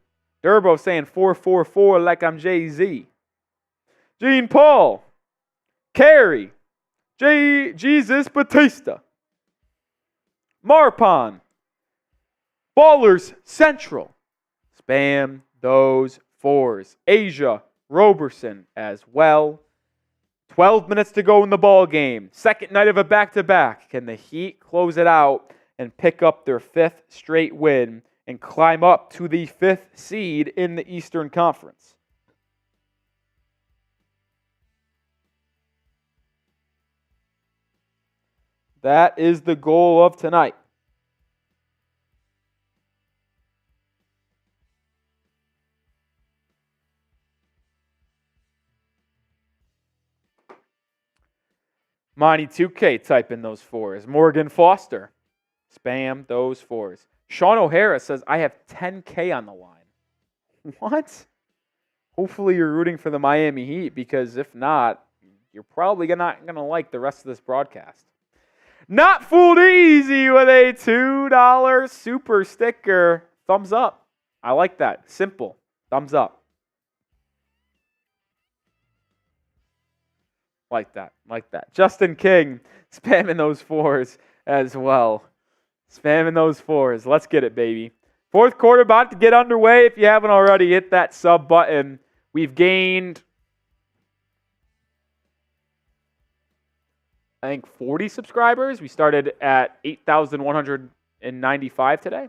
Durbo saying 444 like I'm Jay-Z. Gene Paul. Carey. Jesus Batista. Marpon. Ballers Central. Spam those 4s. Asia Roberson as well. 12 minutes to go in the ball game. Second night of a back-to-back. Can the Heat close it out and pick up their 5th straight win and climb up to the 5th seed in the Eastern Conference? That is the goal of tonight. Monty 2K, type in those fours. Morgan Foster, spam those fours. Sean O'Hara says, I have 10K on the line. What? Hopefully you're rooting for the Miami Heat, because if not, you're probably not going to like the rest of this broadcast. Not Fooled Easy with a $2 super sticker. Thumbs up. I like that. Simple. Thumbs up. Like that. Like that. Justin King, spamming those fours as well. Spamming those fours. Let's get it, baby. Fourth quarter about to get underway. If you haven't already, hit that sub button. We've gained, I think, 40 subscribers. We started at 8,195 today.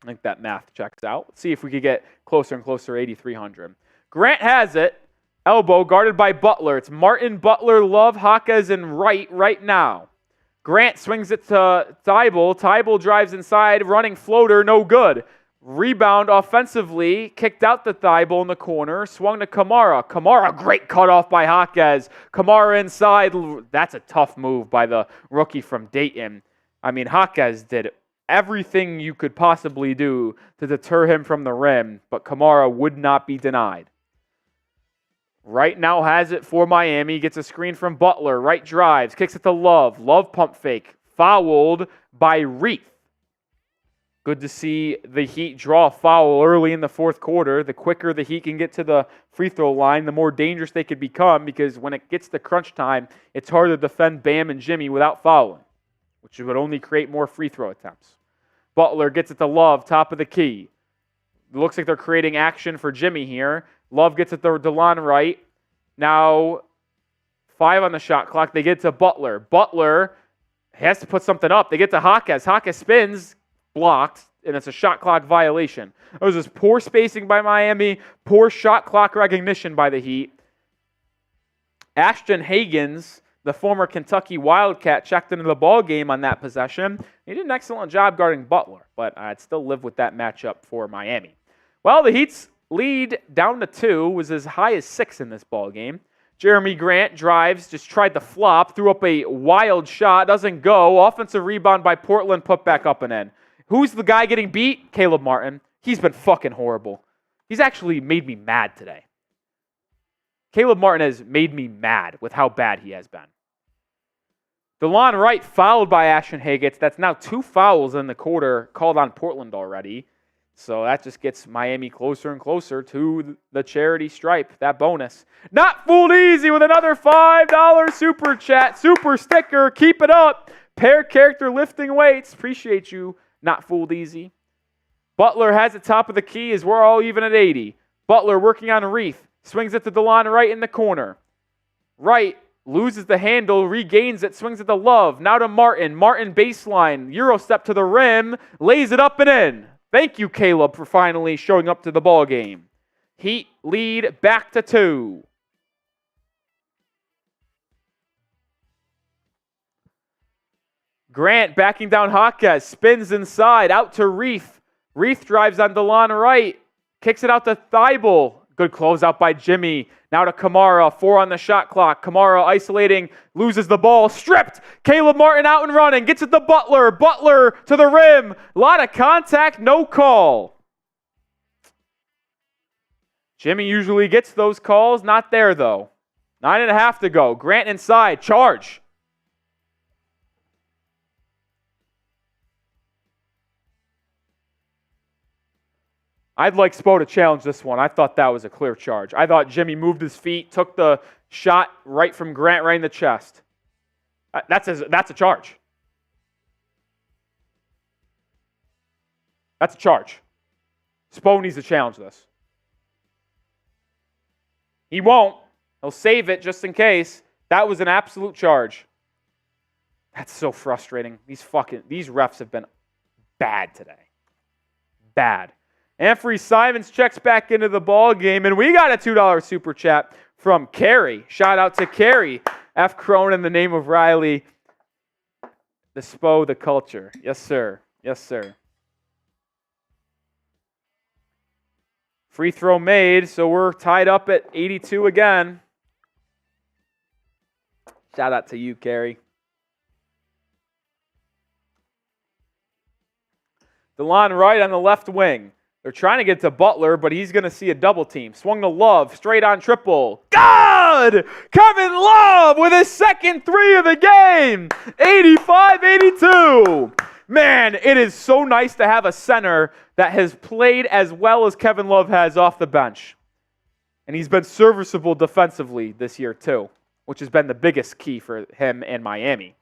I think that math checks out. Let's see if we could get closer and closer, 8,300. Grant has it. Elbow guarded by Butler. It's Martin, Butler, Love, Jaquez, and right now. Grant swings it to Thybulle. Thybulle drives inside, running floater, no good. Rebound offensively, kicked out to Thybulle in the corner, swung to Kamara. Kamara, great cutoff by Jaquez. Kamara inside. That's a tough move by the rookie from Dayton. I mean, Jaquez did everything you could possibly do to deter him from the rim, but Kamara would not be denied. Right now has it for Miami. Gets a screen from Butler. Right drives. Kicks it to Love. Love pump fake. Fouled by Reith. Good to see the Heat draw a foul early in the fourth quarter. The quicker the Heat can get to the free throw line, the more dangerous they could become, because when it gets to crunch time, it's hard to defend Bam and Jimmy without fouling, which would only create more free throw attempts. Butler gets it to Love, top of the key. It looks like they're creating action for Jimmy here. Love gets it to DeLon Wright. Now 5 on the shot clock. They get to Butler. Butler has to put something up. They get to Jaquez. Jaquez spins, blocked, and it's a shot clock violation. It was just poor spacing by Miami, poor shot clock recognition by the Heat. Ashton Hagans, the former Kentucky Wildcat, checked into the ball game on that possession. He did an excellent job guarding Butler, but I'd still live with that matchup for Miami. Well, the Heat's lead down to 2 was as high as 6 in this ball game. Jeremy Grant drives, just tried to flop, threw up a wild shot, doesn't go. Offensive rebound by Portland, put back up and in. Who's the guy getting beat? Caleb Martin. He's been fucking horrible. He's actually made me mad today. Caleb Martin has made me mad with how bad he has been. DeLon Wright fouled by Ashton Hagans. That's now 2 fouls in the quarter called on Portland already. So that just gets Miami closer and closer to the charity stripe, that bonus. Not Fooled Easy with another $5 super chat, super sticker. Keep it up. Pair character lifting weights. Appreciate you, Not Fooled Easy. Butler has it top of the key as we're all even at 80. Butler working on Reith. Swings it to DeLon Wright in the corner. Wright loses the handle, regains it, swings it to Love. Now to Martin. Martin baseline. Euro step to the rim. Lays it up and in. Thank you, Caleb, for finally showing up to the ball game. Heat lead back to 2. Grant backing down Jaquez, spins inside, out to Reith. Reith drives on DeLon Wright, kicks it out to Thybulle. Good closeout by Jimmy. Now to Kamara, 4 on the shot clock. Kamara isolating, loses the ball, stripped. Caleb Martin out and running, gets it to Butler. Butler to the rim. A lot of contact, no call. Jimmy usually gets those calls, not there though. 9.5 to go. Grant inside, charge. I'd like Spo to challenge this one. I thought that was a clear charge. I thought Jimmy moved his feet, took the shot right from Grant right in the chest. That's a charge. That's a charge. Spo needs to challenge this. He won't. He'll save it just in case. That was an absolute charge. That's so frustrating. These refs have been bad today. Bad. Anfrey Simons checks back into the ball game, and we got a $2 super chat from Carrie. Shout out to Carrie. F. Cronin, the name of Riley. The Spo, the culture. Yes, sir. Yes, sir. Free throw made, so we're tied up at 82 again. Shout out to you, Carrie. DeLon Wright on the left wing. They're trying to get to Butler, but he's going to see a double team. Swung to Love, straight on triple. God! Kevin Love with his second three of the game. 85-82. Man, it is so nice to have a center that has played as well as Kevin Love has off the bench. And he's been serviceable defensively this year too, which has been the biggest key for him and Miami.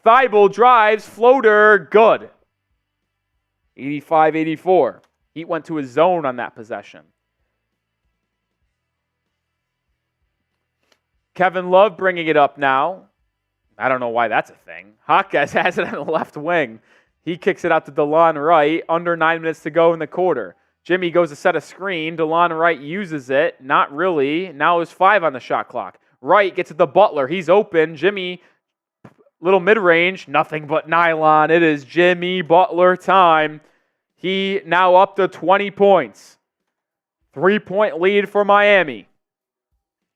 Thibault drives, floater, good. 85-84. Heat went to his zone on that possession. Kevin Love bringing it up now. I don't know why that's a thing. Jaquez has it on the left wing. He kicks it out to DeLon Wright. Under 9 minutes to go in the quarter. Jimmy goes to set a screen. DeLon Wright uses it. Not really. Now there's 5 on the shot clock. Wright gets it to Butler. He's open. Jimmy, little mid-range. Nothing but nylon. It is Jimmy Butler time. He now up to 20 points. 3-point lead for Miami.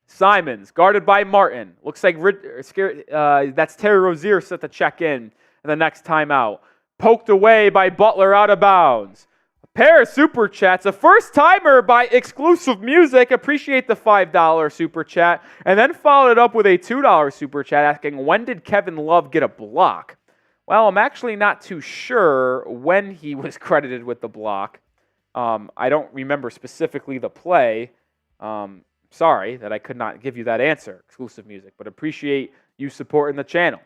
Simons, guarded by Martin. Looks like that's Terry Rozier set to check in the next timeout. Poked away by Butler out of bounds. A pair of super chats. A first-timer by Exclusive Music. Appreciate the $5 super chat. And then followed it up with a $2 super chat asking, when did Kevin Love get a block? Well, I'm actually not too sure when he was credited with the block. I don't remember specifically the play. Sorry that I could not give you that answer, Exclusive Music, but appreciate you supporting the channel.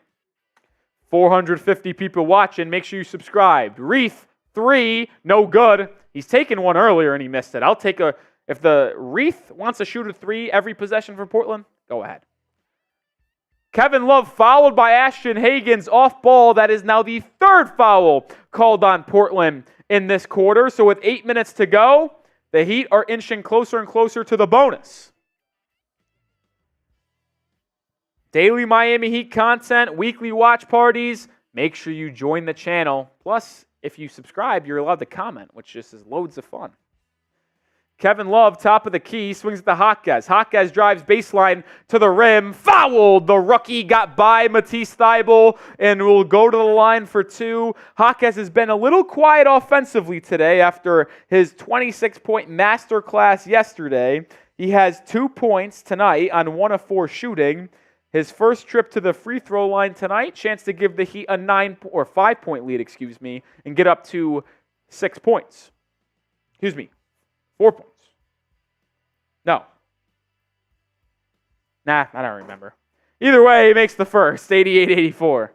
450 people watching. Make sure you subscribe. Reith, 3, no good. He's taken one earlier and he missed it. I'll take if the Reith wants to shoot a 3 every possession for Portland, go ahead. Kevin Love fouled by Ashton Hagans off ball. That is now the 3rd foul called on Portland in this quarter. So with 8 minutes to go, the Heat are inching closer and closer to the bonus. Daily Miami Heat content, weekly watch parties. Make sure you join the channel. Plus, if you subscribe, you're allowed to comment, which just is loads of fun. Kevin Love, top of the key, swings at the Jaquez. Jaquez drives baseline to the rim. Fouled. The rookie got by Matisse Thybulle and will go to the line for 2. Jaquez has been a little quiet offensively today after his 26-point masterclass yesterday. He has 2 points tonight on 1 of 4 shooting. His first trip to the free throw line tonight, chance to give the Heat a 5-point lead, and get up to 6 points. 4 points. No. Nah, I don't remember. Either way, he makes the first, 88-84.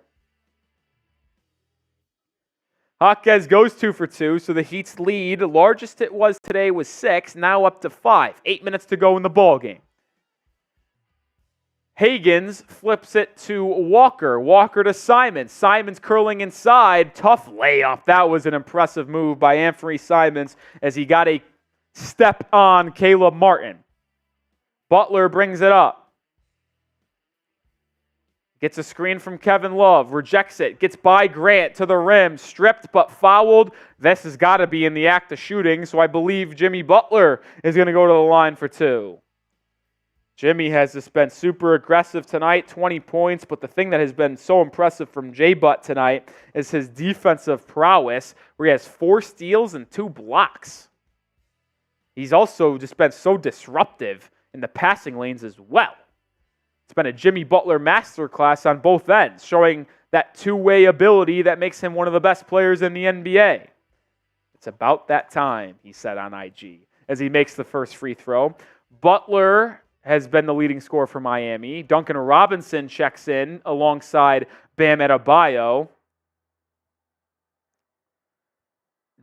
Jaquez goes 2 for 2, so the Heat's lead, largest it was today, was 6, now up to 5. 8 minutes to go in the ball game. Hagans flips it to Walker. Walker to Simons. Simons curling inside. Tough layup. That was an impressive move by Anthony Simons as he got a step on Caleb Martin. Butler brings it up. Gets a screen from Kevin Love. Rejects it. Gets by Grant to the rim. Stripped but fouled. This has got to be in the act of shooting, so I believe Jimmy Butler is going to go to the line for 2. Jimmy has just been super aggressive tonight, 20 points, but the thing that has been so impressive from J-Butt tonight is his defensive prowess, where he has 4 steals and 2 blocks. He's also just been so disruptive in the passing lanes as well. It's been a Jimmy Butler masterclass on both ends, showing that two-way ability that makes him one of the best players in the NBA. It's about that time, he said on IG, as he makes the first free throw. Butler has been the leading scorer for Miami. Duncan Robinson checks in alongside Bam Adebayo.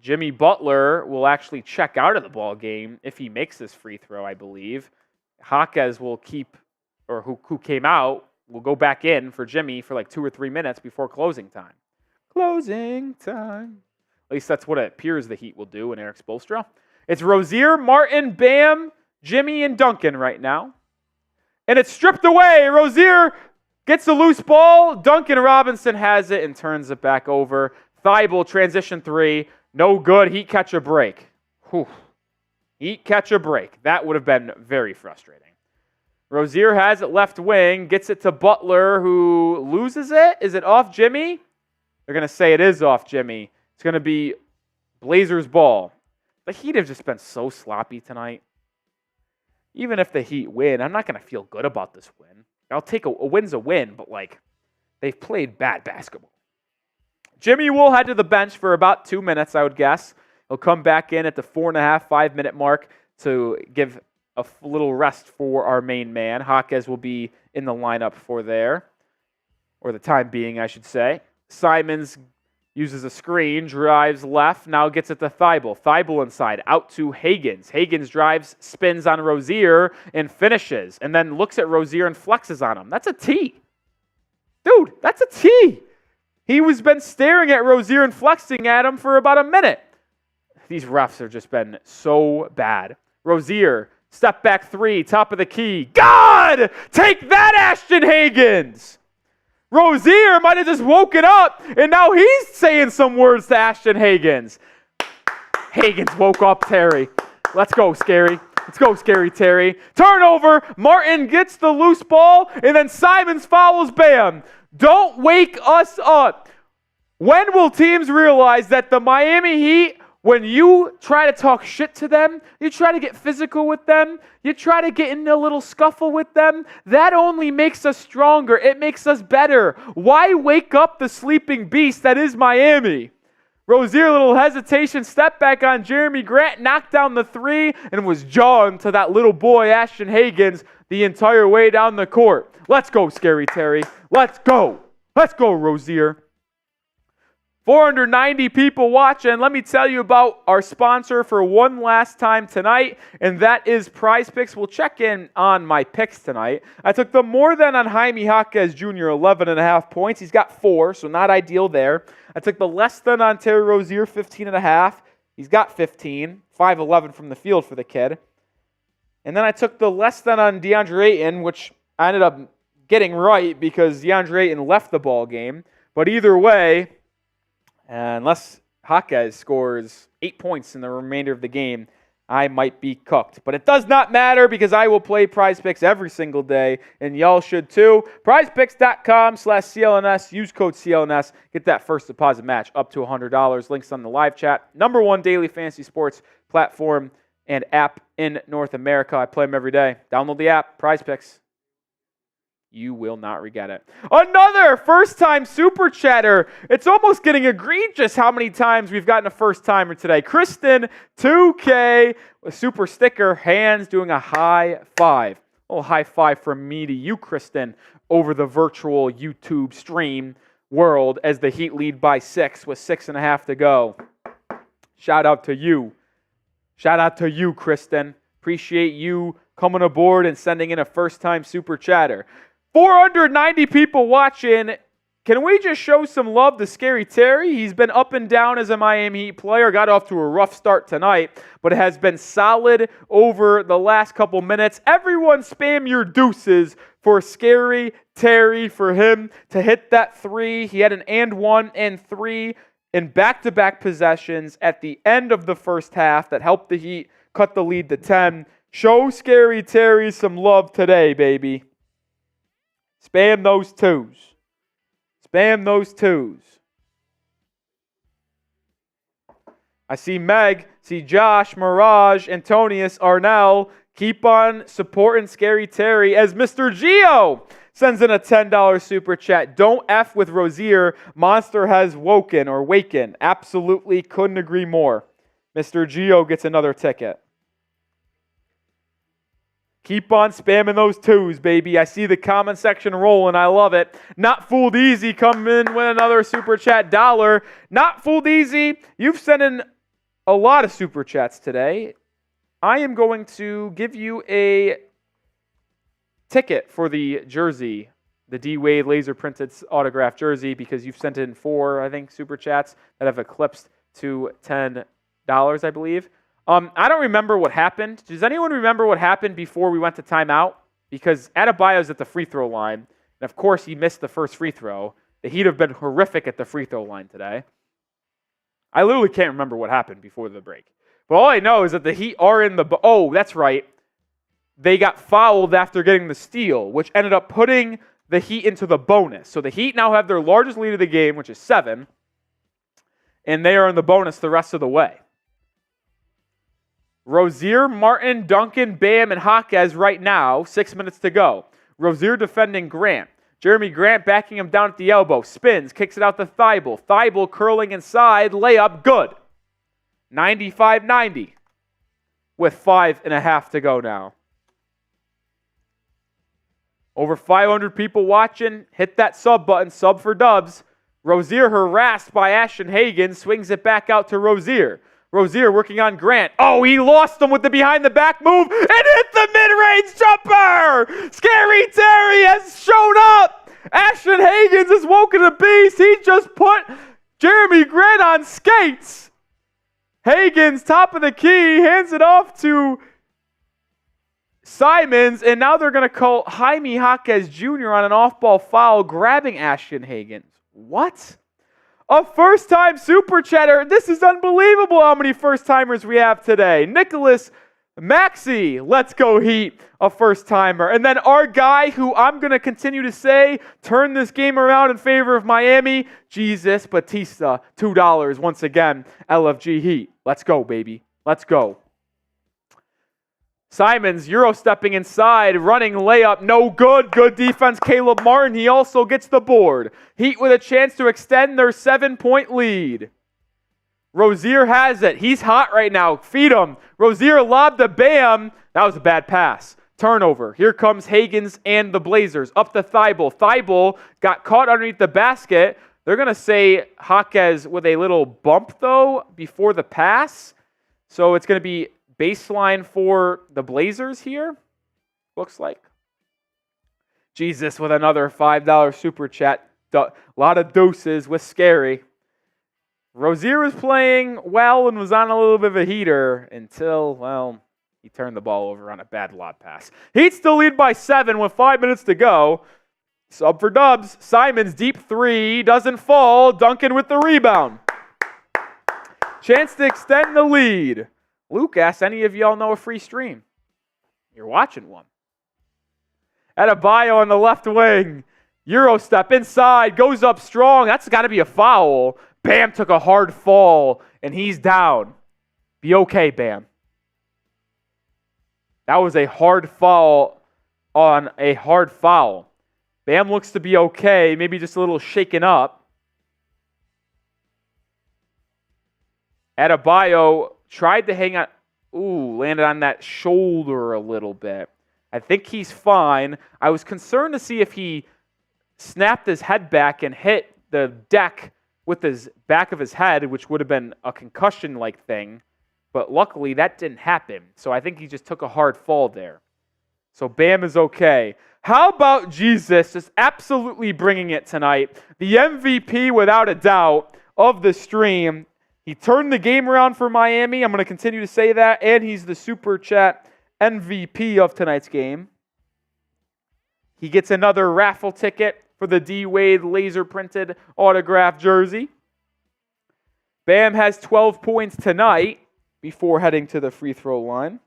Jimmy Butler will actually check out of the ball game if he makes this free throw, I believe. Jaquez will keep, or who came out, will go back in for Jimmy for like 2 or 3 minutes before closing time. Closing time. At least that's what it appears the Heat will do in Eric Spoelstra. It's Rozier, Martin, Bam, Jimmy, and Duncan right now. And it's stripped away. Rozier gets the loose ball. Duncan Robinson has it and turns it back over. Thybulle, transition 3. No good. Heat catch a break. Whew. Heat catch a break. That would have been very frustrating. Rozier has it left wing, gets it to Butler, who loses it. Is it off Jimmy? They're going to say it is off Jimmy. It's going to be Blazers ball. The Heat have just been so sloppy tonight. Even if the Heat win, I'm not going to feel good about this win. I'll take a win's a win, but they've played bad basketball. Jimmy will head to the bench for about 2 minutes, I would guess. He'll come back in at the 4.5, 5-minute mark to give a little rest for our main man. Jaquez will be in the lineup for there, or the time being, I should say. Simons uses a screen, drives left, now gets it to Thibault. Thibault inside, out to Higgins. Higgins drives, spins on Rozier, and finishes. And then looks at Rozier and flexes on him. That's a T. Dude, that's a T. He was been staring at Rozier and flexing at him for about a minute. These refs have just been so bad. Rozier, step back three, top of the key. God! Take that, Ashton Higgins! Rozier might have just woken up, and now he's saying some words to Ashton Higgins. Higgins woke up Terry. Let's go, Scary. Let's go, Scary Terry. Turnover. Martin gets the loose ball, and then Simons fouls. Bam. Don't wake us up. When will teams realize that the Miami Heat, when you try to talk shit to them, you try to get physical with them, you try to get in a little scuffle with them, that only makes us stronger. It makes us better. Why wake up the sleeping beast that is Miami? Rozier, little hesitation, step back on Jeremy Grant, knocked down the three, and was jawing to that little boy, Ashton Higgins, the entire way down the court. Let's go, Scary Terry. Let's go. Let's go, Rozier. 490 people watching. Let me tell you about our sponsor for one last time tonight, and that is Prize Picks. We'll check in on my picks tonight. I took the more than on Jaime Jaquez Jr., 11.5 points. He's got 4, so not ideal there. I took the less than on Terry Rozier, 15.5. He's got 15, 5'11 from the field for the kid. And then I took the less than on DeAndre Ayton, which I ended up getting right because DeAndre Ayton left the ball game. But either way, unless Jaquez scores 8 points in the remainder of the game, I might be cooked. But it does not matter because I will play Prize Picks every single day, and y'all should too. PrizePicks.com/CLNS. Use code CLNS. Get that first deposit match up to $100. Links on the live chat. #1 daily fantasy sports platform and app in North America. I play them every day. Download the app, Prize Picks. You will not regret it. Another first-time super chatter. It's almost getting egregious how many times we've gotten a first-timer today. Kristen, 2K, a super sticker, hands doing a high five. A little high five from me to you, Kristen, over the virtual YouTube stream world as the Heat lead by 6 with 6.5 to go. Shout out to you. Shout out to you, Kristen. Appreciate you coming aboard and sending in a first-time super chatter. 490 people watching. Can we just show some love to Scary Terry? He's been up and down as a Miami Heat player. Got off to a rough start tonight, but has been solid over the last couple minutes. Everyone spam your deuces for Scary Terry, for him to hit that 3. He had an and 1 and 3 in back-to-back possessions at the end of the first half that helped the Heat cut the lead to 10. Show Scary Terry some love today, baby. Spam those 2s. Spam those 2s. I see Meg, see Josh, Mirage, Antonius, Arnell. Keep on supporting Scary Terry as Mr. Gio sends in a $10 super chat. Don't F with Rozier. Monster has woken or waken. Absolutely couldn't agree more. Mr. Gio gets another ticket. Keep on spamming those 2s, baby. I see the comment section rolling. I love it. Not Fooled Easy coming in with another super chat $1. Not Fooled Easy. You've sent in a lot of super chats today. I am going to give you a ticket for the jersey, the D Wade laser printed autographed jersey, because you've sent in 4, I think, super chats that have eclipsed to $10, I believe. I don't remember what happened. Does anyone remember what happened before we went to timeout? Because Adebayo's at the free throw line, and of course he missed the first free throw. The Heat have been horrific at the free throw line today. I literally can't remember what happened before the break. But all I know is that the Heat are in the... Oh, that's right. they got fouled after getting the steal, which ended up putting the Heat into the bonus. So the Heat now have their largest lead of the game, which is 7, and they are in the bonus the rest of the way. Rozier, Martin, Duncan, Bam, and Jaquez right now, 6 minutes to go. Rozier defending Grant. Jeremy Grant backing him down at the elbow. Spins, kicks it out to Thibault. Thibault curling inside, layup, good. 95-90 with 5.5 to go now. Over 500 people watching. Hit that sub button, sub for dubs. Rozier harassed by Ashton Hagen, swings it back out to Rozier. Rozier working on Grant. Oh, he lost him with the behind-the-back move and hit the mid-range jumper! Scary Terry has shown up! Ashton Hagens has woken the beast. He just put Jeremy Grant on skates. Hagens, top of the key, hands it off to Simons, and now they're going to call Jaime Jaquez Jr. on an off-ball foul, grabbing Ashton Hagens. What? A first-time super chatter. This is unbelievable how many first-timers we have today. Nicholas Maxey, let's go Heat, a first-timer. And then our guy, who I'm going to continue to say, turned this game around in favor of Miami, Jesus Batista, $2 once again, LFG Heat. Let's go, baby. Let's go. Simons, Euro stepping inside, running layup, no good. Good defense, Caleb Martin. He also gets the board. Heat with a chance to extend their 7-point lead. Rozier has it. He's hot right now. Feed him. Rozier lobbed to Bam. That was a bad pass. Turnover. Here comes Hagens and the Blazers. Up to Thibault. Thibault got caught underneath the basket. They're going to say Jaquez with a little bump, though, before the pass. So it's going to be baseline for the Blazers here, looks like. Jesus with another $5 super chat. A lot of deuces with Scary. Rozier was playing well and was on a little bit of a heater until, well, he turned the ball over on a bad lob pass. Heat still lead by 7 with 5 minutes to go. Sub for dubs. Simons, deep three, doesn't fall. Duncan with the rebound. Chance to extend the lead. Luke asks, any of y'all know a free stream? You're watching one. Adebayo on the left wing. Euro step inside, goes up strong. That's got to be a foul. Bam took a hard fall, and he's down. Be okay, Bam. That was a hard foul on a hard foul. Bam looks to be okay, maybe just a little shaken up. Adebayo tried to hang on. Ooh, landed on that shoulder a little bit. I think he's fine. I was concerned to see if he snapped his head back and hit the deck with his back of his head, which would have been a concussion-like thing. But luckily, that didn't happen. So I think he just took a hard fall there. So Bam is okay. How about Jesus just absolutely bringing it tonight? The MVP, without a doubt, of the stream. He turned the game around for Miami. I'm going to continue to say that. And he's the Super Chat MVP of tonight's game. He gets another raffle ticket for the D-Wade laser-printed autograph jersey. Bam has 12 points tonight before heading to the free throw line.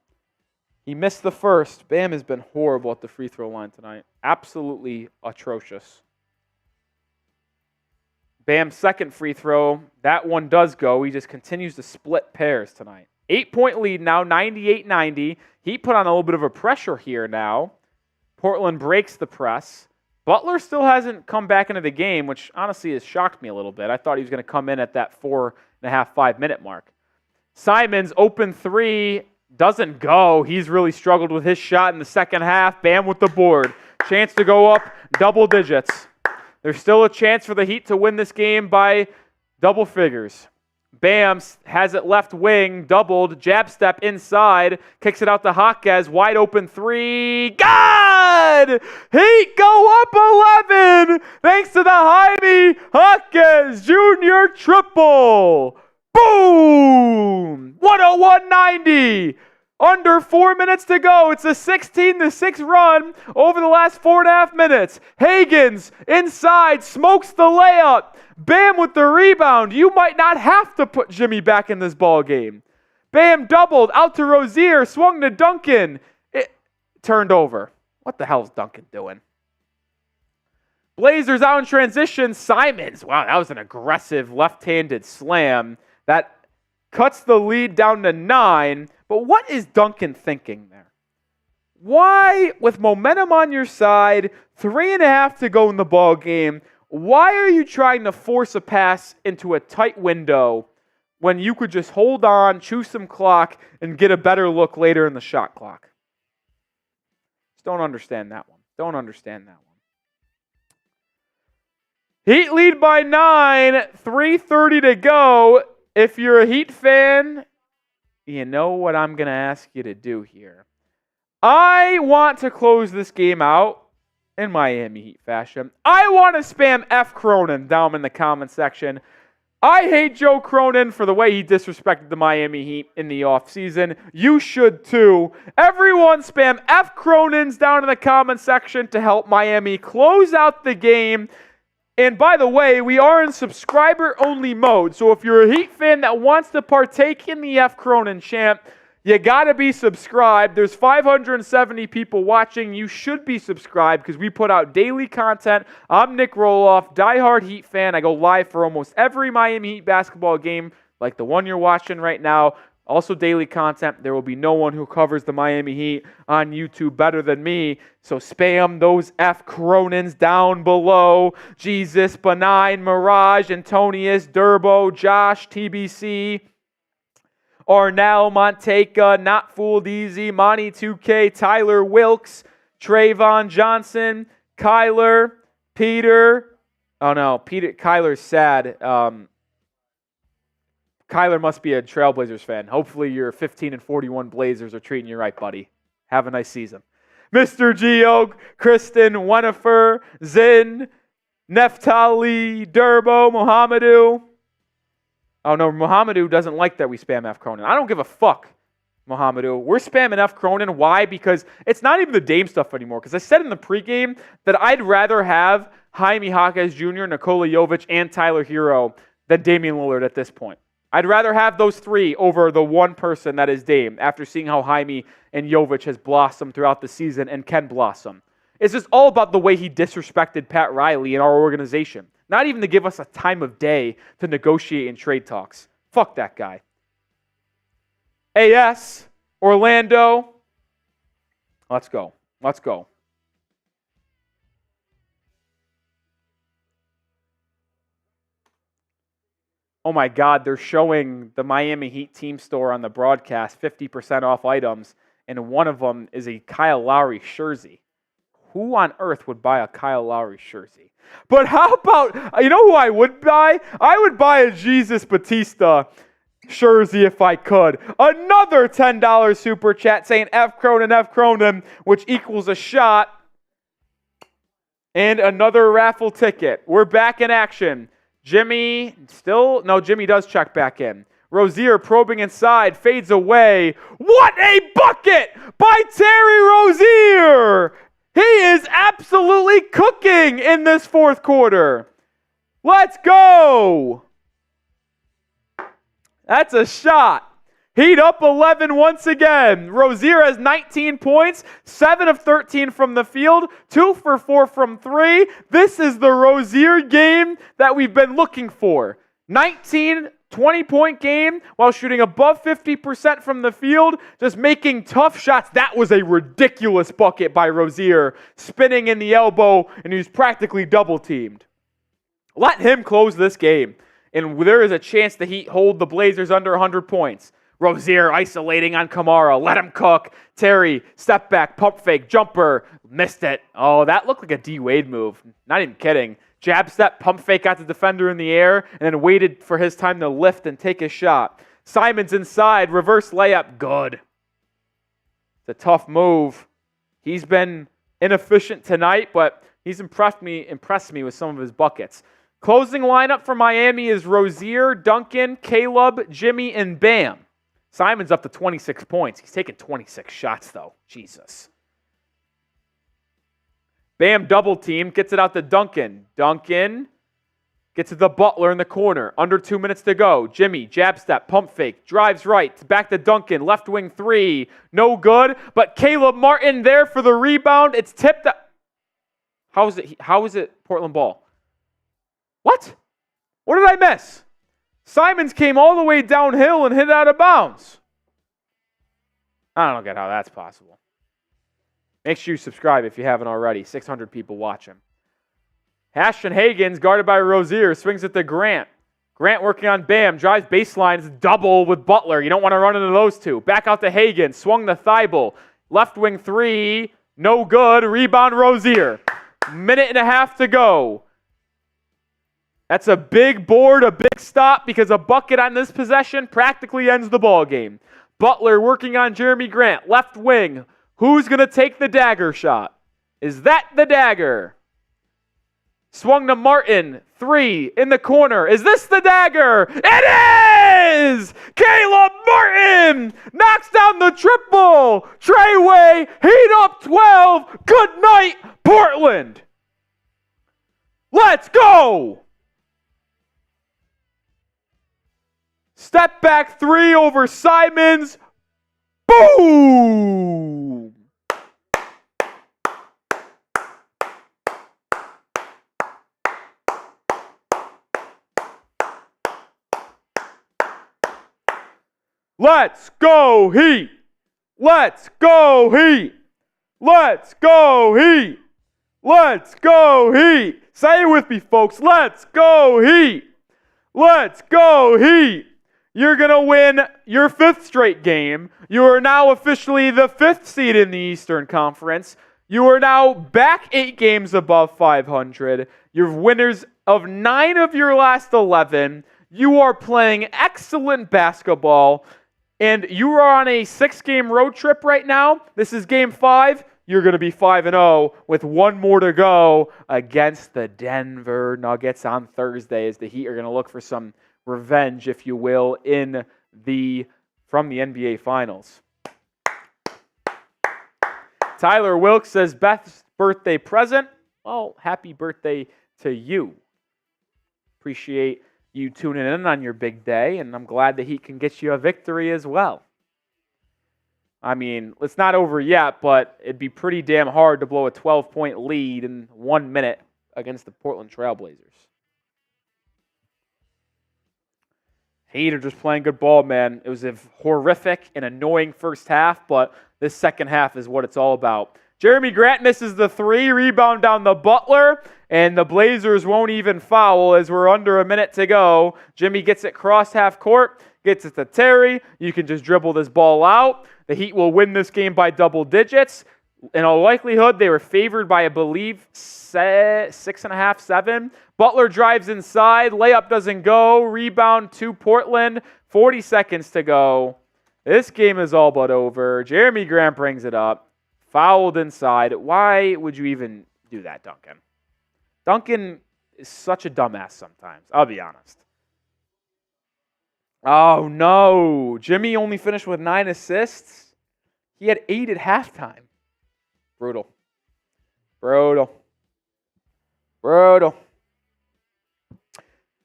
He missed the first. Bam has been horrible at the free throw line tonight. Absolutely atrocious. Bam's second free throw, that one does go. He just continues to split pairs tonight. 8-point lead now, 98-90. He put on a little bit of a pressure here now. Portland breaks the press. Butler still hasn't come back into the game, which honestly has shocked me a little bit. I thought he was going to come in at that 4.5, 5-minute mark. Simons, open three, doesn't go. He's really struggled with his shot in the second half. Bam with the board. Chance to go up double digits. There's still a chance for the Heat to win this game by double figures. Bam has it left wing, doubled, jab step inside, kicks it out to Jaquez, wide open three. God! Heat go up 11 thanks to the Jaime Jaquez Jr. triple. Boom! 101-90. Under 4 minutes to go. It's a 16-6 run over the last 4.5 minutes. Hagens inside, smokes the layup. Bam with the rebound. You might not have to put Jimmy back in this ball game. Bam doubled out to Rozier, swung to Duncan. turned over. What the hell is Duncan doing? Blazers out in transition. Simons. Wow, that was an aggressive left-handed slam. That cuts the lead down to 9. But what is Duncan thinking there? Why, with momentum on your side, 3.5 to go in the ball game, why are you trying to force a pass into a tight window when you could just hold on, chew some clock, and get a better look later in the shot clock? Just don't understand that one. Don't understand that one. Heat lead by 9, 3:30 to go. If you're a Heat fan, you know what I'm going to ask you to do here. I want to close this game out in Miami Heat fashion. I want to spam F. Cronin down in the comment section. I hate Joe Cronin for the way he disrespected the Miami Heat in the offseason. You should too. Everyone spam F. Cronins down in the comment section to help Miami close out the game. And by the way, we are in subscriber-only mode. So if you're a Heat fan that wants to partake in the F. Cronin chant, you got to be subscribed. There's 570 people watching. You should be subscribed because we put out daily content. I'm Nic Rohloff, diehard Heat fan. I go live for almost every Miami Heat basketball game, like the one you're watching right now. Also daily content. There will be no one who covers the Miami Heat on YouTube better than me. So spam those F. Cronins down below. Jesus, Benign, Mirage, Antonius, Durbo, Josh, TBC, Arnell, Monteka, Not Fooled Easy, Monty 2K, Tyler Wilkes, Trayvon Johnson, Kyler, Peter. Oh no, Kyler's sad. Kyler must be a Trailblazers fan. Hopefully your 15-41 Blazers are treating you right, buddy. Have a nice season. Mr. Geo, Kristen, Wenifer, Zin, Neftali, Durbo, Mohamedou. Oh no, Mohamedou doesn't like that we spam F. Cronin. I don't give a fuck, Mohamedou. We're spamming F. Cronin. Why? Because it's not even the Dame stuff anymore. Because I said in the pregame that I'd rather have Jaime Jaquez Jr., Nikola Jovic, and Tyler Herro than Damian Lillard at this point. I'd rather have those three over the one person that is Dame after seeing how Jaime and Jovic has blossomed throughout the season and can blossom. It's just all about the way he disrespected Pat Riley and our organization. Not even to give us a time of day to negotiate in trade talks. Fuck that guy. AS, Orlando. Let's go. Let's go. Oh my God, they're showing the Miami Heat team store on the broadcast, 50% off items, and one of them is a Kyle Lowry jersey. Who on earth would buy a Kyle Lowry jersey? But how about, you know who I would buy? I would buy a Jesus Batista jersey if I could. Another $10 super chat saying F. Cronin, which equals a shot. And another raffle ticket. We're back in action. Jimmy Jimmy does check back in. Rozier probing inside, fades away. What a bucket by Terry Rozier! He is absolutely cooking in this fourth quarter. Let's go! That's a shot. Heat up 11 once again. Rozier has 19 points, 7 of 13 from the field, 2 for 4 from 3. This is the Rozier game that we've been looking for. 19, 20-point game while shooting above 50% from the field, just making tough shots. That was a ridiculous bucket by Rozier, spinning in the elbow, and he was practically double-teamed. Let him close this game, and there is a chance the Heat hold the Blazers under 100 points. Rozier isolating on Kamara. Let him cook. Terry, step back, pump fake, jumper. Missed it. Oh, that looked like a D-Wade move. Not even kidding. Jab step, pump fake, got the defender in the air, and then waited for his time to lift and take a shot. Simons inside, reverse layup. Good. It's a tough move. He's been inefficient tonight, but he's impressed me with some of his buckets. Closing lineup for Miami is Rozier, Duncan, Caleb, Jimmy, and Bam. Simon's up to 26 points. He's taking 26 shots, though. Jesus. Bam double team, gets it out to Duncan. Duncan Gets to the Butler in the corner. Under 2 minutes to go. Jimmy, jab step, pump fake, drives right. Back to Duncan, left wing three. No good, but Caleb Martin there for the rebound. It's tipped up. How is it Portland ball? What? What did I miss? Simons came all the way downhill and hit out of bounds. I don't get how that's possible. Make sure you subscribe if you haven't already. 600 people watching. Ashton Hagens, guarded by Rozier, swings it to Grant. Grant working on Bam, drives baseline, it's double with Butler. You don't want to run into those two. Back out to Hagens, swung the Thibault. Left wing three, no good. Rebound Rozier. Minute and a half to go. That's a big board, a big stop, because a bucket on this possession practically ends the ball game. Butler working on Jeremy Grant, left wing. Who's going to take the dagger shot? Is that the dagger? Swung to Martin, three, in the corner. Is this the dagger? It is! Caleb Martin knocks down the triple. Treyway, heat up 12. Good night, Portland. Let's go! Step back three over Simons. Boom! Let's go Heat! Let's go Heat! Let's go Heat! Let's go Heat! Say it with me, folks. Let's go Heat! Let's go Heat! You're going to win your 5th straight game. You are now officially the 5th seed in the Eastern Conference. You are now back 8 games above 500. You're winners of 9 of your last 11. You are playing excellent basketball. And you are on a 6-game road trip right now. This is game 5. You're going to be 5-0 with 1 more to go against the Denver Nuggets on Thursday, as the Heat are going to look for some revenge, if you will, from the NBA Finals. Tyler Wilkes says, best birthday present. Well, happy birthday to you. Appreciate you tuning in on your big day, and I'm glad the Heat can get you a victory as well. I mean, it's not over yet, but it'd be pretty damn hard to blow a 12-point lead in 1 minute against the Portland Trailblazers. Heat are just playing good ball, man. It was a horrific and annoying first half, but this second half is what it's all about. Jeremy Grant misses the 3, rebound down the Butler, and the Blazers won't even foul as we're under a minute to go. Jimmy gets it cross half court, gets it to Terry. You can just dribble this ball out. The Heat will win this game by double digits. In all likelihood, they were favored by, I believe, 6.5, 7. Butler drives inside. Layup doesn't go. Rebound to Portland. 40 seconds to go. This game is all but over. Jeremy Grant brings it up. Fouled inside. Why would you even do that, Duncan? Duncan is such a dumbass sometimes. I'll be honest. Oh, no. Jimmy only finished with 9 assists. He had 8 at halftime. Brutal.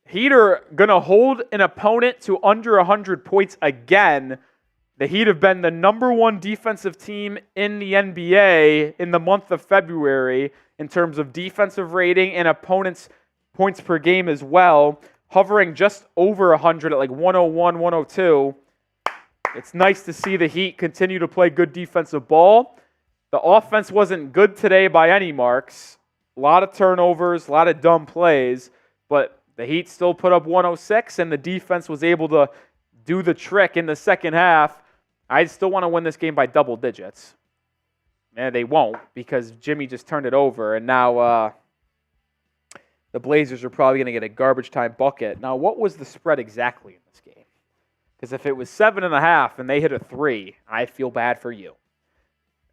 Heat are going to hold an opponent to under 100 points again. The Heat have been the number 1 defensive team in the NBA in the month of February in terms of defensive rating and opponents' points per game as well, hovering just over 100 at like 101, 102. It's nice to see the Heat continue to play good defensive ball. The offense wasn't good today by any marks. A lot of turnovers, a lot of dumb plays, but the Heat still put up 106, and the defense was able to do the trick in the second half. I still want to win this game by double digits. And they won't, because Jimmy just turned it over, and now the Blazers are probably going to get a garbage time bucket. Now, what was the spread exactly in this game? Because if it was 7.5 and they hit a 3, I feel bad for you.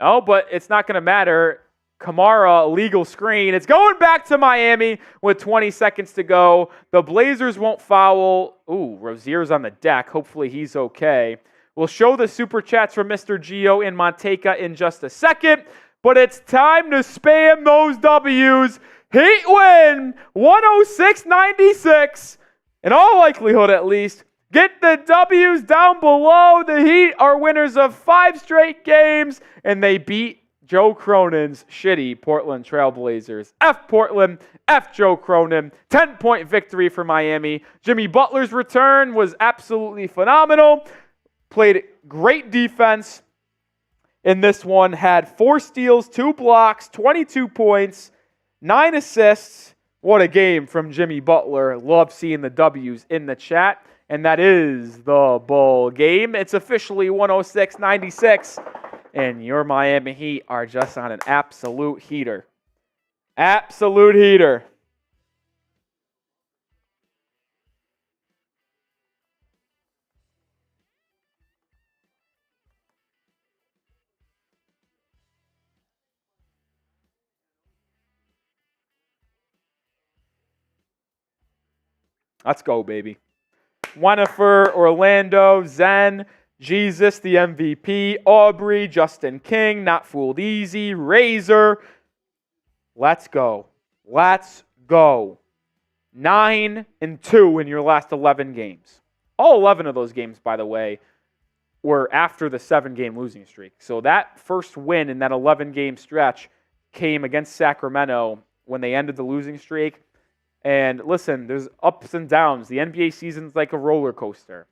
Oh, but it's not going to matter. Kamara, legal screen. It's going back to Miami with 20 seconds to go. The Blazers won't foul. Ooh, Rozier's on the deck. Hopefully he's okay. We'll show the super chats from Mr. Gio in Monteka in just a second. But it's time to spam those W's. Heat win 106-96. In all likelihood, at least. Get the W's down below. The Heat are winners of 5 straight games, and they beat Joe Cronin's shitty Portland Trailblazers. F Portland, F Joe Cronin. 10-point victory for Miami. Jimmy Butler's return was absolutely phenomenal. Played great defense in this one. Had 4 steals, 2 blocks, 22 points, 9 assists. What a game from Jimmy Butler. Love seeing the W's in the chat. And that is the bowl game. It's officially 106-96. And your Miami Heat are just on an absolute heater. Absolute heater. Let's go, baby. Wenifer, Orlando, Zen, Jesus, the MVP, Aubrey, Justin King, Not Fooled Easy, Razor. Let's go. Let's go. 9-2 in your last 11 games. All 11 of those games, by the way, were after the 7-game losing streak. So that first win in that 11-game stretch came against Sacramento when they ended the losing streak. And listen, there's ups and downs. The NBA season's like a roller coaster.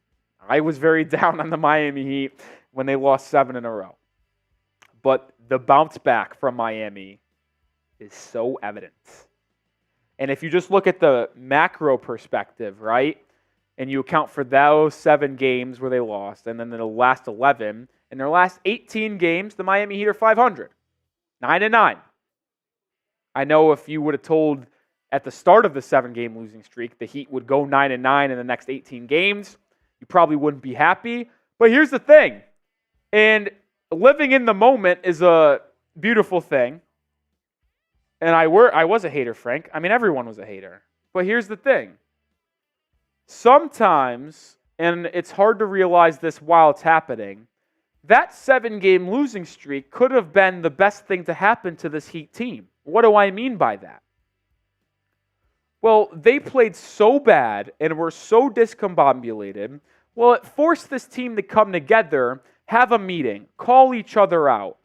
I was very down on the Miami Heat when they lost 7 in a row. But the bounce back from Miami is so evident. And if you just look at the macro perspective, right, and you account for those 7 games where they lost, and then the last 11, in their last 18 games, the Miami Heat are 500. 9-9. I know if you would have told at the start of the 7-game losing streak, the Heat would go 9-9 in the next 18 games, you probably wouldn't be happy. But here's the thing. And living in the moment is a beautiful thing. And I was a hater, Frank. I mean, everyone was a hater. But here's the thing. Sometimes, and it's hard to realize this while it's happening, that 7-game losing streak could have been the best thing to happen to this Heat team. What do I mean by that? Well, they played so bad and were so discombobulated. Well, it forced this team to come together, have a meeting, call each other out.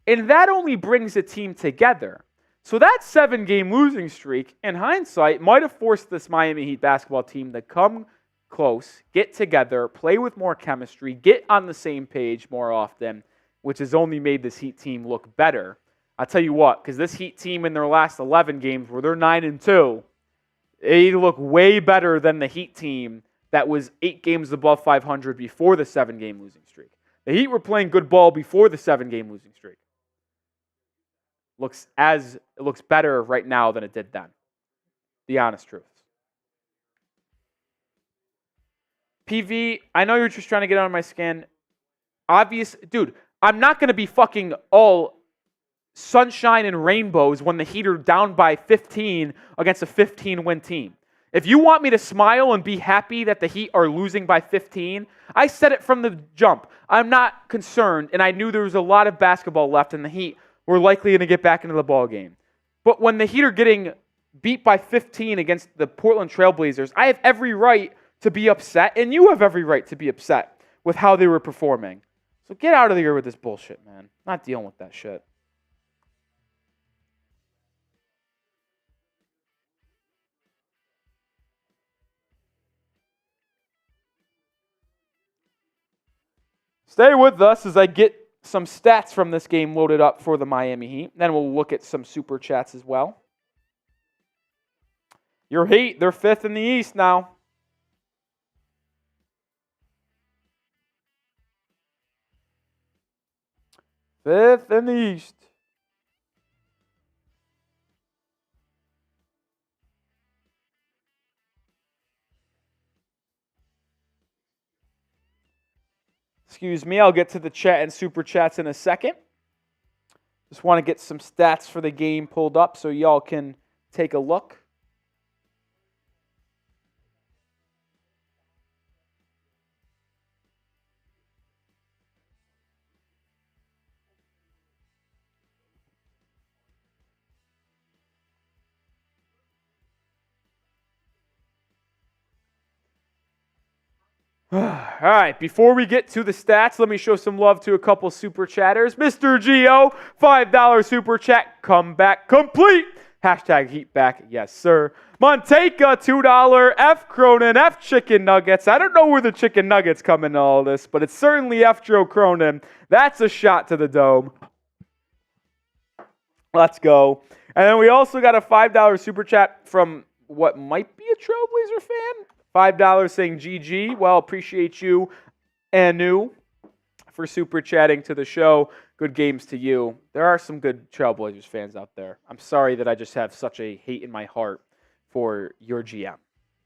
And that only brings a team together. So that 7-game losing streak, in hindsight, might have forced this Miami Heat basketball team to come close, get together, play with more chemistry, get on the same page more often, which has only made this Heat team look better. I'll tell you what, because this Heat team in their last 11 games, where they're 9-2, they look way better than the Heat team that was 8 games above 500 before the 7-game losing streak. The Heat were playing good ball before the 7-game losing streak. It looks better right now than it did then. The honest truth. PV, I know you're just trying to get on my skin. Dude, I'm not going to be fucking all sunshine and rainbows when the Heat are down by 15 against a 15-win team. If you want me to smile and be happy that the Heat are losing by 15, I said it from the jump. I'm not concerned, and I knew there was a lot of basketball left, and the Heat were likely going to get back into the ball game. But when the Heat are getting beat by 15 against the Portland Trailblazers, I have every right to be upset, and you have every right to be upset with how they were performing. So get out of here with this bullshit, man. Not dealing with that shit. Stay with us as I get some stats from this game loaded up for the Miami Heat. Then we'll look at some super chats as well. Your Heat, they're 5th in the East now. Fifth in the East. Excuse me, I'll get to the chat and super chats in a second. Just want to get some stats for the game pulled up so y'all can take a look. All right, before we get to the stats, let me show some love to a couple super chatters. Mr. Geo, $5 super chat, comeback complete. Hashtag heat back, yes, sir. Monteka, $2. F. Cronin, F. Chicken Nuggets. I don't know where the chicken nuggets come into all this, but it's certainly F. Joe Cronin. That's a shot to the dome. Let's go. And then we also got a $5 super chat from what might be a Trailblazer fan. $5 saying GG. Well, appreciate you, Anu, for super chatting to the show. Good games to you. There are some good Trailblazers fans out there. I'm sorry that I just have such a hate in my heart for your GM.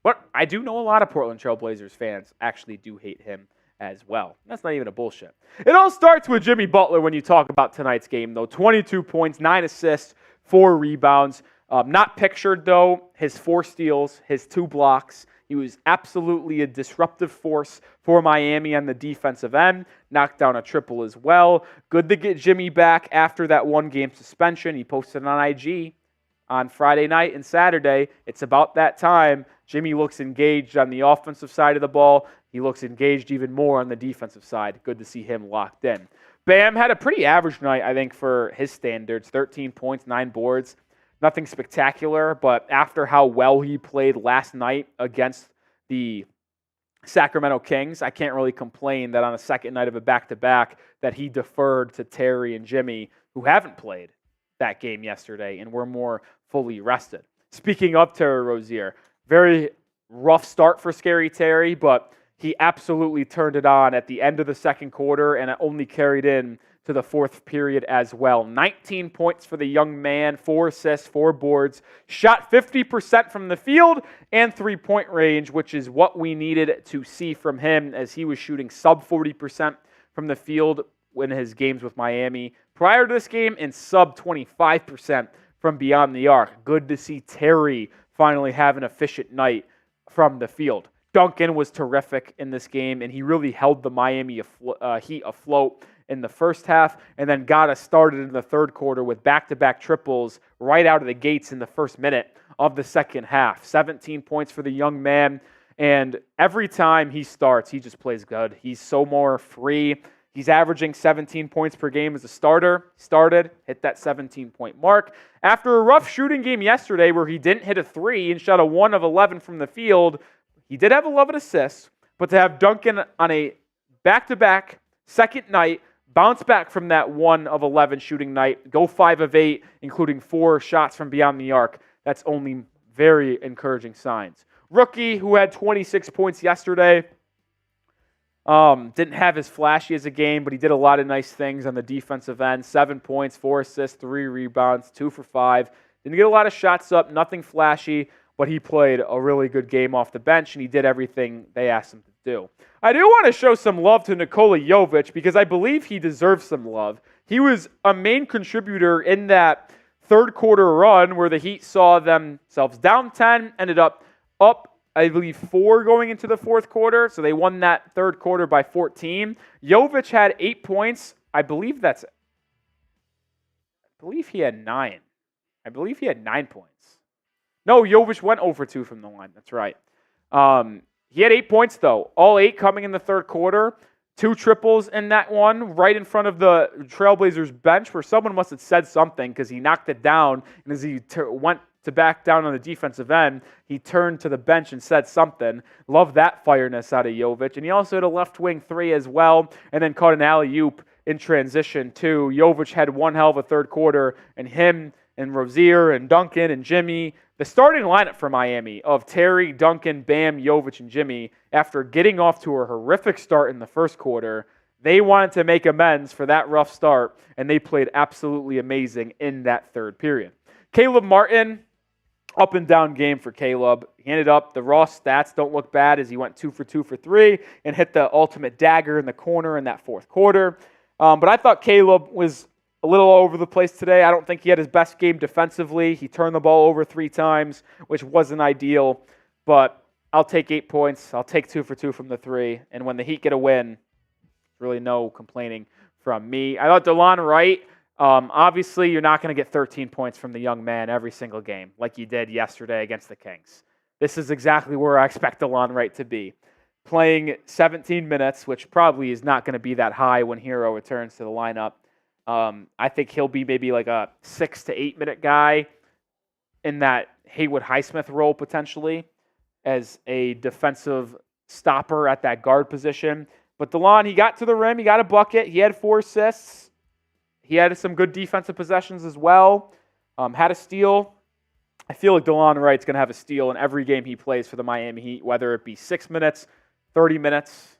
But I do know a lot of Portland Trailblazers fans actually do hate him as well. That's not even a bullshit. It all starts with Jimmy Butler when you talk about tonight's game, though. 22 points, 9 assists, 4 rebounds. Not pictured, though, his 4 steals, his 2 blocks. He was absolutely a disruptive force for Miami on the defensive end. Knocked down a triple as well. Good to get Jimmy back after that 1-game suspension. He posted on IG on Friday night and Saturday. It's about that time. Jimmy looks engaged on the offensive side of the ball. He looks engaged even more on the defensive side. Good to see him locked in. Bam had a pretty average night, I think, for his standards. 13 points, 9 boards. Nothing spectacular, but after how well he played last night against the Sacramento Kings, I can't really complain that on the second night of a back-to-back that he deferred to Terry and Jimmy, who haven't played that game yesterday and were more fully rested. Speaking of Terry Rozier, very rough start for Scary Terry, but he absolutely turned it on at the end of the second quarter, and it only carried in to the fourth period as well. 19 points for the young man, 4 assists, 4 boards, shot 50% from the field and 3-point range, which is what we needed to see from him as he was shooting sub 40% from the field in his games with Miami prior to this game and sub 25% from beyond the arc. Good to see Terry finally have an efficient night from the field. Duncan was terrific in this game, and he really held the Miami Heat afloat in the first half, and then got us started in the third quarter with back-to-back triples right out of the gates in the first minute of the second half. 17 points for the young man, and every time he starts, he just plays good. He's so more free. He's averaging 17 points per game as a starter. Hit that 17-point mark. After a rough shooting game yesterday where he didn't hit a 3 and shot a 1 of 11 from the field, he did have 11 assists, but to have Duncan on a back-to-back second night, bounce back from that 1 of 11 shooting night, go 5 of 8, including 4 shots from beyond the arc. That's only very encouraging signs. Rookie, who had 26 points yesterday, didn't have as flashy as a game, but he did a lot of nice things on the defensive end. 7 points, 4 assists, 3 rebounds, 2 for 5. Didn't get a lot of shots up, nothing flashy, but he played a really good game off the bench, and he did everything they asked him to do. I do want to show some love to Nikola Jovic because I believe he deserves some love. He was a main contributor in that third quarter run where the Heat saw themselves down 10, ended up, I believe, 4 going into the fourth quarter, so they won that third quarter by 14. Jovic had 8 points. I believe he had 9. I believe he had 9 points. No, Jovic went 0 for 2 from the line. That's right. He had 8 points, though. All 8 coming in the third quarter. 2 triples in that one, right in front of the Trailblazers bench, where someone must have said something because he knocked it down. And as he went to back down on the defensive end, he turned to the bench and said something. Love that fireness out of Jovic. And he also had a left wing 3 as well, and then caught an alley-oop in transition, too. Jovic had one hell of a third quarter, and him and Rozier and Duncan and Jimmy, the starting lineup for Miami of Terry, Duncan, Bam, Jovic, and Jimmy, after getting off to a horrific start in the first quarter, they wanted to make amends for that rough start, and they played absolutely amazing in that third period. Caleb Martin, up and down game for Caleb. He ended up, the raw stats don't look bad as he went 2 for 2 for 3 and hit the ultimate dagger in the corner in that fourth quarter. But I thought Caleb was a little all over the place today. I don't think he had his best game defensively. He turned the ball over 3 times, which wasn't ideal. But I'll take 8 points. I'll take 2 for 2 from the 3. And when the Heat get a win, really no complaining from me. I thought DeLon Wright, obviously you're not going to get 13 points from the young man every single game like you did yesterday against the Kings. This is exactly where I expect DeLon Wright to be. playing 17 minutes, which probably is not going to be that high when Herro returns to the lineup. I think he'll be maybe like a 6 to 8 minute guy in that Haywood Highsmith role potentially as a defensive stopper at that guard position. But DeLon, he got to the rim. He got a bucket. He had 4 assists. He had some good defensive possessions as well. Had a steal. I feel like DeLon Wright's going to have a steal in every game he plays for the Miami Heat, whether it be 6 minutes, 30 minutes,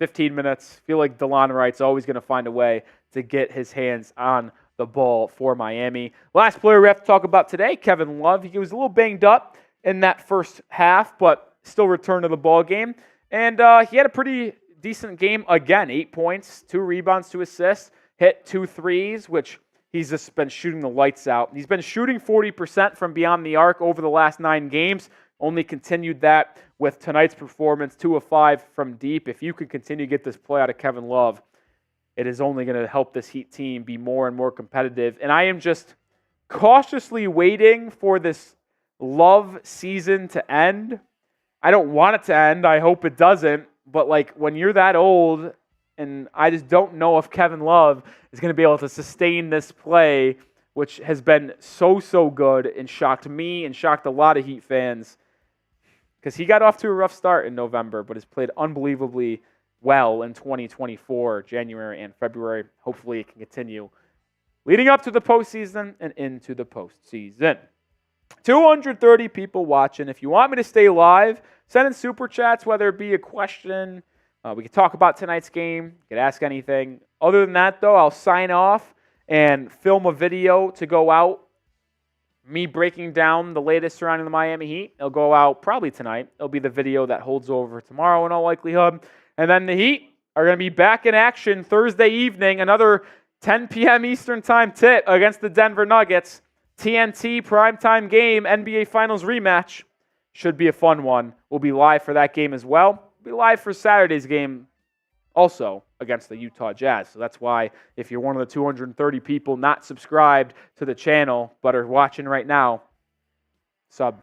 15 minutes. I feel like DeLon Wright's always going to find a way to get his hands on the ball for Miami. Last player we have to talk about today, Kevin Love. He was a little banged up in that first half, but still returned to the ball game. And he had a pretty decent game again. 8 points, 2 rebounds, 2 assists, hit 2 threes, which he's just been shooting the lights out. He's been shooting 40% from beyond the arc over the last 9 games. Only continued that with tonight's performance, 2 of 5 from deep. If you can continue to get this play out of Kevin Love, it is only going to help this Heat team be more and more competitive. And I am just cautiously waiting for this Love season to end. I don't want it to end. I hope it doesn't. But like when you're that old, and I just don't know if Kevin Love is going to be able to sustain this play, which has been so good and shocked me and shocked a lot of Heat fans. Because he got off to a rough start in November, but has played unbelievably well in 2024, January and February. Hopefully it can continue leading up to the postseason and into the postseason. 230 people watching. If you want me to stay live, send in super chats, whether it be a question. We can talk about tonight's game. You can ask anything. Other than that, though, I'll sign off and film a video to go out. Me breaking down the latest surrounding the Miami Heat. It'll go out probably tonight. It'll be the video that holds over tomorrow in all likelihood. And then the Heat are going to be back in action Thursday evening. Another 10 p.m. Eastern time tip against the Denver Nuggets. TNT primetime game, NBA Finals rematch. Should be a fun one. We'll be live for that game as well. We'll be live for Saturday's game also against the Utah Jazz. So that's why if you're one of the 230 people not subscribed to the channel but are watching right now, sub.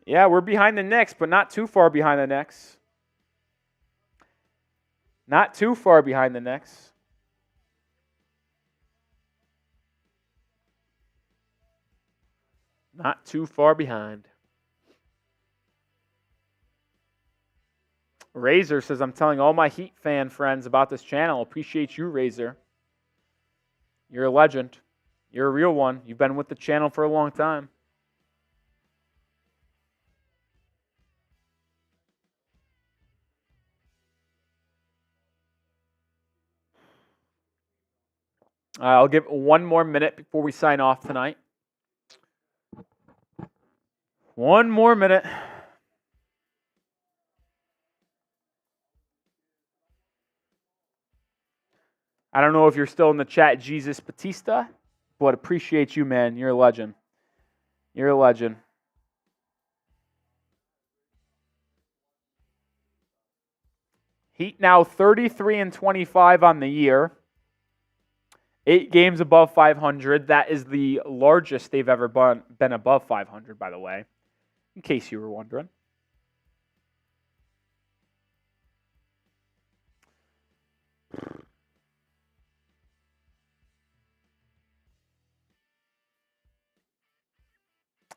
Yeah, we're behind the Knicks, but not too far behind the Knicks. Not too far behind the Knicks. Not too far behind. Razor says, I'm telling all my Heat fan friends about this channel. Appreciate you, Razor. You're a legend. You're a real one. You've been with the channel for a long time. I'll give 1 more minute before we sign off tonight. 1 more minute. I don't know if you're still in the chat, Jesus Batista, but appreciate you, man. You're a legend. You're a legend. Heat now 33-25 on the year. 8 games above 500. That is the largest they've ever been above 500, by the way, in case you were wondering.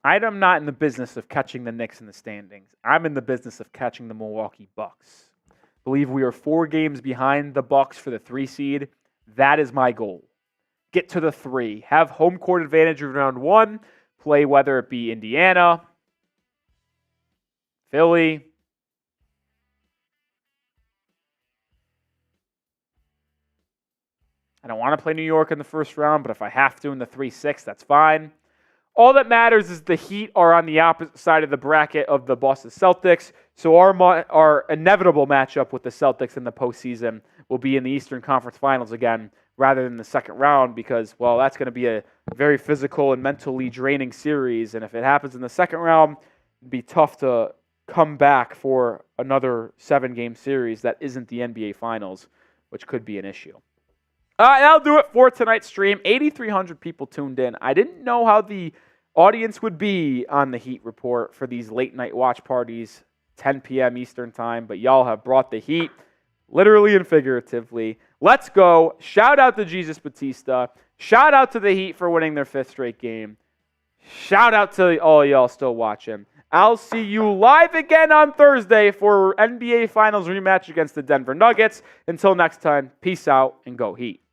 I'm not in the business of catching the Knicks in the standings. I'm in the business of catching the Milwaukee Bucks. I believe we are 4 games behind the Bucks for the 3 seed. That is my goal. Get to the 3. Have home court advantage in round 1. Play whether it be Indiana, Philly. I don't want to play New York in the first round, but if I have to in the 3-6, that's fine. All that matters is the Heat are on the opposite side of the bracket of the Boston Celtics, so our inevitable matchup with the Celtics in the postseason will be in the Eastern Conference Finals again, rather than the second round, because, well, that's going to be a very physical and mentally draining series, and if it happens in the second round, it'd be tough to come back for another 7-game series that isn't the NBA Finals, which could be an issue. That'll do it for tonight's stream. 8,300 people tuned in. I didn't know how the audience would be on the Heat Report for these late night watch parties, 10 p.m. Eastern time, but y'all have brought the heat, literally and figuratively. Let's go. Shout out to Jesus Batista. Shout out to the Heat for winning their 5th straight game. Shout out to all y'all still watching. I'll see you live again on Thursday for NBA Finals rematch against the Denver Nuggets. Until next time, peace out and go Heat.